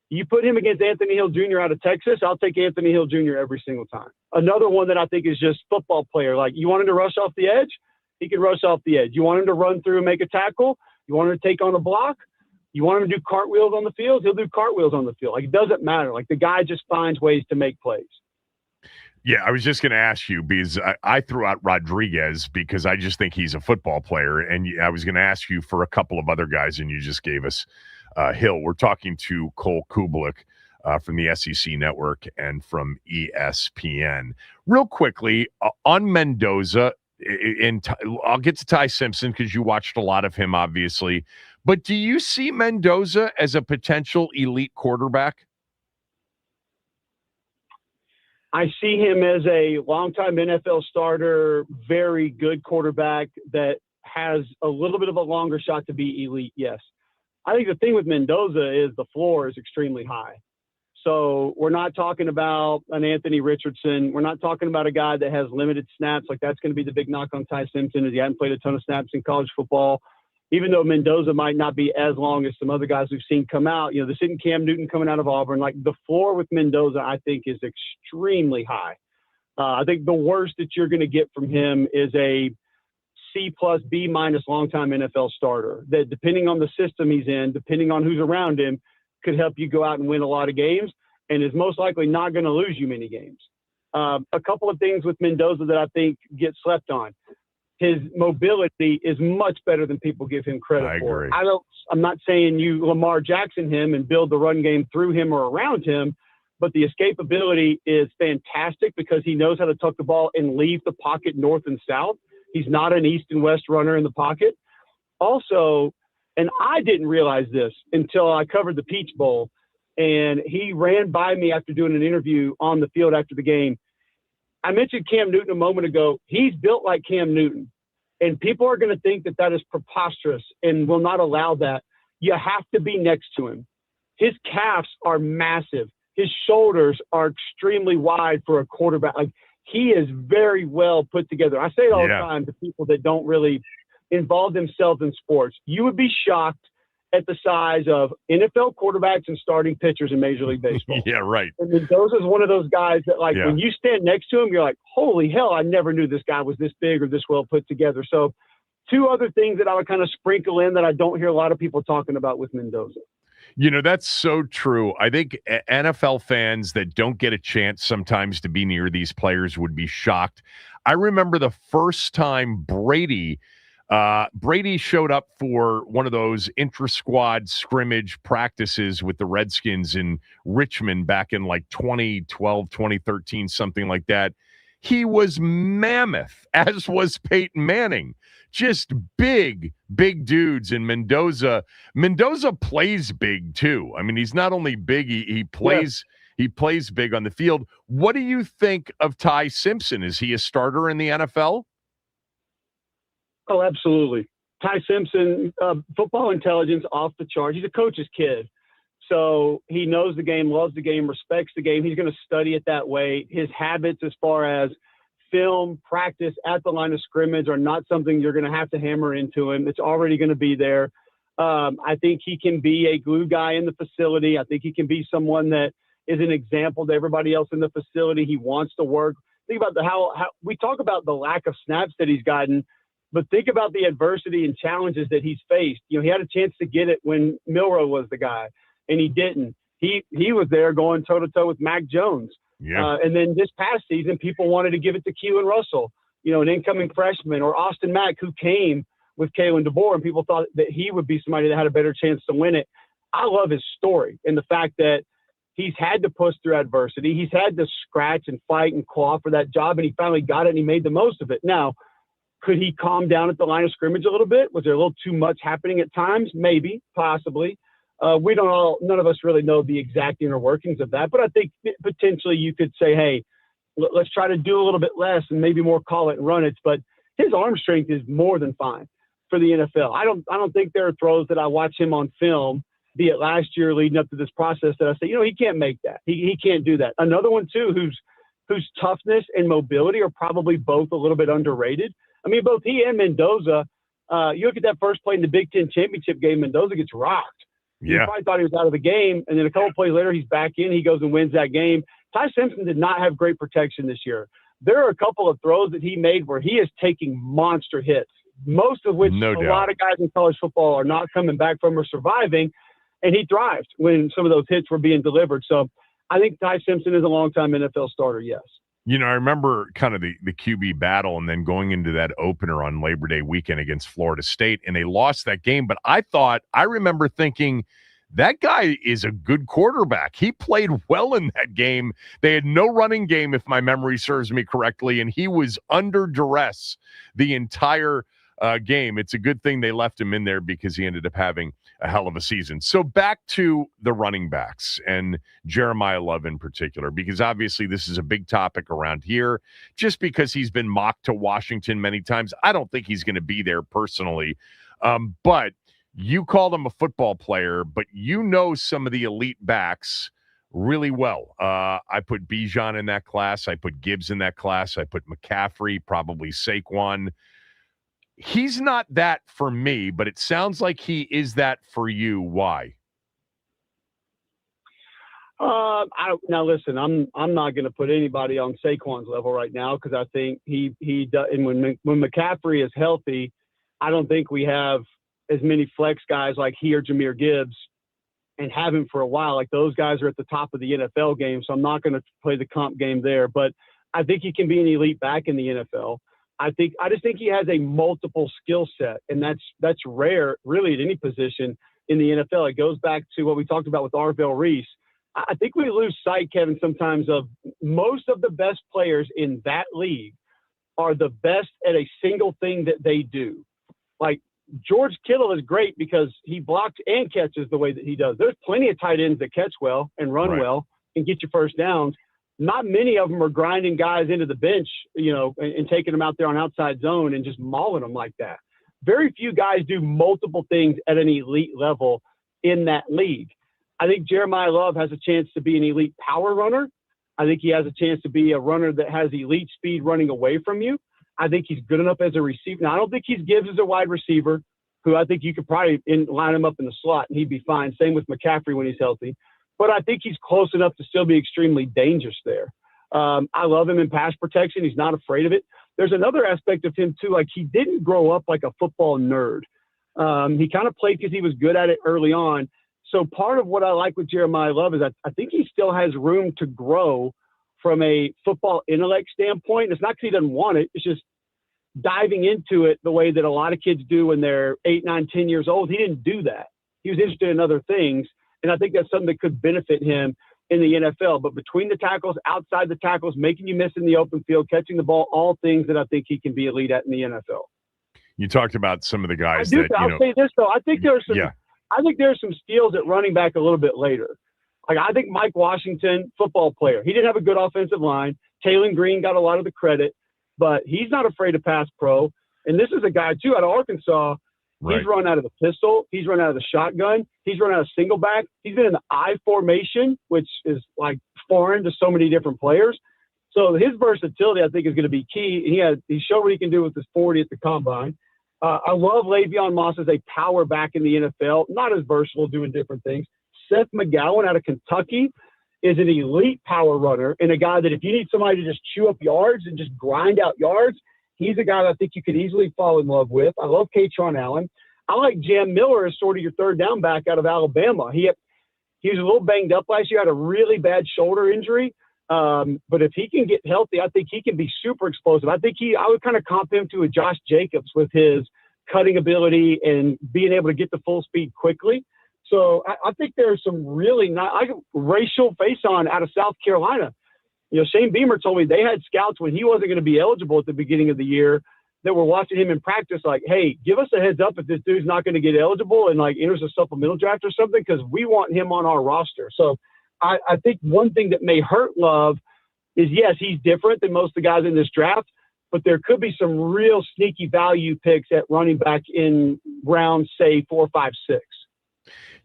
you put him against Anthony Hill Jr. out of Texas, I'll take Anthony Hill Jr. every single time. Another one that I think is just football player. Like, you want him to rush off the edge? He can rush off the edge. You want him to run through and make a tackle? You want him to take on a block? You want him to do cartwheels on the field? He'll do cartwheels on the field. Like, it doesn't matter. Like, the guy just finds ways to make plays. Yeah, I was just going to ask you because I threw out Rodriguez because I just think he's a football player. And I was going to ask you for a couple of other guys, and you just gave us Hill. We're talking to Cole Kubelik from the SEC Network and from ESPN. Real quickly, on Mendoza, I'll get to Ty Simpson because you watched a lot of him, obviously. But do you see Mendoza as a potential elite quarterback? I see him as a longtime NFL starter, very good quarterback that has a little bit of a longer shot to be elite, yes. I think the thing with Mendoza is the floor is extremely high. So we're not talking about an Anthony Richardson. We're not talking about a guy that has limited snaps. Like, that's going to be the big knock on Ty Simpson, is he hadn't played a ton of snaps in college football. Even though Mendoza might not be as long as some other guys we've seen come out, the sitting Cam Newton coming out of Auburn, like, the floor with Mendoza, I think, is extremely high. I think the worst that you're going to get from him is a C+, B- longtime NFL starter that, depending on the system he's in, depending on who's around him, could help you go out and win a lot of games and is most likely not going to lose you many games. A couple of things with Mendoza that I think get slept on. his mobility is much better than people give him credit for. I'm not saying you Lamar Jackson him and build the run game through him or around him, but the escapability is fantastic because he knows how to tuck the ball and leave the pocket north and south. He's not an east and west runner in the pocket. Also, and I didn't realize this until I covered the Peach Bowl, and he ran by me after doing an interview on the field after the game. I mentioned Cam Newton a moment ago. He's built like Cam Newton, and people are going to think that that is preposterous and will not allow that. You have to be next to him. His calves are massive. His shoulders are extremely wide for a quarterback. Like, he is very well put together. I say it all the time to people that don't really involve themselves in sports. You would be shocked at the size of NFL quarterbacks and starting pitchers in Major League Baseball. Yeah, right. And Mendoza's one of those guys that, like, when you stand next to him, you're like, holy hell, I never knew this guy was this big or this well put together. So 2 other things that I would kind of sprinkle in that I don't hear a lot of people talking about with Mendoza. You know, that's so true. I think NFL fans that don't get a chance sometimes to be near these players would be shocked. I remember the first time Brady showed up for one of those intra-squad scrimmage practices with the Redskins in Richmond back in like 2012, 2013, something like that. He was mammoth, as was Peyton Manning. Just big dudes. And Mendoza plays big too. I mean, he's not only big, he plays big on the field. What do you think of Ty Simpson? Is he a starter in the NFL? Oh, absolutely. Ty Simpson, football intelligence off the charts. He's a coach's kid. So he knows the game, loves the game, respects the game. He's going to study it that way. His habits as far as film, practice at the line of scrimmage are not something you're going to have to hammer into him. It's already going to be there. I think he can be a glue guy in the facility. I think he can be someone that is an example to everybody else in the facility. He wants to work. Think about how we talk about the lack of snaps that he's gotten, but think about the adversity and challenges that he's faced. You know, he had a chance to get it when Milroe was the guy, and he didn't. He was there going toe-to-toe with Mac Jones. Yeah. And then this past season, people wanted to give it to Keelan Russell, you know, an incoming freshman, or Austin Mack, who came with Kalen DeBoer, and people thought that he would be somebody that had a better chance to win it. I love his story and the fact that he's had to push through adversity. He's had to scratch and fight and claw for that job, and he finally got it, and he made the most of it. Now, could he calm down at the line of scrimmage a little bit? Was there a little too much happening at times? Maybe, possibly. None of us really know the exact inner workings of that, but I think potentially you could say, hey, let's try to do a little bit less and maybe more call it and run it. But his arm strength is more than fine for the NFL. I don't think there are throws that I watch him on film, be it last year leading up to this process, that I say, you know, he can't make that. He can't do that. Another one too, whose toughness and mobility are probably both a little bit underrated. I mean, both he and Mendoza, you look at that first play in the Big Ten championship game, Mendoza gets rocked. Yeah. You probably thought he was out of the game, and then a couple plays later, he's back in. He goes and wins that game. Ty Simpson did not have great protection this year. There are a couple of throws that he made where he is taking monster hits, most of which lot of guys in college football are not coming back from or surviving, and he thrived when some of those hits were being delivered. So I think Ty Simpson is a long-time NFL starter, yes. You know, I remember kind of the QB battle and then going into that opener on Labor Day weekend against Florida State, and they lost that game. But I remember thinking, that guy is a good quarterback. He played well in that game. They had no running game, if my memory serves me correctly, and he was under duress the entire game. It's a good thing they left him in there because he ended up having a hell of a season. So back to the running backs and Jeremiah Love in particular, because obviously this is a big topic around here. Just because he's been mocked to Washington many times, I don't think he's going to be there personally. But you called him a football player, but you know some of the elite backs really well. I put Bijan in that class. I put Gibbs in that class. I put McCaffrey, probably Saquon. He's not that for me, but it sounds like he is that for you. Why? Now listen, I'm not going to put anybody on Saquon's level right now, because I think he does. And when McCaffrey is healthy, I don't think we have as many flex guys like he or Jahmyr Gibbs, and have him for a while. Like, those guys are at the top of the NFL game, so I'm not going to play the comp game there. But I think he can be an elite back in the NFL. I just think he has a multiple skill set, and that's rare really at any position in the NFL. It goes back to what we talked about with Arvell Reese. I think we lose sight, Kevin, sometimes of most of the best players in that league are the best at a single thing that they do. Like George Kittle is great because he blocks and catches the way that he does. There's plenty of tight ends that catch well and run well and get you first downs. Not many of them are grinding guys into the bench, and taking them out there on outside zone and just mauling them like that. Very few guys do multiple things at an elite level in that league. I think Jeremiah Love has a chance to be an elite power runner. I think he has a chance to be a runner that has elite speed running away from you. I think he's good enough as a receiver. Now, I don't think he's Gibbs as a wide receiver, who I think you could probably line him up in the slot and he'd be fine. Same with McCaffrey when he's healthy. But I think he's close enough to still be extremely dangerous there. I love him in pass protection. He's not afraid of it. There's another aspect of him, too. Like, he didn't grow up like a football nerd. He kind of played because he was good at it early on. So part of what I like with Jeremiah Love is I think he still has room to grow from a football intellect standpoint. It's not because he doesn't want it. It's just diving into it the way that a lot of kids do when they're 8, 9, 10 years old. He didn't do that. He was interested in other things. And I think that's something that could benefit him in the NFL. But between the tackles, outside the tackles, making you miss in the open field, catching the ball, all things that I think he can be elite at in the NFL. You talked about some of the guys I'll say this, though. I think there's some steals at running back a little bit later. Like, I think Mike Washington, football player, he didn't have a good offensive line. Taylor Green got a lot of the credit, but he's not afraid to pass pro. And this is a guy, too, out of Arkansas. He's run out of the pistol. He's run out of the shotgun. He's run out of single back. He's been in the I formation, which is like foreign to so many different players. So his versatility, I think, is going to be key. He showed what he can do with his 40 at the combine. I love Le'Veon Moss as a power back in the NFL, not as versatile, doing different things. Seth McGowan out of Kentucky is an elite power runner and a guy that if you need somebody to just chew up yards and just grind out yards, he's a guy that I think you could easily fall in love with. I love Katron Allen. I like Jam Miller as sort of your third down back out of Alabama. He was a little banged up last year, had a really bad shoulder injury. But if he can get healthy, I think he can be super explosive. I would kind of comp him to a Josh Jacobs with his cutting ability and being able to get the full speed quickly. So I think there's some really racial face-on out of South Carolina. Shane Beamer told me they had scouts when he wasn't going to be eligible at the beginning of the year that were watching him in practice like, hey, give us a heads up if this dude's not going to get eligible and like enters a supplemental draft or something because we want him on our roster. So I think one thing that may hurt Love is, yes, he's different than most of the guys in this draft, but there could be some real sneaky value picks at running back in round, say, 4, 5, 6.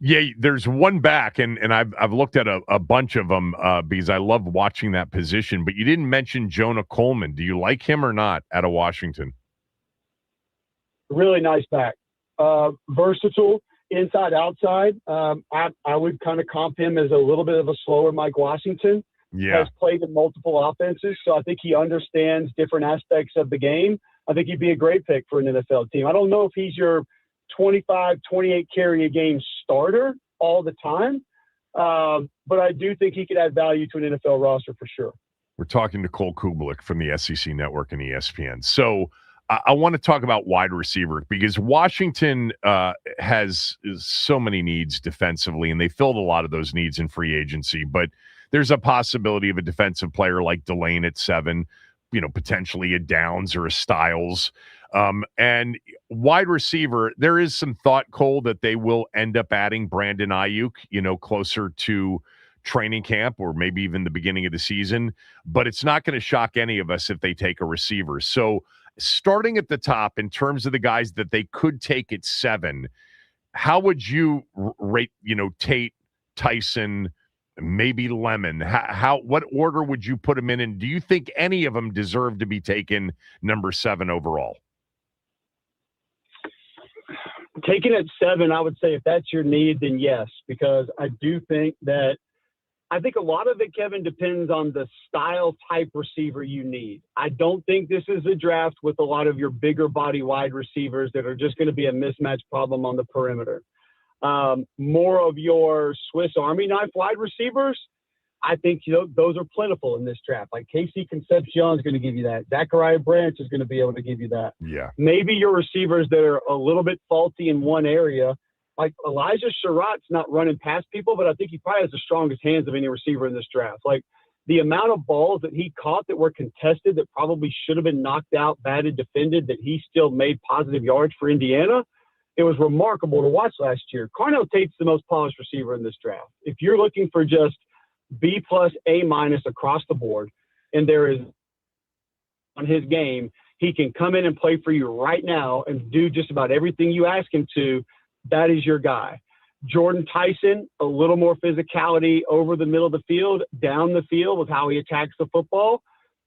Yeah, there's one back, and I've looked at a bunch of them because I love watching that position, but you didn't mention Jonah Coleman. Do you like him or not out of Washington? Really nice back. Versatile, inside, outside. I would kind of comp him as a little bit of a slower Mike Washington. Yeah. Has played in multiple offenses, so I think he understands different aspects of the game. I think he'd be a great pick for an NFL team. I don't know if he's your 25, 28 carry a game starter all the time. But I do think he could add value to an NFL roster for sure. We're talking to Cole Kubelik from the SEC Network and ESPN. So I want to talk about wide receiver because Washington has so many needs defensively, and they filled a lot of those needs in free agency. But there's a possibility of a defensive player like Delane at 7, potentially a Downs or a Styles. And wide receiver, there is some thought, Cole, that they will end up adding Brandon Ayuk, closer to training camp or maybe even the beginning of the season. But it's not going to shock any of us if they take a receiver. So starting at the top in terms of the guys that they could take at 7, how would you rate, Tate, Tyson, maybe Lemon? What order would you put them in? And do you think any of them deserve to be taken number 7 overall? Taking at 7, I would say if that's your need, then yes, because I do think that I think a lot of it, Kevin, depends on the style type receiver you need. I don't think this is a draft with a lot of your bigger body wide receivers that are just going to be a mismatch problem on the perimeter. More of your Swiss Army knife wide receivers, I think, those are plentiful in this draft. Like Casey Concepcion is going to give you that. Zachariah Branch is going to be able to give you that. Yeah. Maybe your receivers that are a little bit faulty in one area, like Elijah Sherratt's not running past people, but I think he probably has the strongest hands of any receiver in this draft. Like the amount of balls that he caught that were contested that probably should have been knocked out, batted, defended, that he still made positive yards for Indiana, it was remarkable to watch last year. Carnell Tate's the most polished receiver in this draft. If you're looking for just B+, A- across the board, and there is on his game, he can come in and play for you right now and do just about everything you ask him to. That is your guy. Jordan Tyson, a little more physicality over the middle of the field, down the field with how he attacks the football.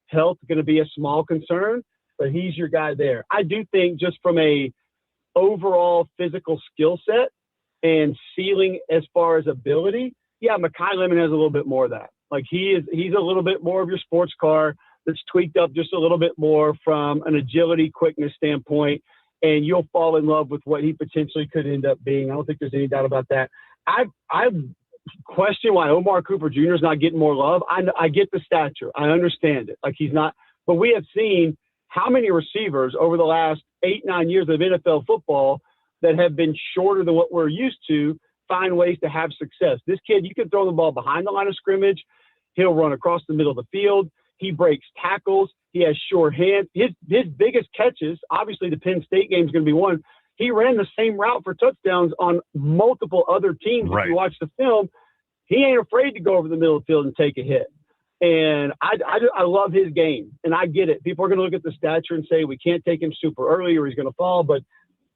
Health going to be a small concern, but he's your guy there. I do think just from a overall physical skill set and ceiling as far as ability, yeah, Mekhi Lemon has a little bit more of that. Like he's a little bit more of your sports car that's tweaked up just a little bit more from an agility, quickness standpoint, and you'll fall in love with what he potentially could end up being. I don't think there's any doubt about that. I question why Omar Cooper Jr. is not getting more love. I get the stature. I understand it. Like he's not, but we have seen how many receivers over the last 8-9 years of NFL football that have been shorter than what we're used to find ways to have success. This kid, you can throw the ball behind the line of scrimmage. He'll run across the middle of the field. He breaks tackles. He has sure hands. His biggest catches, obviously the Penn State game is going to be one. He ran the same route for touchdowns on multiple other teams. Right. If you watch the film, he ain't afraid to go over the middle of the field and take a hit. And I love his game, and I get it. People are going to look at the stature and say we can't take him super early or he's going to fall, but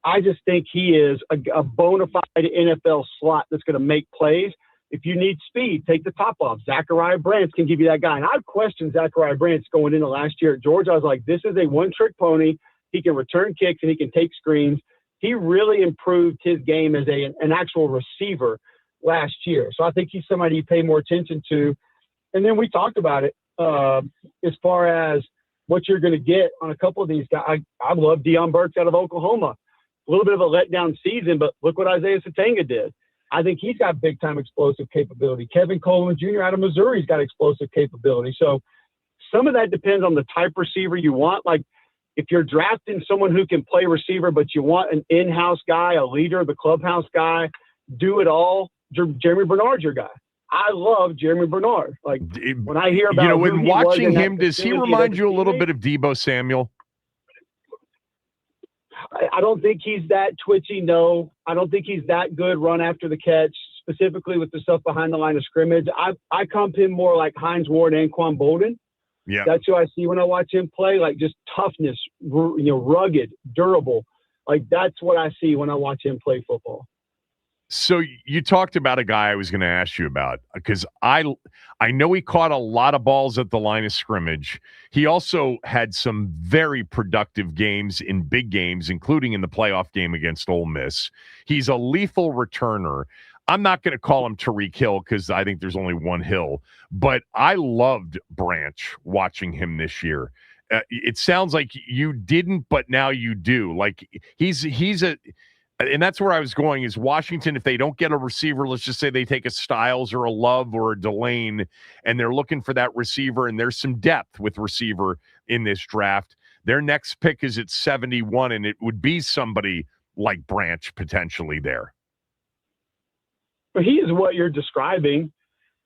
I just think he is a bona fide NFL slot that's going to make plays. If you need speed, take the top off. Zachariah Branch can give you that guy. And I've questioned Zachariah Branch going into last year at Georgia. I was like, this is a one-trick pony. He can return kicks and he can take screens. He really improved his game as an actual receiver last year. So I think he's somebody you pay more attention to. And then we talked about it as far as what you're going to get on a couple of these guys. I love Deion Burks out of Oklahoma. A little bit of a letdown season, but look what Isaiah Satanga did. I think he's got big-time explosive capability. Kevin Coleman Jr. out of Missouri's got explosive capability. So some of that depends on the type receiver you want. Like if you're drafting someone who can play receiver, but you want an in-house guy, a leader, the clubhouse guy, do it all, Jeremy Bernard's your guy. I love Jeremy Bernard. Like when I hear about when watching him, does he remind you a little bit of Deebo Samuel? I don't think he's that twitchy. No, I don't think he's that good run after the catch, specifically with the stuff behind the line of scrimmage. I comp him more like Hines Ward and Quan Bolden. Yeah, that's who I see when I watch him play. Like just toughness, rugged, durable. Like that's what I see when I watch him play football. So you talked about a guy I was going to ask you about because I know he caught a lot of balls at the line of scrimmage. He also had some very productive games in big games, including in the playoff game against Ole Miss. He's a lethal returner. I'm not going to call him Tyreek Hill because I think there's only one Hill, but I loved Branch watching him this year. It sounds like you didn't, but now you do. Like he's a. And that's where I was going is Washington, if they don't get a receiver, let's just say they take a Styles or a Love or a Delane, and they're looking for that receiver, and there's some depth with receiver in this draft. Their next pick is at 71, and it would be somebody like Branch potentially there. But he is what you're describing.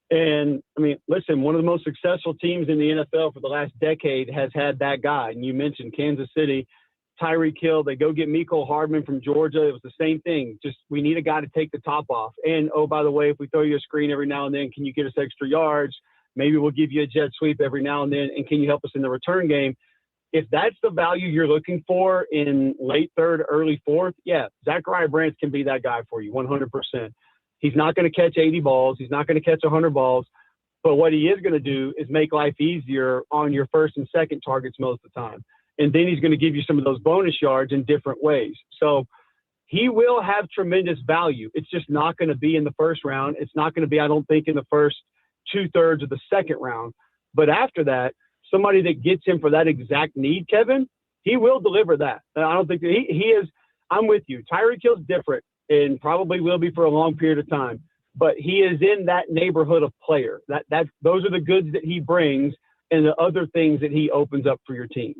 And, I mean, listen, one of the most successful teams in the NFL for the last decade has had that guy. And you mentioned Kansas City. Tyreek Hill, they go get Mecole Hardman from Georgia. It was the same thing. Just we need a guy to take the top off. And, oh, by the way, if we throw you a screen every now and then, can you get us extra yards? Maybe we'll give you a jet sweep every now and then. And can you help us in the return game? If that's the value you're looking for in late third, early fourth, yeah, Zachariah Branch can be that guy for you 100%. He's not going to catch 80 balls. He's not going to catch 100 balls. But what he is going to do is make life easier on your first and second targets most of the time. And then he's going to give you some of those bonus yards in different ways. So he will have tremendous value. It's just not going to be in the first round. It's not going to be, I don't think, in the first 2/3 of the second round. But after that, somebody that gets him for that exact need, Kevin, he will deliver that. I don't think he is. I'm with you. Tyreek Hill's different and probably will be for a long period of time. but he is in that neighborhood of player. Those are the goods that he brings and the other things that he opens up for your team.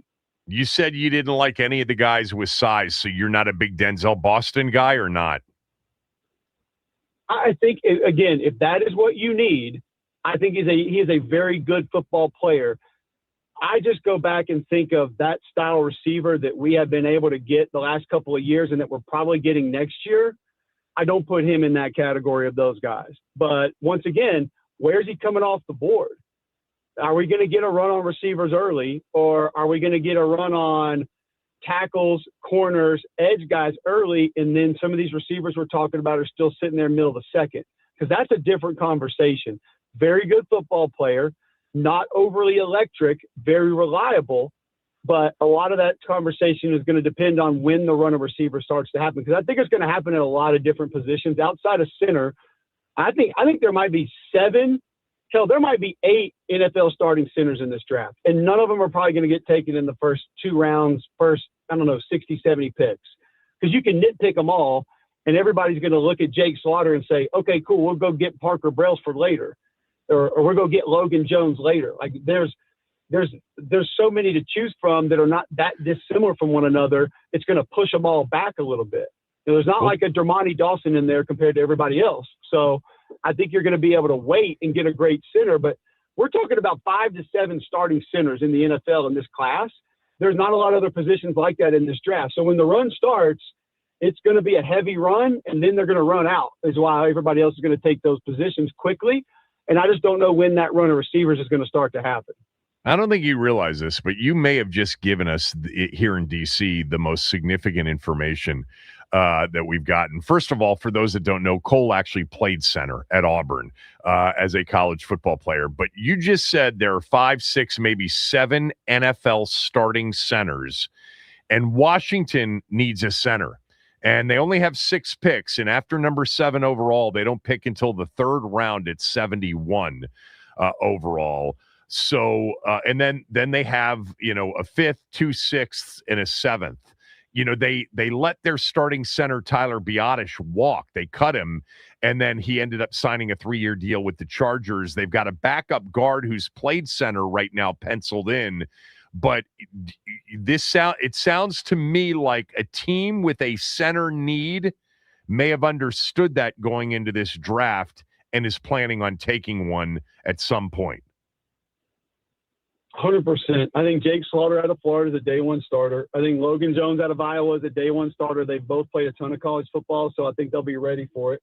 You said you didn't like any of the guys with size, so you're not a big Denzel Boston guy or not? I think, again, if that is what you need, I think he is a very good football player. I just go back and think of that style receiver that we have been able to get the last couple of years and that we're probably getting next year. I don't put him in that category of those guys. But once again, where's he coming off the board? Are we going to get a run on receivers early, or are we going to get a run on tackles, corners, edge guys early, and then some of these receivers we're talking about are still sitting there middle of the second? Because that's a different conversation. Very good football player, not overly electric, very reliable, but a lot of that conversation is going to depend on when the run of receiver starts to happen. Because I think it's going to happen in a lot of different positions outside of center. I think there might be 7. Hell, there might be 8 NFL starting centers in this draft, and none of them are probably going to get taken in the first 2 rounds, first, 60, 70 picks. Because you can nitpick them all, and everybody's going to look at Jake Slaughter and say, okay, cool, we'll go get Parker Brailsford later, or we'll go get Logan Jones later. Like there's so many to choose from that are not that dissimilar from one another. It's going to push them all back a little bit. There's not like a Dermontti Dawson in there compared to everybody else. So I think you're going to be able to wait and get a great center, but we're talking about 5 to 7 starting centers in the NFL in this class. There's not a lot of other positions like that in this draft. So when the run starts, it's going to be a heavy run, and then they're going to run out, is why everybody else is going to take those positions quickly. And I just don't know when that run of receivers is going to start to happen. I don't think you realize this, but you may have just given us here in D.C. the most significant information that we've gotten. First of all, for those that don't know, Cole actually played center at Auburn as a college football player. But you just said there are 5, 6, maybe 7 NFL starting centers, and Washington needs a center. And they only have 6 picks, and after number 7 overall, they don't pick until the 3rd round at 71 overall. So, and then they have, a 5th, 2 6ths, and a 7th. They let their starting center, Tyler Biotish, walk. They cut him, and then he ended up signing a 3-year deal with the Chargers. They've got a backup guard who's played center right now penciled in. But it sounds to me like a team with a center need may have understood that going into this draft and is planning on taking one at some point. 100%. I think Jake Slaughter out of Florida is a day one starter. I think Logan Jones out of Iowa is a day one starter. They've both played a ton of college football, so I think they'll be ready for it.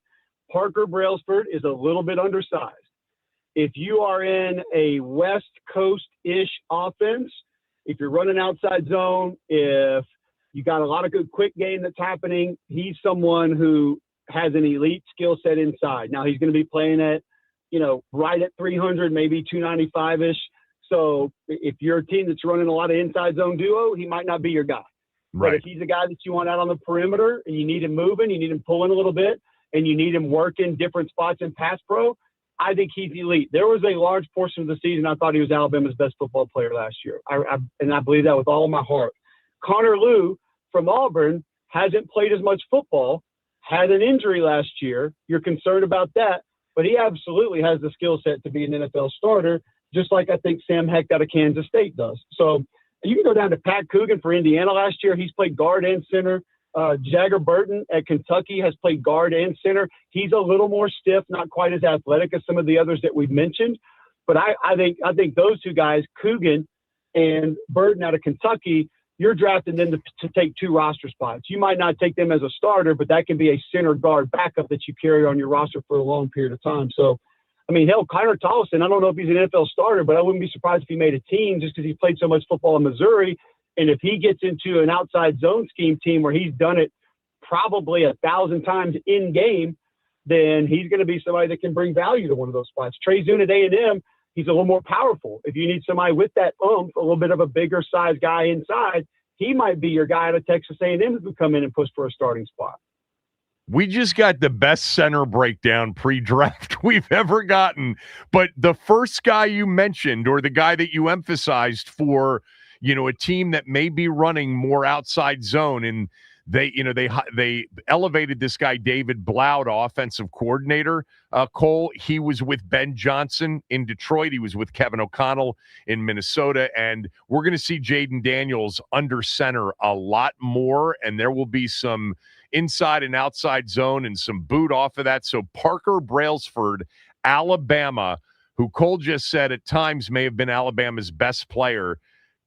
Parker Brailsford is a little bit undersized. If you are in a West Coast-ish offense, if you're running outside zone, if you got a lot of good quick game that's happening, he's someone who has an elite skill set inside. Now he's going to be playing at, right at 300, maybe 295-ish. So if you're a team that's running a lot of inside zone duo, he might not be your guy. Right. But if he's a guy that you want out on the perimeter and you need him moving, you need him pulling a little bit, and you need him working different spots in pass pro, I think he's elite. There was a large portion of the season I thought he was Alabama's best football player last year. And I believe that with all of my heart. Connor Lew from Auburn hasn't played as much football, had an injury last year. You're concerned about that, but he absolutely has the skill set to be an NFL starter, just like I think Sam Hecht out of Kansas State does. So you can go down to Pat Coogan for Indiana last year. He's played guard and center. Jagger Burton at Kentucky has played guard and center. He's a little more stiff, not quite as athletic as some of the others that we've mentioned. But I think those two guys, Coogan and Burton out of Kentucky, you're drafting them to take 2 roster spots. You might not take them as a starter, but that can be a center guard backup that you carry on your roster for a long period of time. So, hell, Connor Tollison, I don't know if he's an NFL starter, but I wouldn't be surprised if he made a team just because he played so much football in Missouri. And if he gets into an outside zone scheme team where he's done it probably 1,000 times in game, then he's going to be somebody that can bring value to one of those spots. Trey Zune at A&M, he's a little more powerful. If you need somebody with that a little bit of a bigger size guy inside, he might be your guy out of Texas A&M who could come in and push for a starting spot. We just got the best center breakdown pre-draft we've ever gotten. But the first guy you mentioned, or the guy that you emphasized for, a team that may be running more outside zone, and They elevated this guy David Blau to offensive coordinator. Cole, he was with Ben Johnson in Detroit. He was with Kevin O'Connell in Minnesota, and we're going to see Jaden Daniels under center a lot more, and there will be some inside and outside zone and some boot off of that. So Parker Brailsford, Alabama, who Cole just said at times may have been Alabama's best player,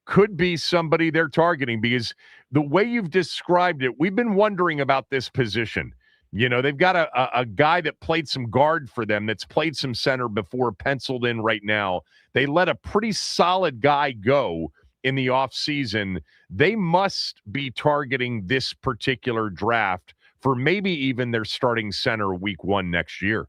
could be somebody they're targeting, because the way you've described it, we've been wondering about this position. They've got a guy that played some guard for them, that's played some center before, penciled in right now. They let a pretty solid guy go in the offseason. They must be targeting this particular draft for maybe even their starting center week 1 next year.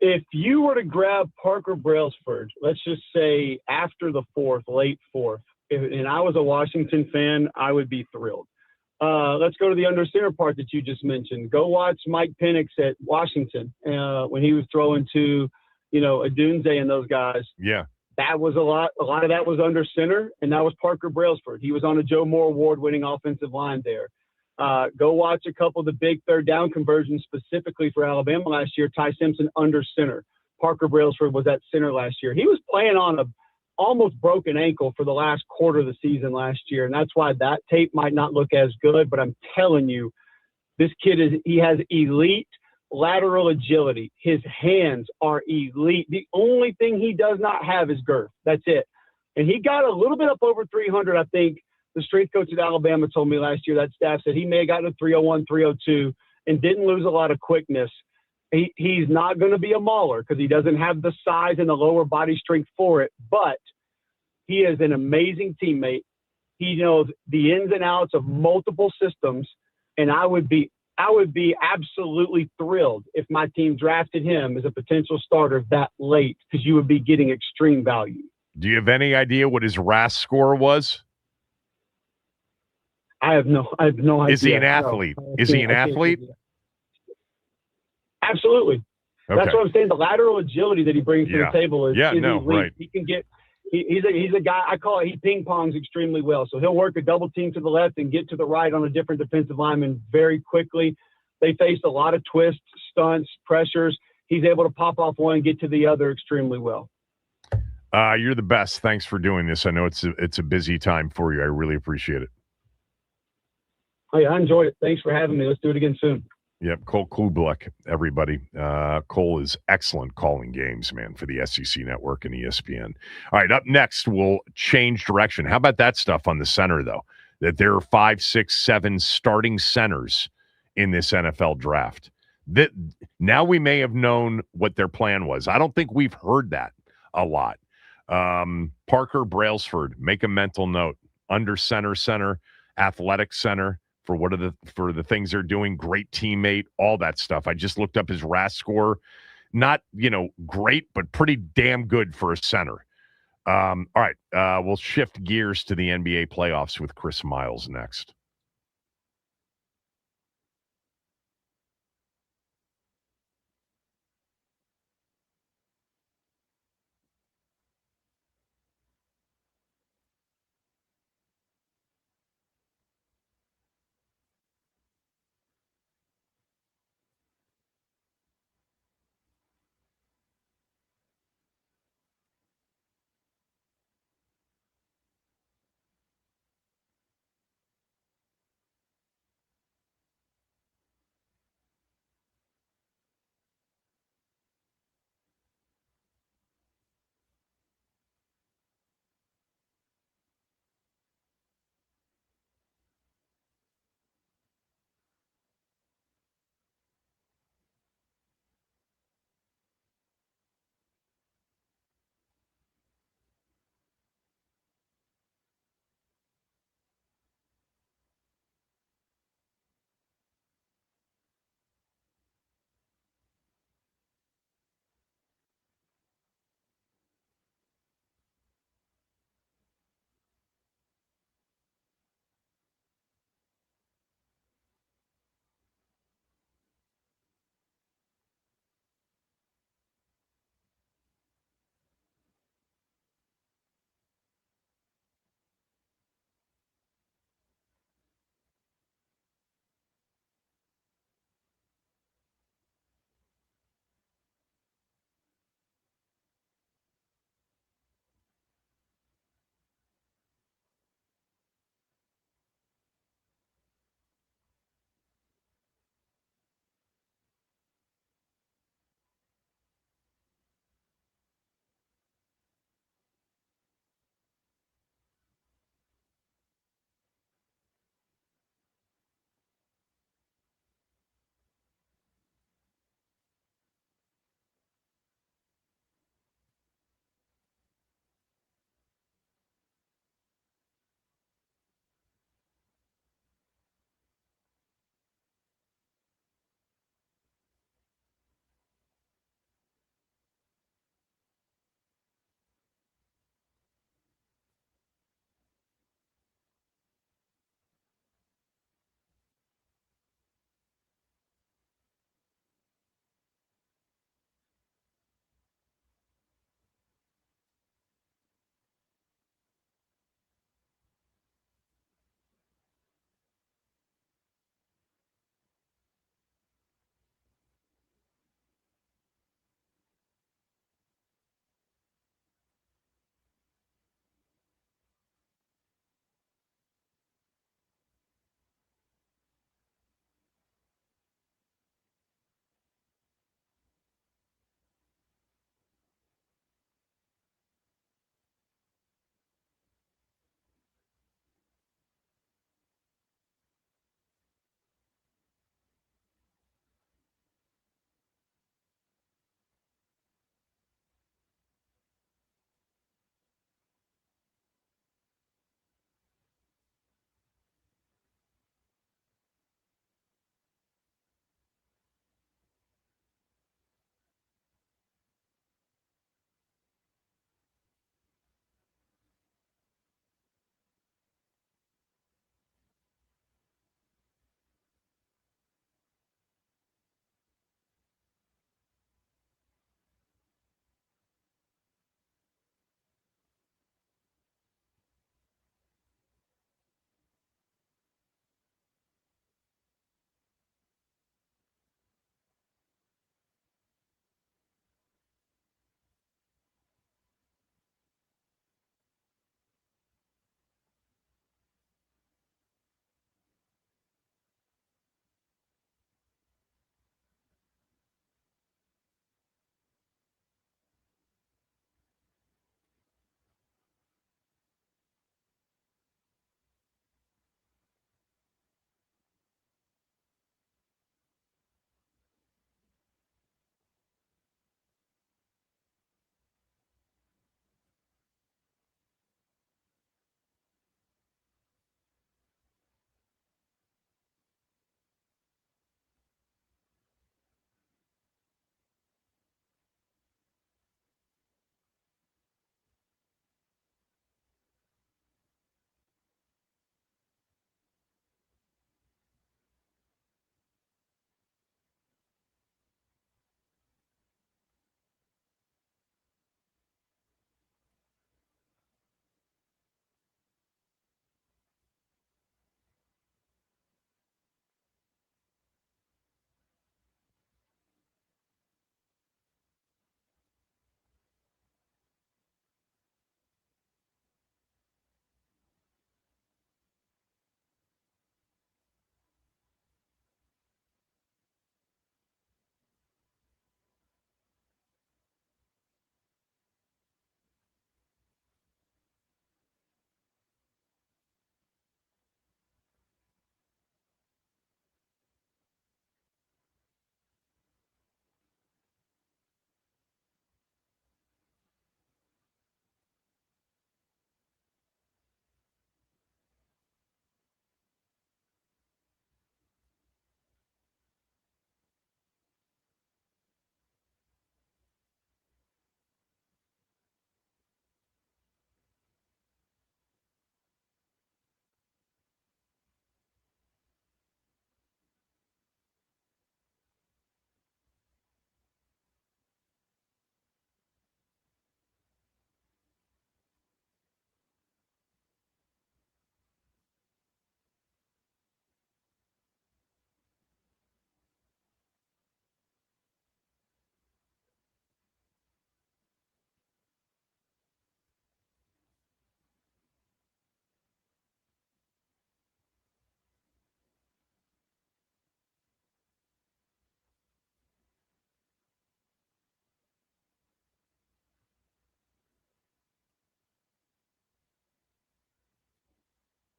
If you were to grab Parker Brailsford, let's just say after the 4th, late 4th, and I was a Washington fan, I would be thrilled. Let's go to the under center part that you just mentioned. Go watch Mike Penix at Washington when he was throwing to, Adunze and those guys. Yeah. That was a lot of that was under center, and that was Parker Brailsford. He was on a Joe Moore award-winning offensive line there. Go watch a couple of the big third down conversions specifically for Alabama last year. Ty Simpson under center. Parker Brailsford was at center last year. He was playing on a almost broken ankle for the last quarter of the season last year, and that's why that tape might not look as good. But I'm telling you, this kid he has elite lateral agility. His hands are elite. The only thing he does not have is girth. That's it. And he got a little bit up over 300, I think. The strength coach at Alabama told me last year, that staff said he may have gotten to 301, 302 and didn't lose a lot of quickness. He's not going to be a mauler because he doesn't have the size and the lower body strength for it, but he is an amazing teammate. He knows the ins and outs of multiple systems, and I would be absolutely thrilled if my team drafted him as a potential starter that late, because you would be getting extreme value. Do you have any idea what his RAS score was? I have no idea. Is he an athlete? No, Is he an athlete? Absolutely. Okay. That's what I'm saying. The lateral agility that he brings to the table is elite. Right. He can get. He's a guy. I call it. He ping pongs extremely well. So he'll work a double team to the left and get to the right on a different defensive lineman very quickly. They faced a lot of twists, stunts, pressures. He's able to pop off one and get to the other extremely well. You're the best. Thanks for doing this. I know it's a busy time for you. I really appreciate it. Oh, yeah, I enjoyed it. Thanks for having me. Let's do it again soon. Yep, Cole Klublek, everybody. Cole is excellent calling games, man, for the SEC Network and ESPN. All right, up next, we'll change direction. How about that stuff on the center, though? That there are 5, 6, 7 starting centers in this NFL draft. That now we may have known what their plan was. I don't think we've heard that a lot. Parker Brailsford, make a mental note. Under center, athletic center. For the things they're doing, great teammate, all that stuff. I just looked up his RAS score. Not, great, but pretty damn good for a center. All right, we'll shift gears to the NBA playoffs with Chris Miles next.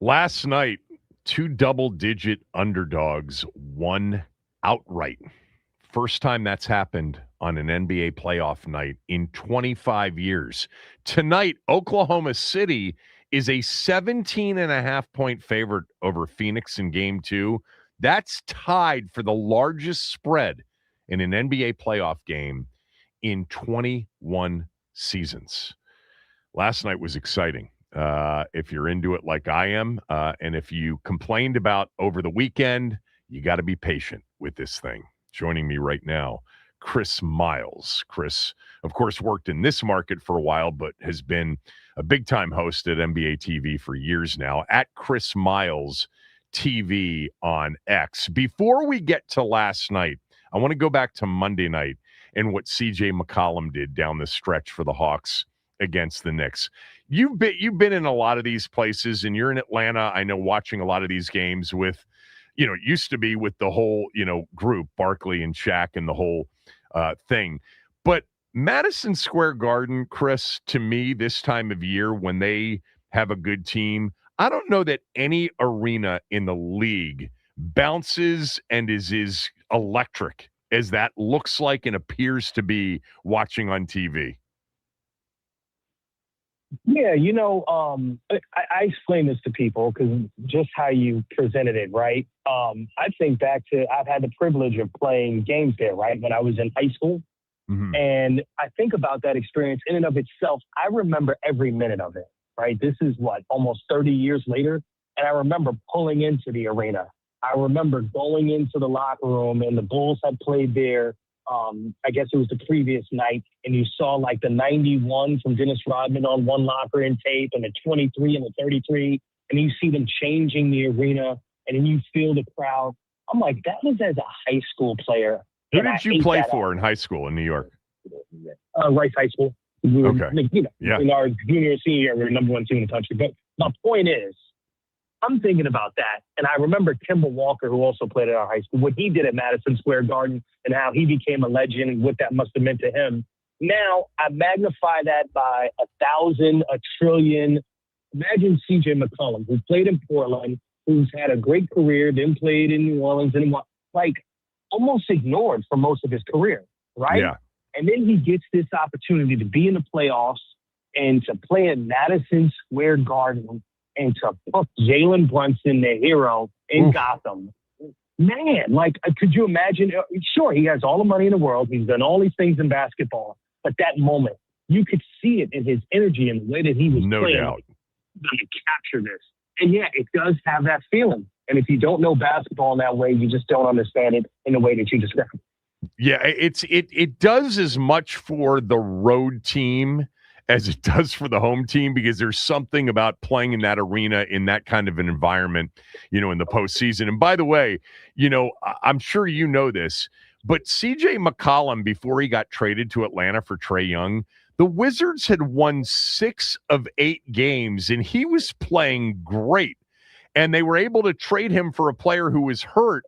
Last night, 2 double-digit underdogs won outright. First time that's happened on an NBA playoff night in 25 years. Tonight, Oklahoma City is a 17.5-point favorite over Phoenix in Game 2. That's tied for the largest spread in an NBA playoff game in 21 seasons. Last night was exciting. If you're into it like I am, and if you complained about over the weekend, you got to be patient with this thing. Joining me right now, Chris Miles. Chris, of course, worked in this market for a while, but has been a big-time host at NBA TV for years now, at Chris Miles TV on X. Before we get to last night, I want to go back to Monday night and what CJ McCollum did down the stretch for the Hawks against the Knicks. You've been in a lot of these places, and you're in Atlanta, I know, watching a lot of these games with, it used to be with the whole, group, Barkley and Shaq and the whole thing. But Madison Square Garden, Chris, to me, this time of year when they have a good team, I don't know that any arena in the league bounces and is electric as that looks like and appears to be watching on TV. Yeah, I explain this to people because just how you presented it, right? I think back to I've had the privilege of playing games there, right? When I was in high school. Mm-hmm. And I think about that experience in and of itself. I remember every minute of it, right? This is almost 30 years later. And I remember pulling into the arena. I remember going into the locker room and the Bulls had played there. I guess it was the previous night, and you saw the 91 from Dennis Rodman on one locker in tape and the 23 and the 33, and you see them changing the arena, and then you feel the crowd. I'm like, that was as a high school player. Who did you play for in high school in New York? Rice High School. We were, okay. In our junior and senior year, we were number 1 team in the country. But my point is, I'm thinking about that. And I remember Kemba Walker, who also played at our high school, what he did at Madison Square Garden and how he became a legend and what that must have meant to him. Now, I magnify that by 1,000, 1,000,000,000,000. Imagine CJ McCollum, who played in Portland, who's had a great career, then played in New Orleans, and almost ignored for most of his career, right? Yeah. And then he gets this opportunity to be in the playoffs and to play at Madison Square Garden and to put Jalen Brunson, the hero, in Gotham. Man, could you imagine? Sure, he has all the money in the world. He's done all these things in basketball. But that moment, you could see it in his energy and the way that he was playing. No doubt. To capture this. And yeah, it does have that feeling. And if you don't know basketball in that way, you just don't understand it in the way that you described. Yeah, it does as much for the road team as it does for the home team, because there's something about playing in that arena in that kind of an environment, in the postseason. And by the way, I'm sure you know this, but CJ McCollum, before he got traded to Atlanta for Trae Young, the Wizards had won 6 of 8 games, and he was playing great. And they were able to trade him for a player who was hurt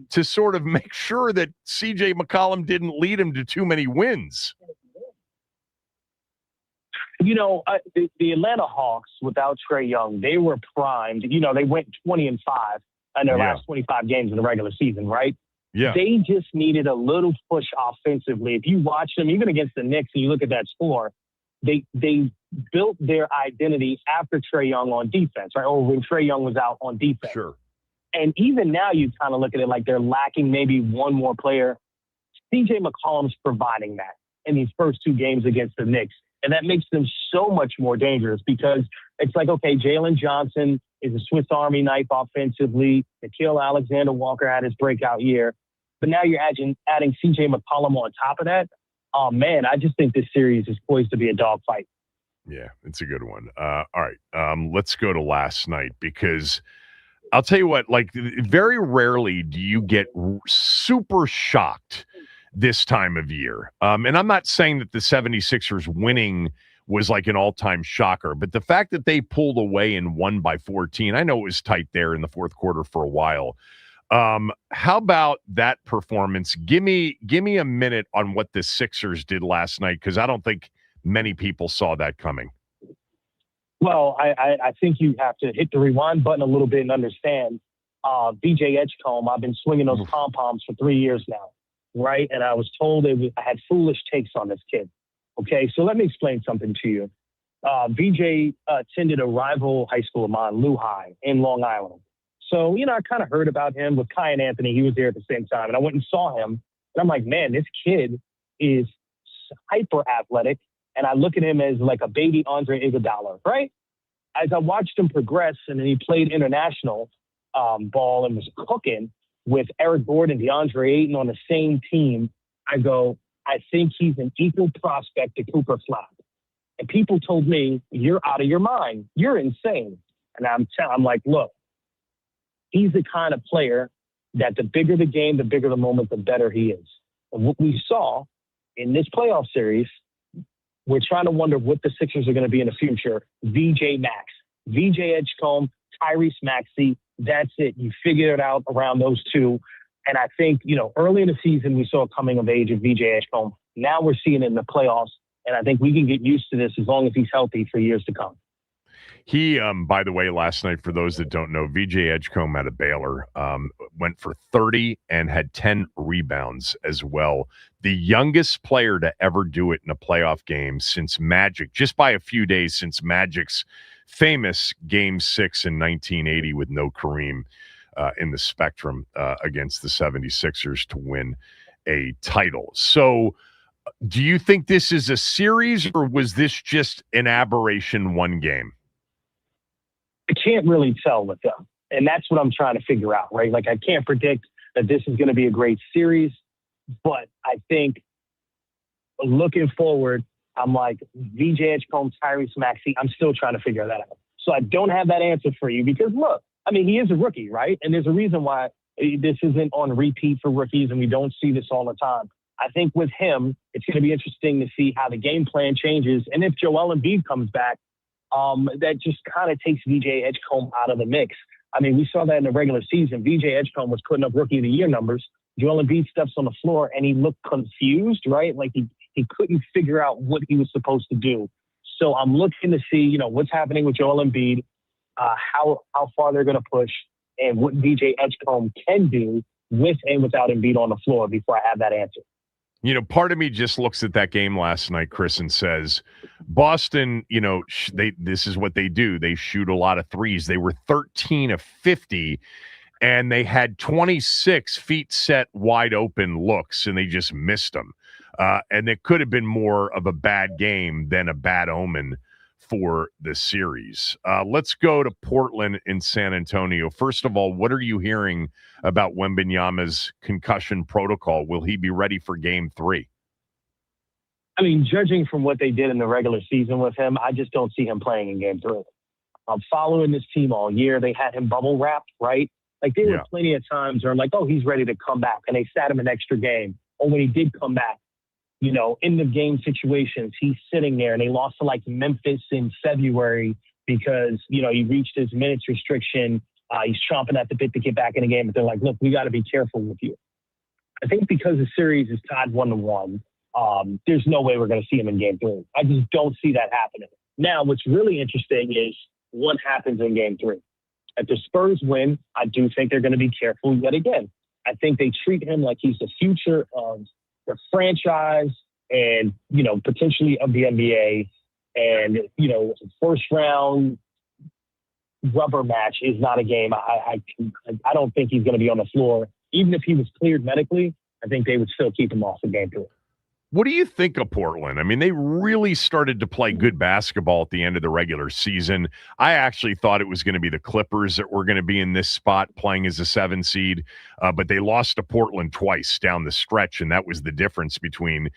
to sort of make sure that CJ McCollum didn't lead him to too many wins. The Atlanta Hawks, without Trae Young, they were primed. They went 20-5 in their last 25 games in the regular season, right? Yeah. They just needed a little push offensively. If you watch them, even against the Knicks, and you look at that score, they built their identity after Trae Young on defense, right? Or when Trae Young was out on defense. Sure. And even now, you kind of look at it like they're lacking maybe one more player. CJ McCollum's providing that in these first 2 games against the Knicks. And that makes them so much more dangerous because it's like, okay, Jalen Johnson is a Swiss Army knife offensively. Nickeil Alexander-Walker had his breakout year. But now you're adding CJ McCollum on top of that. Oh, man, I just think this series is poised to be a dogfight. Yeah, it's a good one. All right, let's go to last night because I'll tell you what, very rarely do you get super shocked this time of year. And I'm not saying that the 76ers winning was like an all-time shocker, but the fact that they pulled away and won by 14, I know it was tight there in the fourth quarter for a while. How about that performance? Give me a minute on what the Sixers did last night, because I don't think many people saw that coming. Well, I think you have to hit the rewind button a little bit and understand VJ Edgecombe. I've been swinging those pom-poms for 3 years now, right? And I was told I had foolish takes on this kid. Okay, so let me explain something to you. VJ attended a rival high school of mine, Lou High, in Long Island. So, I kind of heard about him with Kai and Anthony. He was there at the same time. And I went and saw him. And I'm like, man, this kid is hyper athletic. And I look at him as like a baby Andre Iguodala, right? As I watched him progress, and then he played international ball and was cooking with Eric Gordon, DeAndre Ayton on the same team, I go, I think he's an equal prospect to Cooper Flag. And people told me, you're out of your mind. You're insane. And I'm like, look, he's the kind of player that the bigger the game, the bigger the moment, the better he is. And what we saw in this playoff series, we're trying to wonder what the Sixers are going to be in the future. VJ Max, VJ Edgecombe, Tyrese Maxey. That's it. You figure it out around those two. And I think, early in the season, we saw a coming of age of VJ Edgecombe. Now we're seeing it in the playoffs. And I think we can get used to this as long as he's healthy for years to come. He, by the way, last night, for those that don't know, VJ Edgecombe out of Baylor went for 30 and had 10 rebounds as well. The youngest player to ever do it in a playoff game since Magic, just by a few days since Magic's famous Game 6 in 1980 with no Kareem in the Spectrum against the 76ers to win a title. So do you think this is a series, or was this just an aberration one game? I can't really tell with them. And that's what I'm trying to figure out, right? Like, I can't predict that this is going to be a great series, but I think looking forward, I'm like, VJ Edgecombe, Tyrese Maxey, I'm still trying to figure that out. So I don't have that answer for you because, look, I mean, he is a rookie, right? And there's a reason why this isn't on repeat for rookies, and we don't see this all the time. I think with him, it's going to be interesting to see how the game plan changes. And if Joel Embiid comes back, that just kind of takes VJ Edgecombe out of the mix. I mean, we saw that in the regular season. VJ Edgecombe was putting up Rookie of the Year numbers. Joel Embiid steps on the floor, and he looked confused, right? Like he couldn't figure out what he was supposed to do. So I'm looking to see, what's happening with Joel Embiid, how far they're going to push, and what VJ Edgecombe can do with and without Embiid on the floor before I have that answer. Part of me just looks at that game last night, Chris, and says, Boston, this is what they do. They shoot a lot of threes. They were 13 of 50, and they had 26 feet set wide open looks, and they just missed them. And it could have been more of a bad game than a bad omen for the series. Let's go to Portland and San Antonio. First of all, what are you hearing about Wembanyama's concussion protocol? Will he be ready for Game 3? I mean, judging from what they did in the regular season with him, I just don't see him playing in Game 3. I'm following this team all year. They had him bubble wrapped, right? Like, there were plenty of times where I'm like, oh, he's ready to come back. And they sat him an extra game. Or when he did come back, in the game situations, he's sitting there, and they lost to like Memphis in February because, he reached his minutes restriction. He's chomping at the bit to get back in the game. But they're like, look, we got to be careful with you. I think because the series is tied 1-1, there's no way we're going to see him in Game 3. I just don't see that happening. Now, what's really interesting is what happens in Game 3. If the Spurs win, I do think they're going to be careful yet again. I think they treat him like he's the future of the franchise and, potentially of the NBA. And, first round rubber match is not a game. I don't think he's going to be on the floor. Even if he was cleared medically, I think they would still keep him off the Game 3. What do you think of Portland? I mean, they really started to play good basketball at the end of the regular season. I actually thought it was going to be the Clippers that were going to be in this spot playing as a 7 seed, but they lost to Portland twice down the stretch, and that was the difference between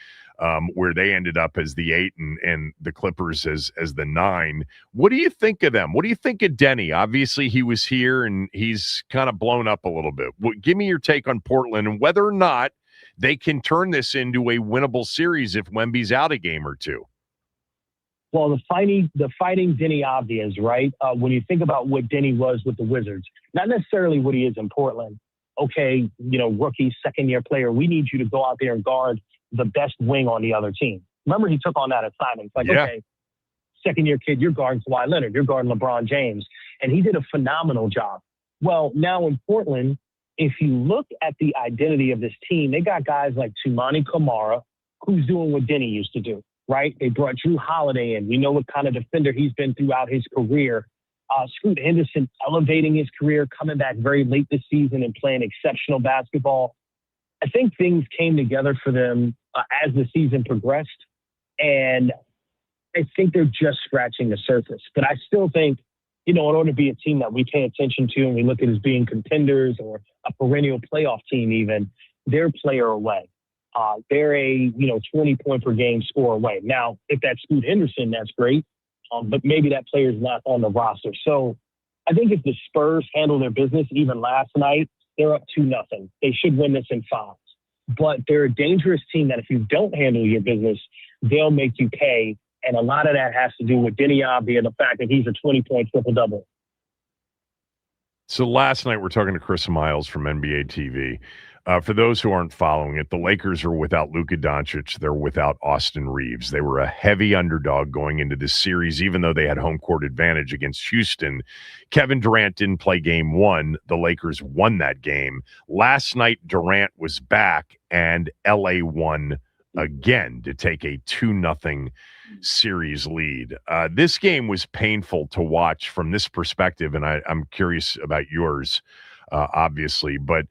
where they ended up as the 8 and the Clippers as the 9. What do you think of them? What do you think of Denny? Obviously, he was here, and he's kind of blown up a little bit. Give me your take on Portland and whether or not they can turn this into a winnable series if Wemby's out a game or two. Well, the fighting Denny obvious, right? When you think about what Denny was with the Wizards, not necessarily what he is in Portland. Okay, rookie, second-year player, we need you to go out there and guard the best wing on the other team. Remember, he took on that assignment. It's like, okay, second-year kid, you're guarding Kawhi Leonard, you're guarding LeBron James. And he did a phenomenal job. Well, now in Portland, if you look at the identity of this team, they got guys like Tumani Kamara, who's doing what Denny used to do, right? They brought Drew Holiday in. We know what kind of defender he's been throughout his career. Scoot Henderson elevating his career, coming back very late this season and playing exceptional basketball. I think things came together for them as the season progressed, and I think they're just scratching the surface. But I still think, in order to be a team that we pay attention to and we look at as being contenders or a perennial playoff team even, they're a player away. They're a 20-point per game score away. Now, if that's Scoot Henderson, that's great. But maybe that player's not on the roster. So I think if the Spurs handle their business, even last night, they're up 2-0. They should win this in 5. But they're a dangerous team that if you don't handle your business, they'll make you pay. And a lot of that has to do with Denny Avdia and the fact that he's a 20-point triple-double. So last night, we're talking to Chris Miles from NBA TV. For those who aren't following it, the Lakers are without Luka Doncic. They're without Austin Reeves. They were a heavy underdog going into this series, even though they had home court advantage against Houston. Kevin Durant didn't play game 1. The Lakers won that game. Last night, Durant was back, and LA won again to take a 2-0 series lead. This game was painful to watch from this perspective, and I'm curious about yours, obviously, but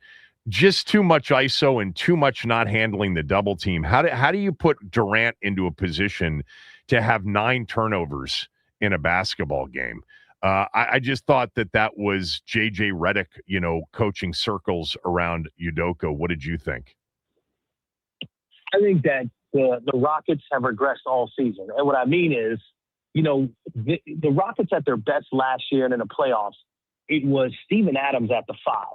just too much ISO and too much not handling the double team. How do you put Durant into a position to have 9 turnovers in a basketball game? I just thought that was JJ Redick, coaching circles around Udoka. What did you think? I think that the Rockets have regressed all season. And what I mean is, the Rockets at their best last year and in the playoffs, it was Steven Adams at the 5.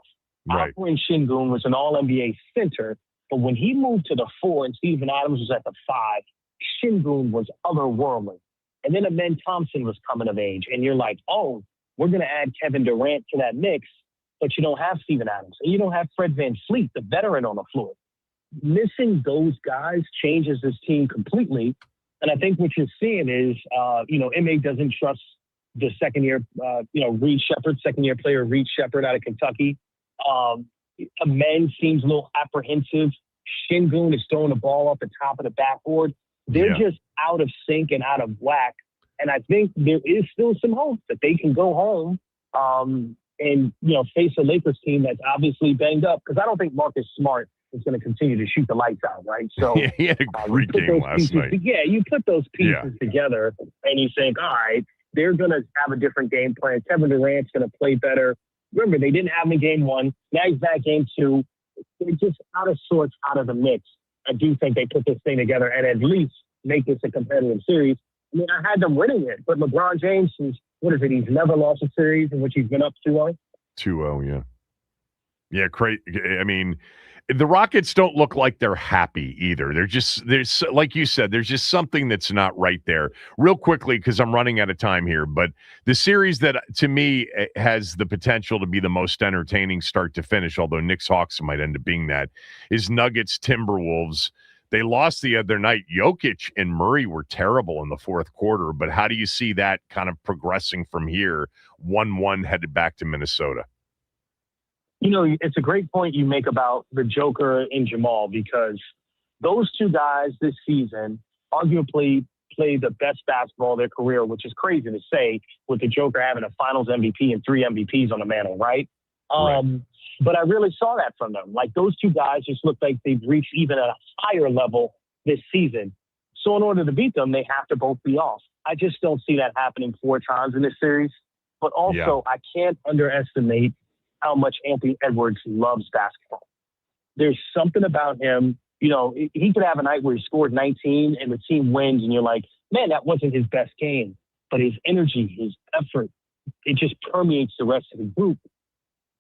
Right. Alperen Şengün was an All-NBA center, but when he moved to the 4 and Steven Adams was at the 5, Şengün was otherworldly. And then Amen Thompson was coming of age, and you're like, oh, we're going to add Kevin Durant to that mix, but you don't have Steven Adams, and you don't have Fred VanVleet, the veteran on the floor. Missing those guys changes this team completely, and I think what you're seeing is, Ime doesn't trust the second-year, Reed Shepherd, second-year player Reed Shepherd out of Kentucky. Amen seems a little apprehensive. Şengün is throwing the ball up the top of the backboard. They're just out of sync and out of whack. And I think there is still some hope that they can go home and face a Lakers team that's obviously banged up. Because I don't think Marcus Smart is going to continue to shoot the lights out, right? So he had a great game last night. You put those pieces together and you think, all right, they're going to have a different game plan. Kevin Durant's going to play better. Remember, they didn't have him in game 1. Now he's back game 2. They're just out of sorts, out of the mix. I do think they put this thing together and at least make this a competitive series. I mean, I had them winning it, but LeBron James is, he's never lost a series in which he's been up 2-0. 2-0, yeah. Yeah, great. I mean, the Rockets don't look like they're happy either. There's like you said, there's just something that's not right there. Real quickly, because I'm running out of time here, but the series that to me has the potential to be the most entertaining start to finish, although Knicks Hawks might end up being that, is Nuggets Timberwolves. They lost the other night. Jokic and Murray were terrible in the fourth quarter, but how do you see that kind of progressing from here? 1-1 headed back to Minnesota. It's a great point you make about the Joker and Jamal, because those two guys this season arguably played the best basketball of their career, which is crazy to say with the Joker having a finals MVP and 3 MVPs on the mantle, right? But I really saw that from them. Like, those two guys just look like they've reached even a higher level this season. So in order to beat them, they have to both be off. I just don't see that happening 4 times in this series. But also, I can't underestimate how much Anthony Edwards loves basketball. There's something about him, he could have a night where he scored 19 and the team wins and you're like, man, that wasn't his best game. But his energy, his effort, it just permeates the rest of the group.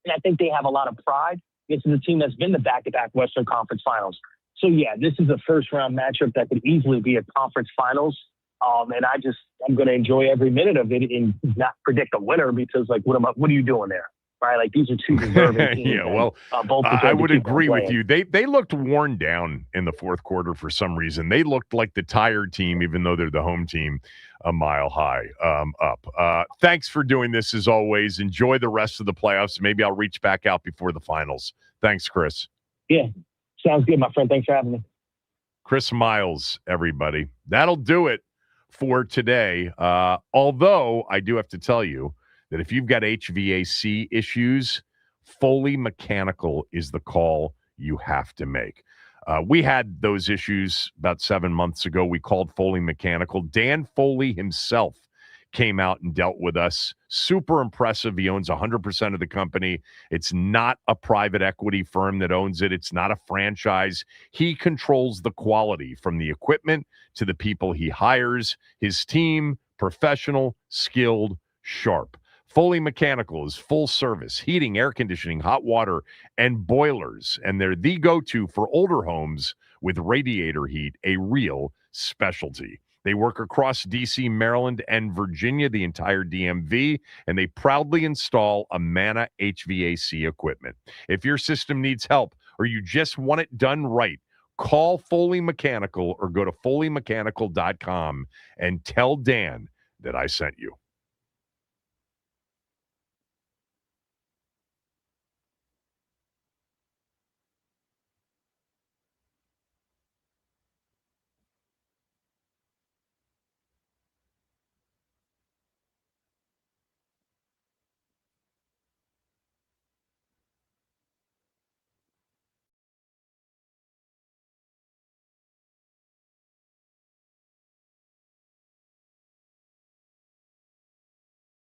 And I think they have a lot of pride. This is a team that's been the back-to-back Western Conference Finals. So, this is a first-round matchup that could easily be a conference finals. And I'm going to enjoy every minute of it and not predict a winner because, what are you doing there? right? Like these are two deserving teams. Yeah, well, both I would agree with playing. you. They looked worn down in the fourth quarter for some reason. They looked like the tired team, even though they're the home team, a mile high up. Thanks for doing this as always. Enjoy the rest of the playoffs. Maybe I'll reach back out before the finals. Thanks, Chris. Yeah, sounds good, my friend. Thanks for having me. Chris Miles, everybody. That'll do it for today. Although I do have to tell you that if you've got HVAC issues, Foley Mechanical is the call you have to make. We had those issues about 7 months ago. We called Foley Mechanical. Dan Foley himself came out and dealt with us. Super impressive. He owns 100% of the company. It's not a private equity firm that owns it. It's not a franchise. He controls the quality from the equipment to the people he hires. His team, professional, skilled, sharp. Foley Mechanical is full service, heating, air conditioning, hot water, and boilers. And they're the go-to for older homes with radiator heat, a real specialty. They work across D.C., Maryland, and Virginia, the entire DMV, and they proudly install Amana HVAC equipment. If your system needs help or you just want it done right, call Foley Mechanical or go to FoleyMechanical.com and tell Dan that I sent you.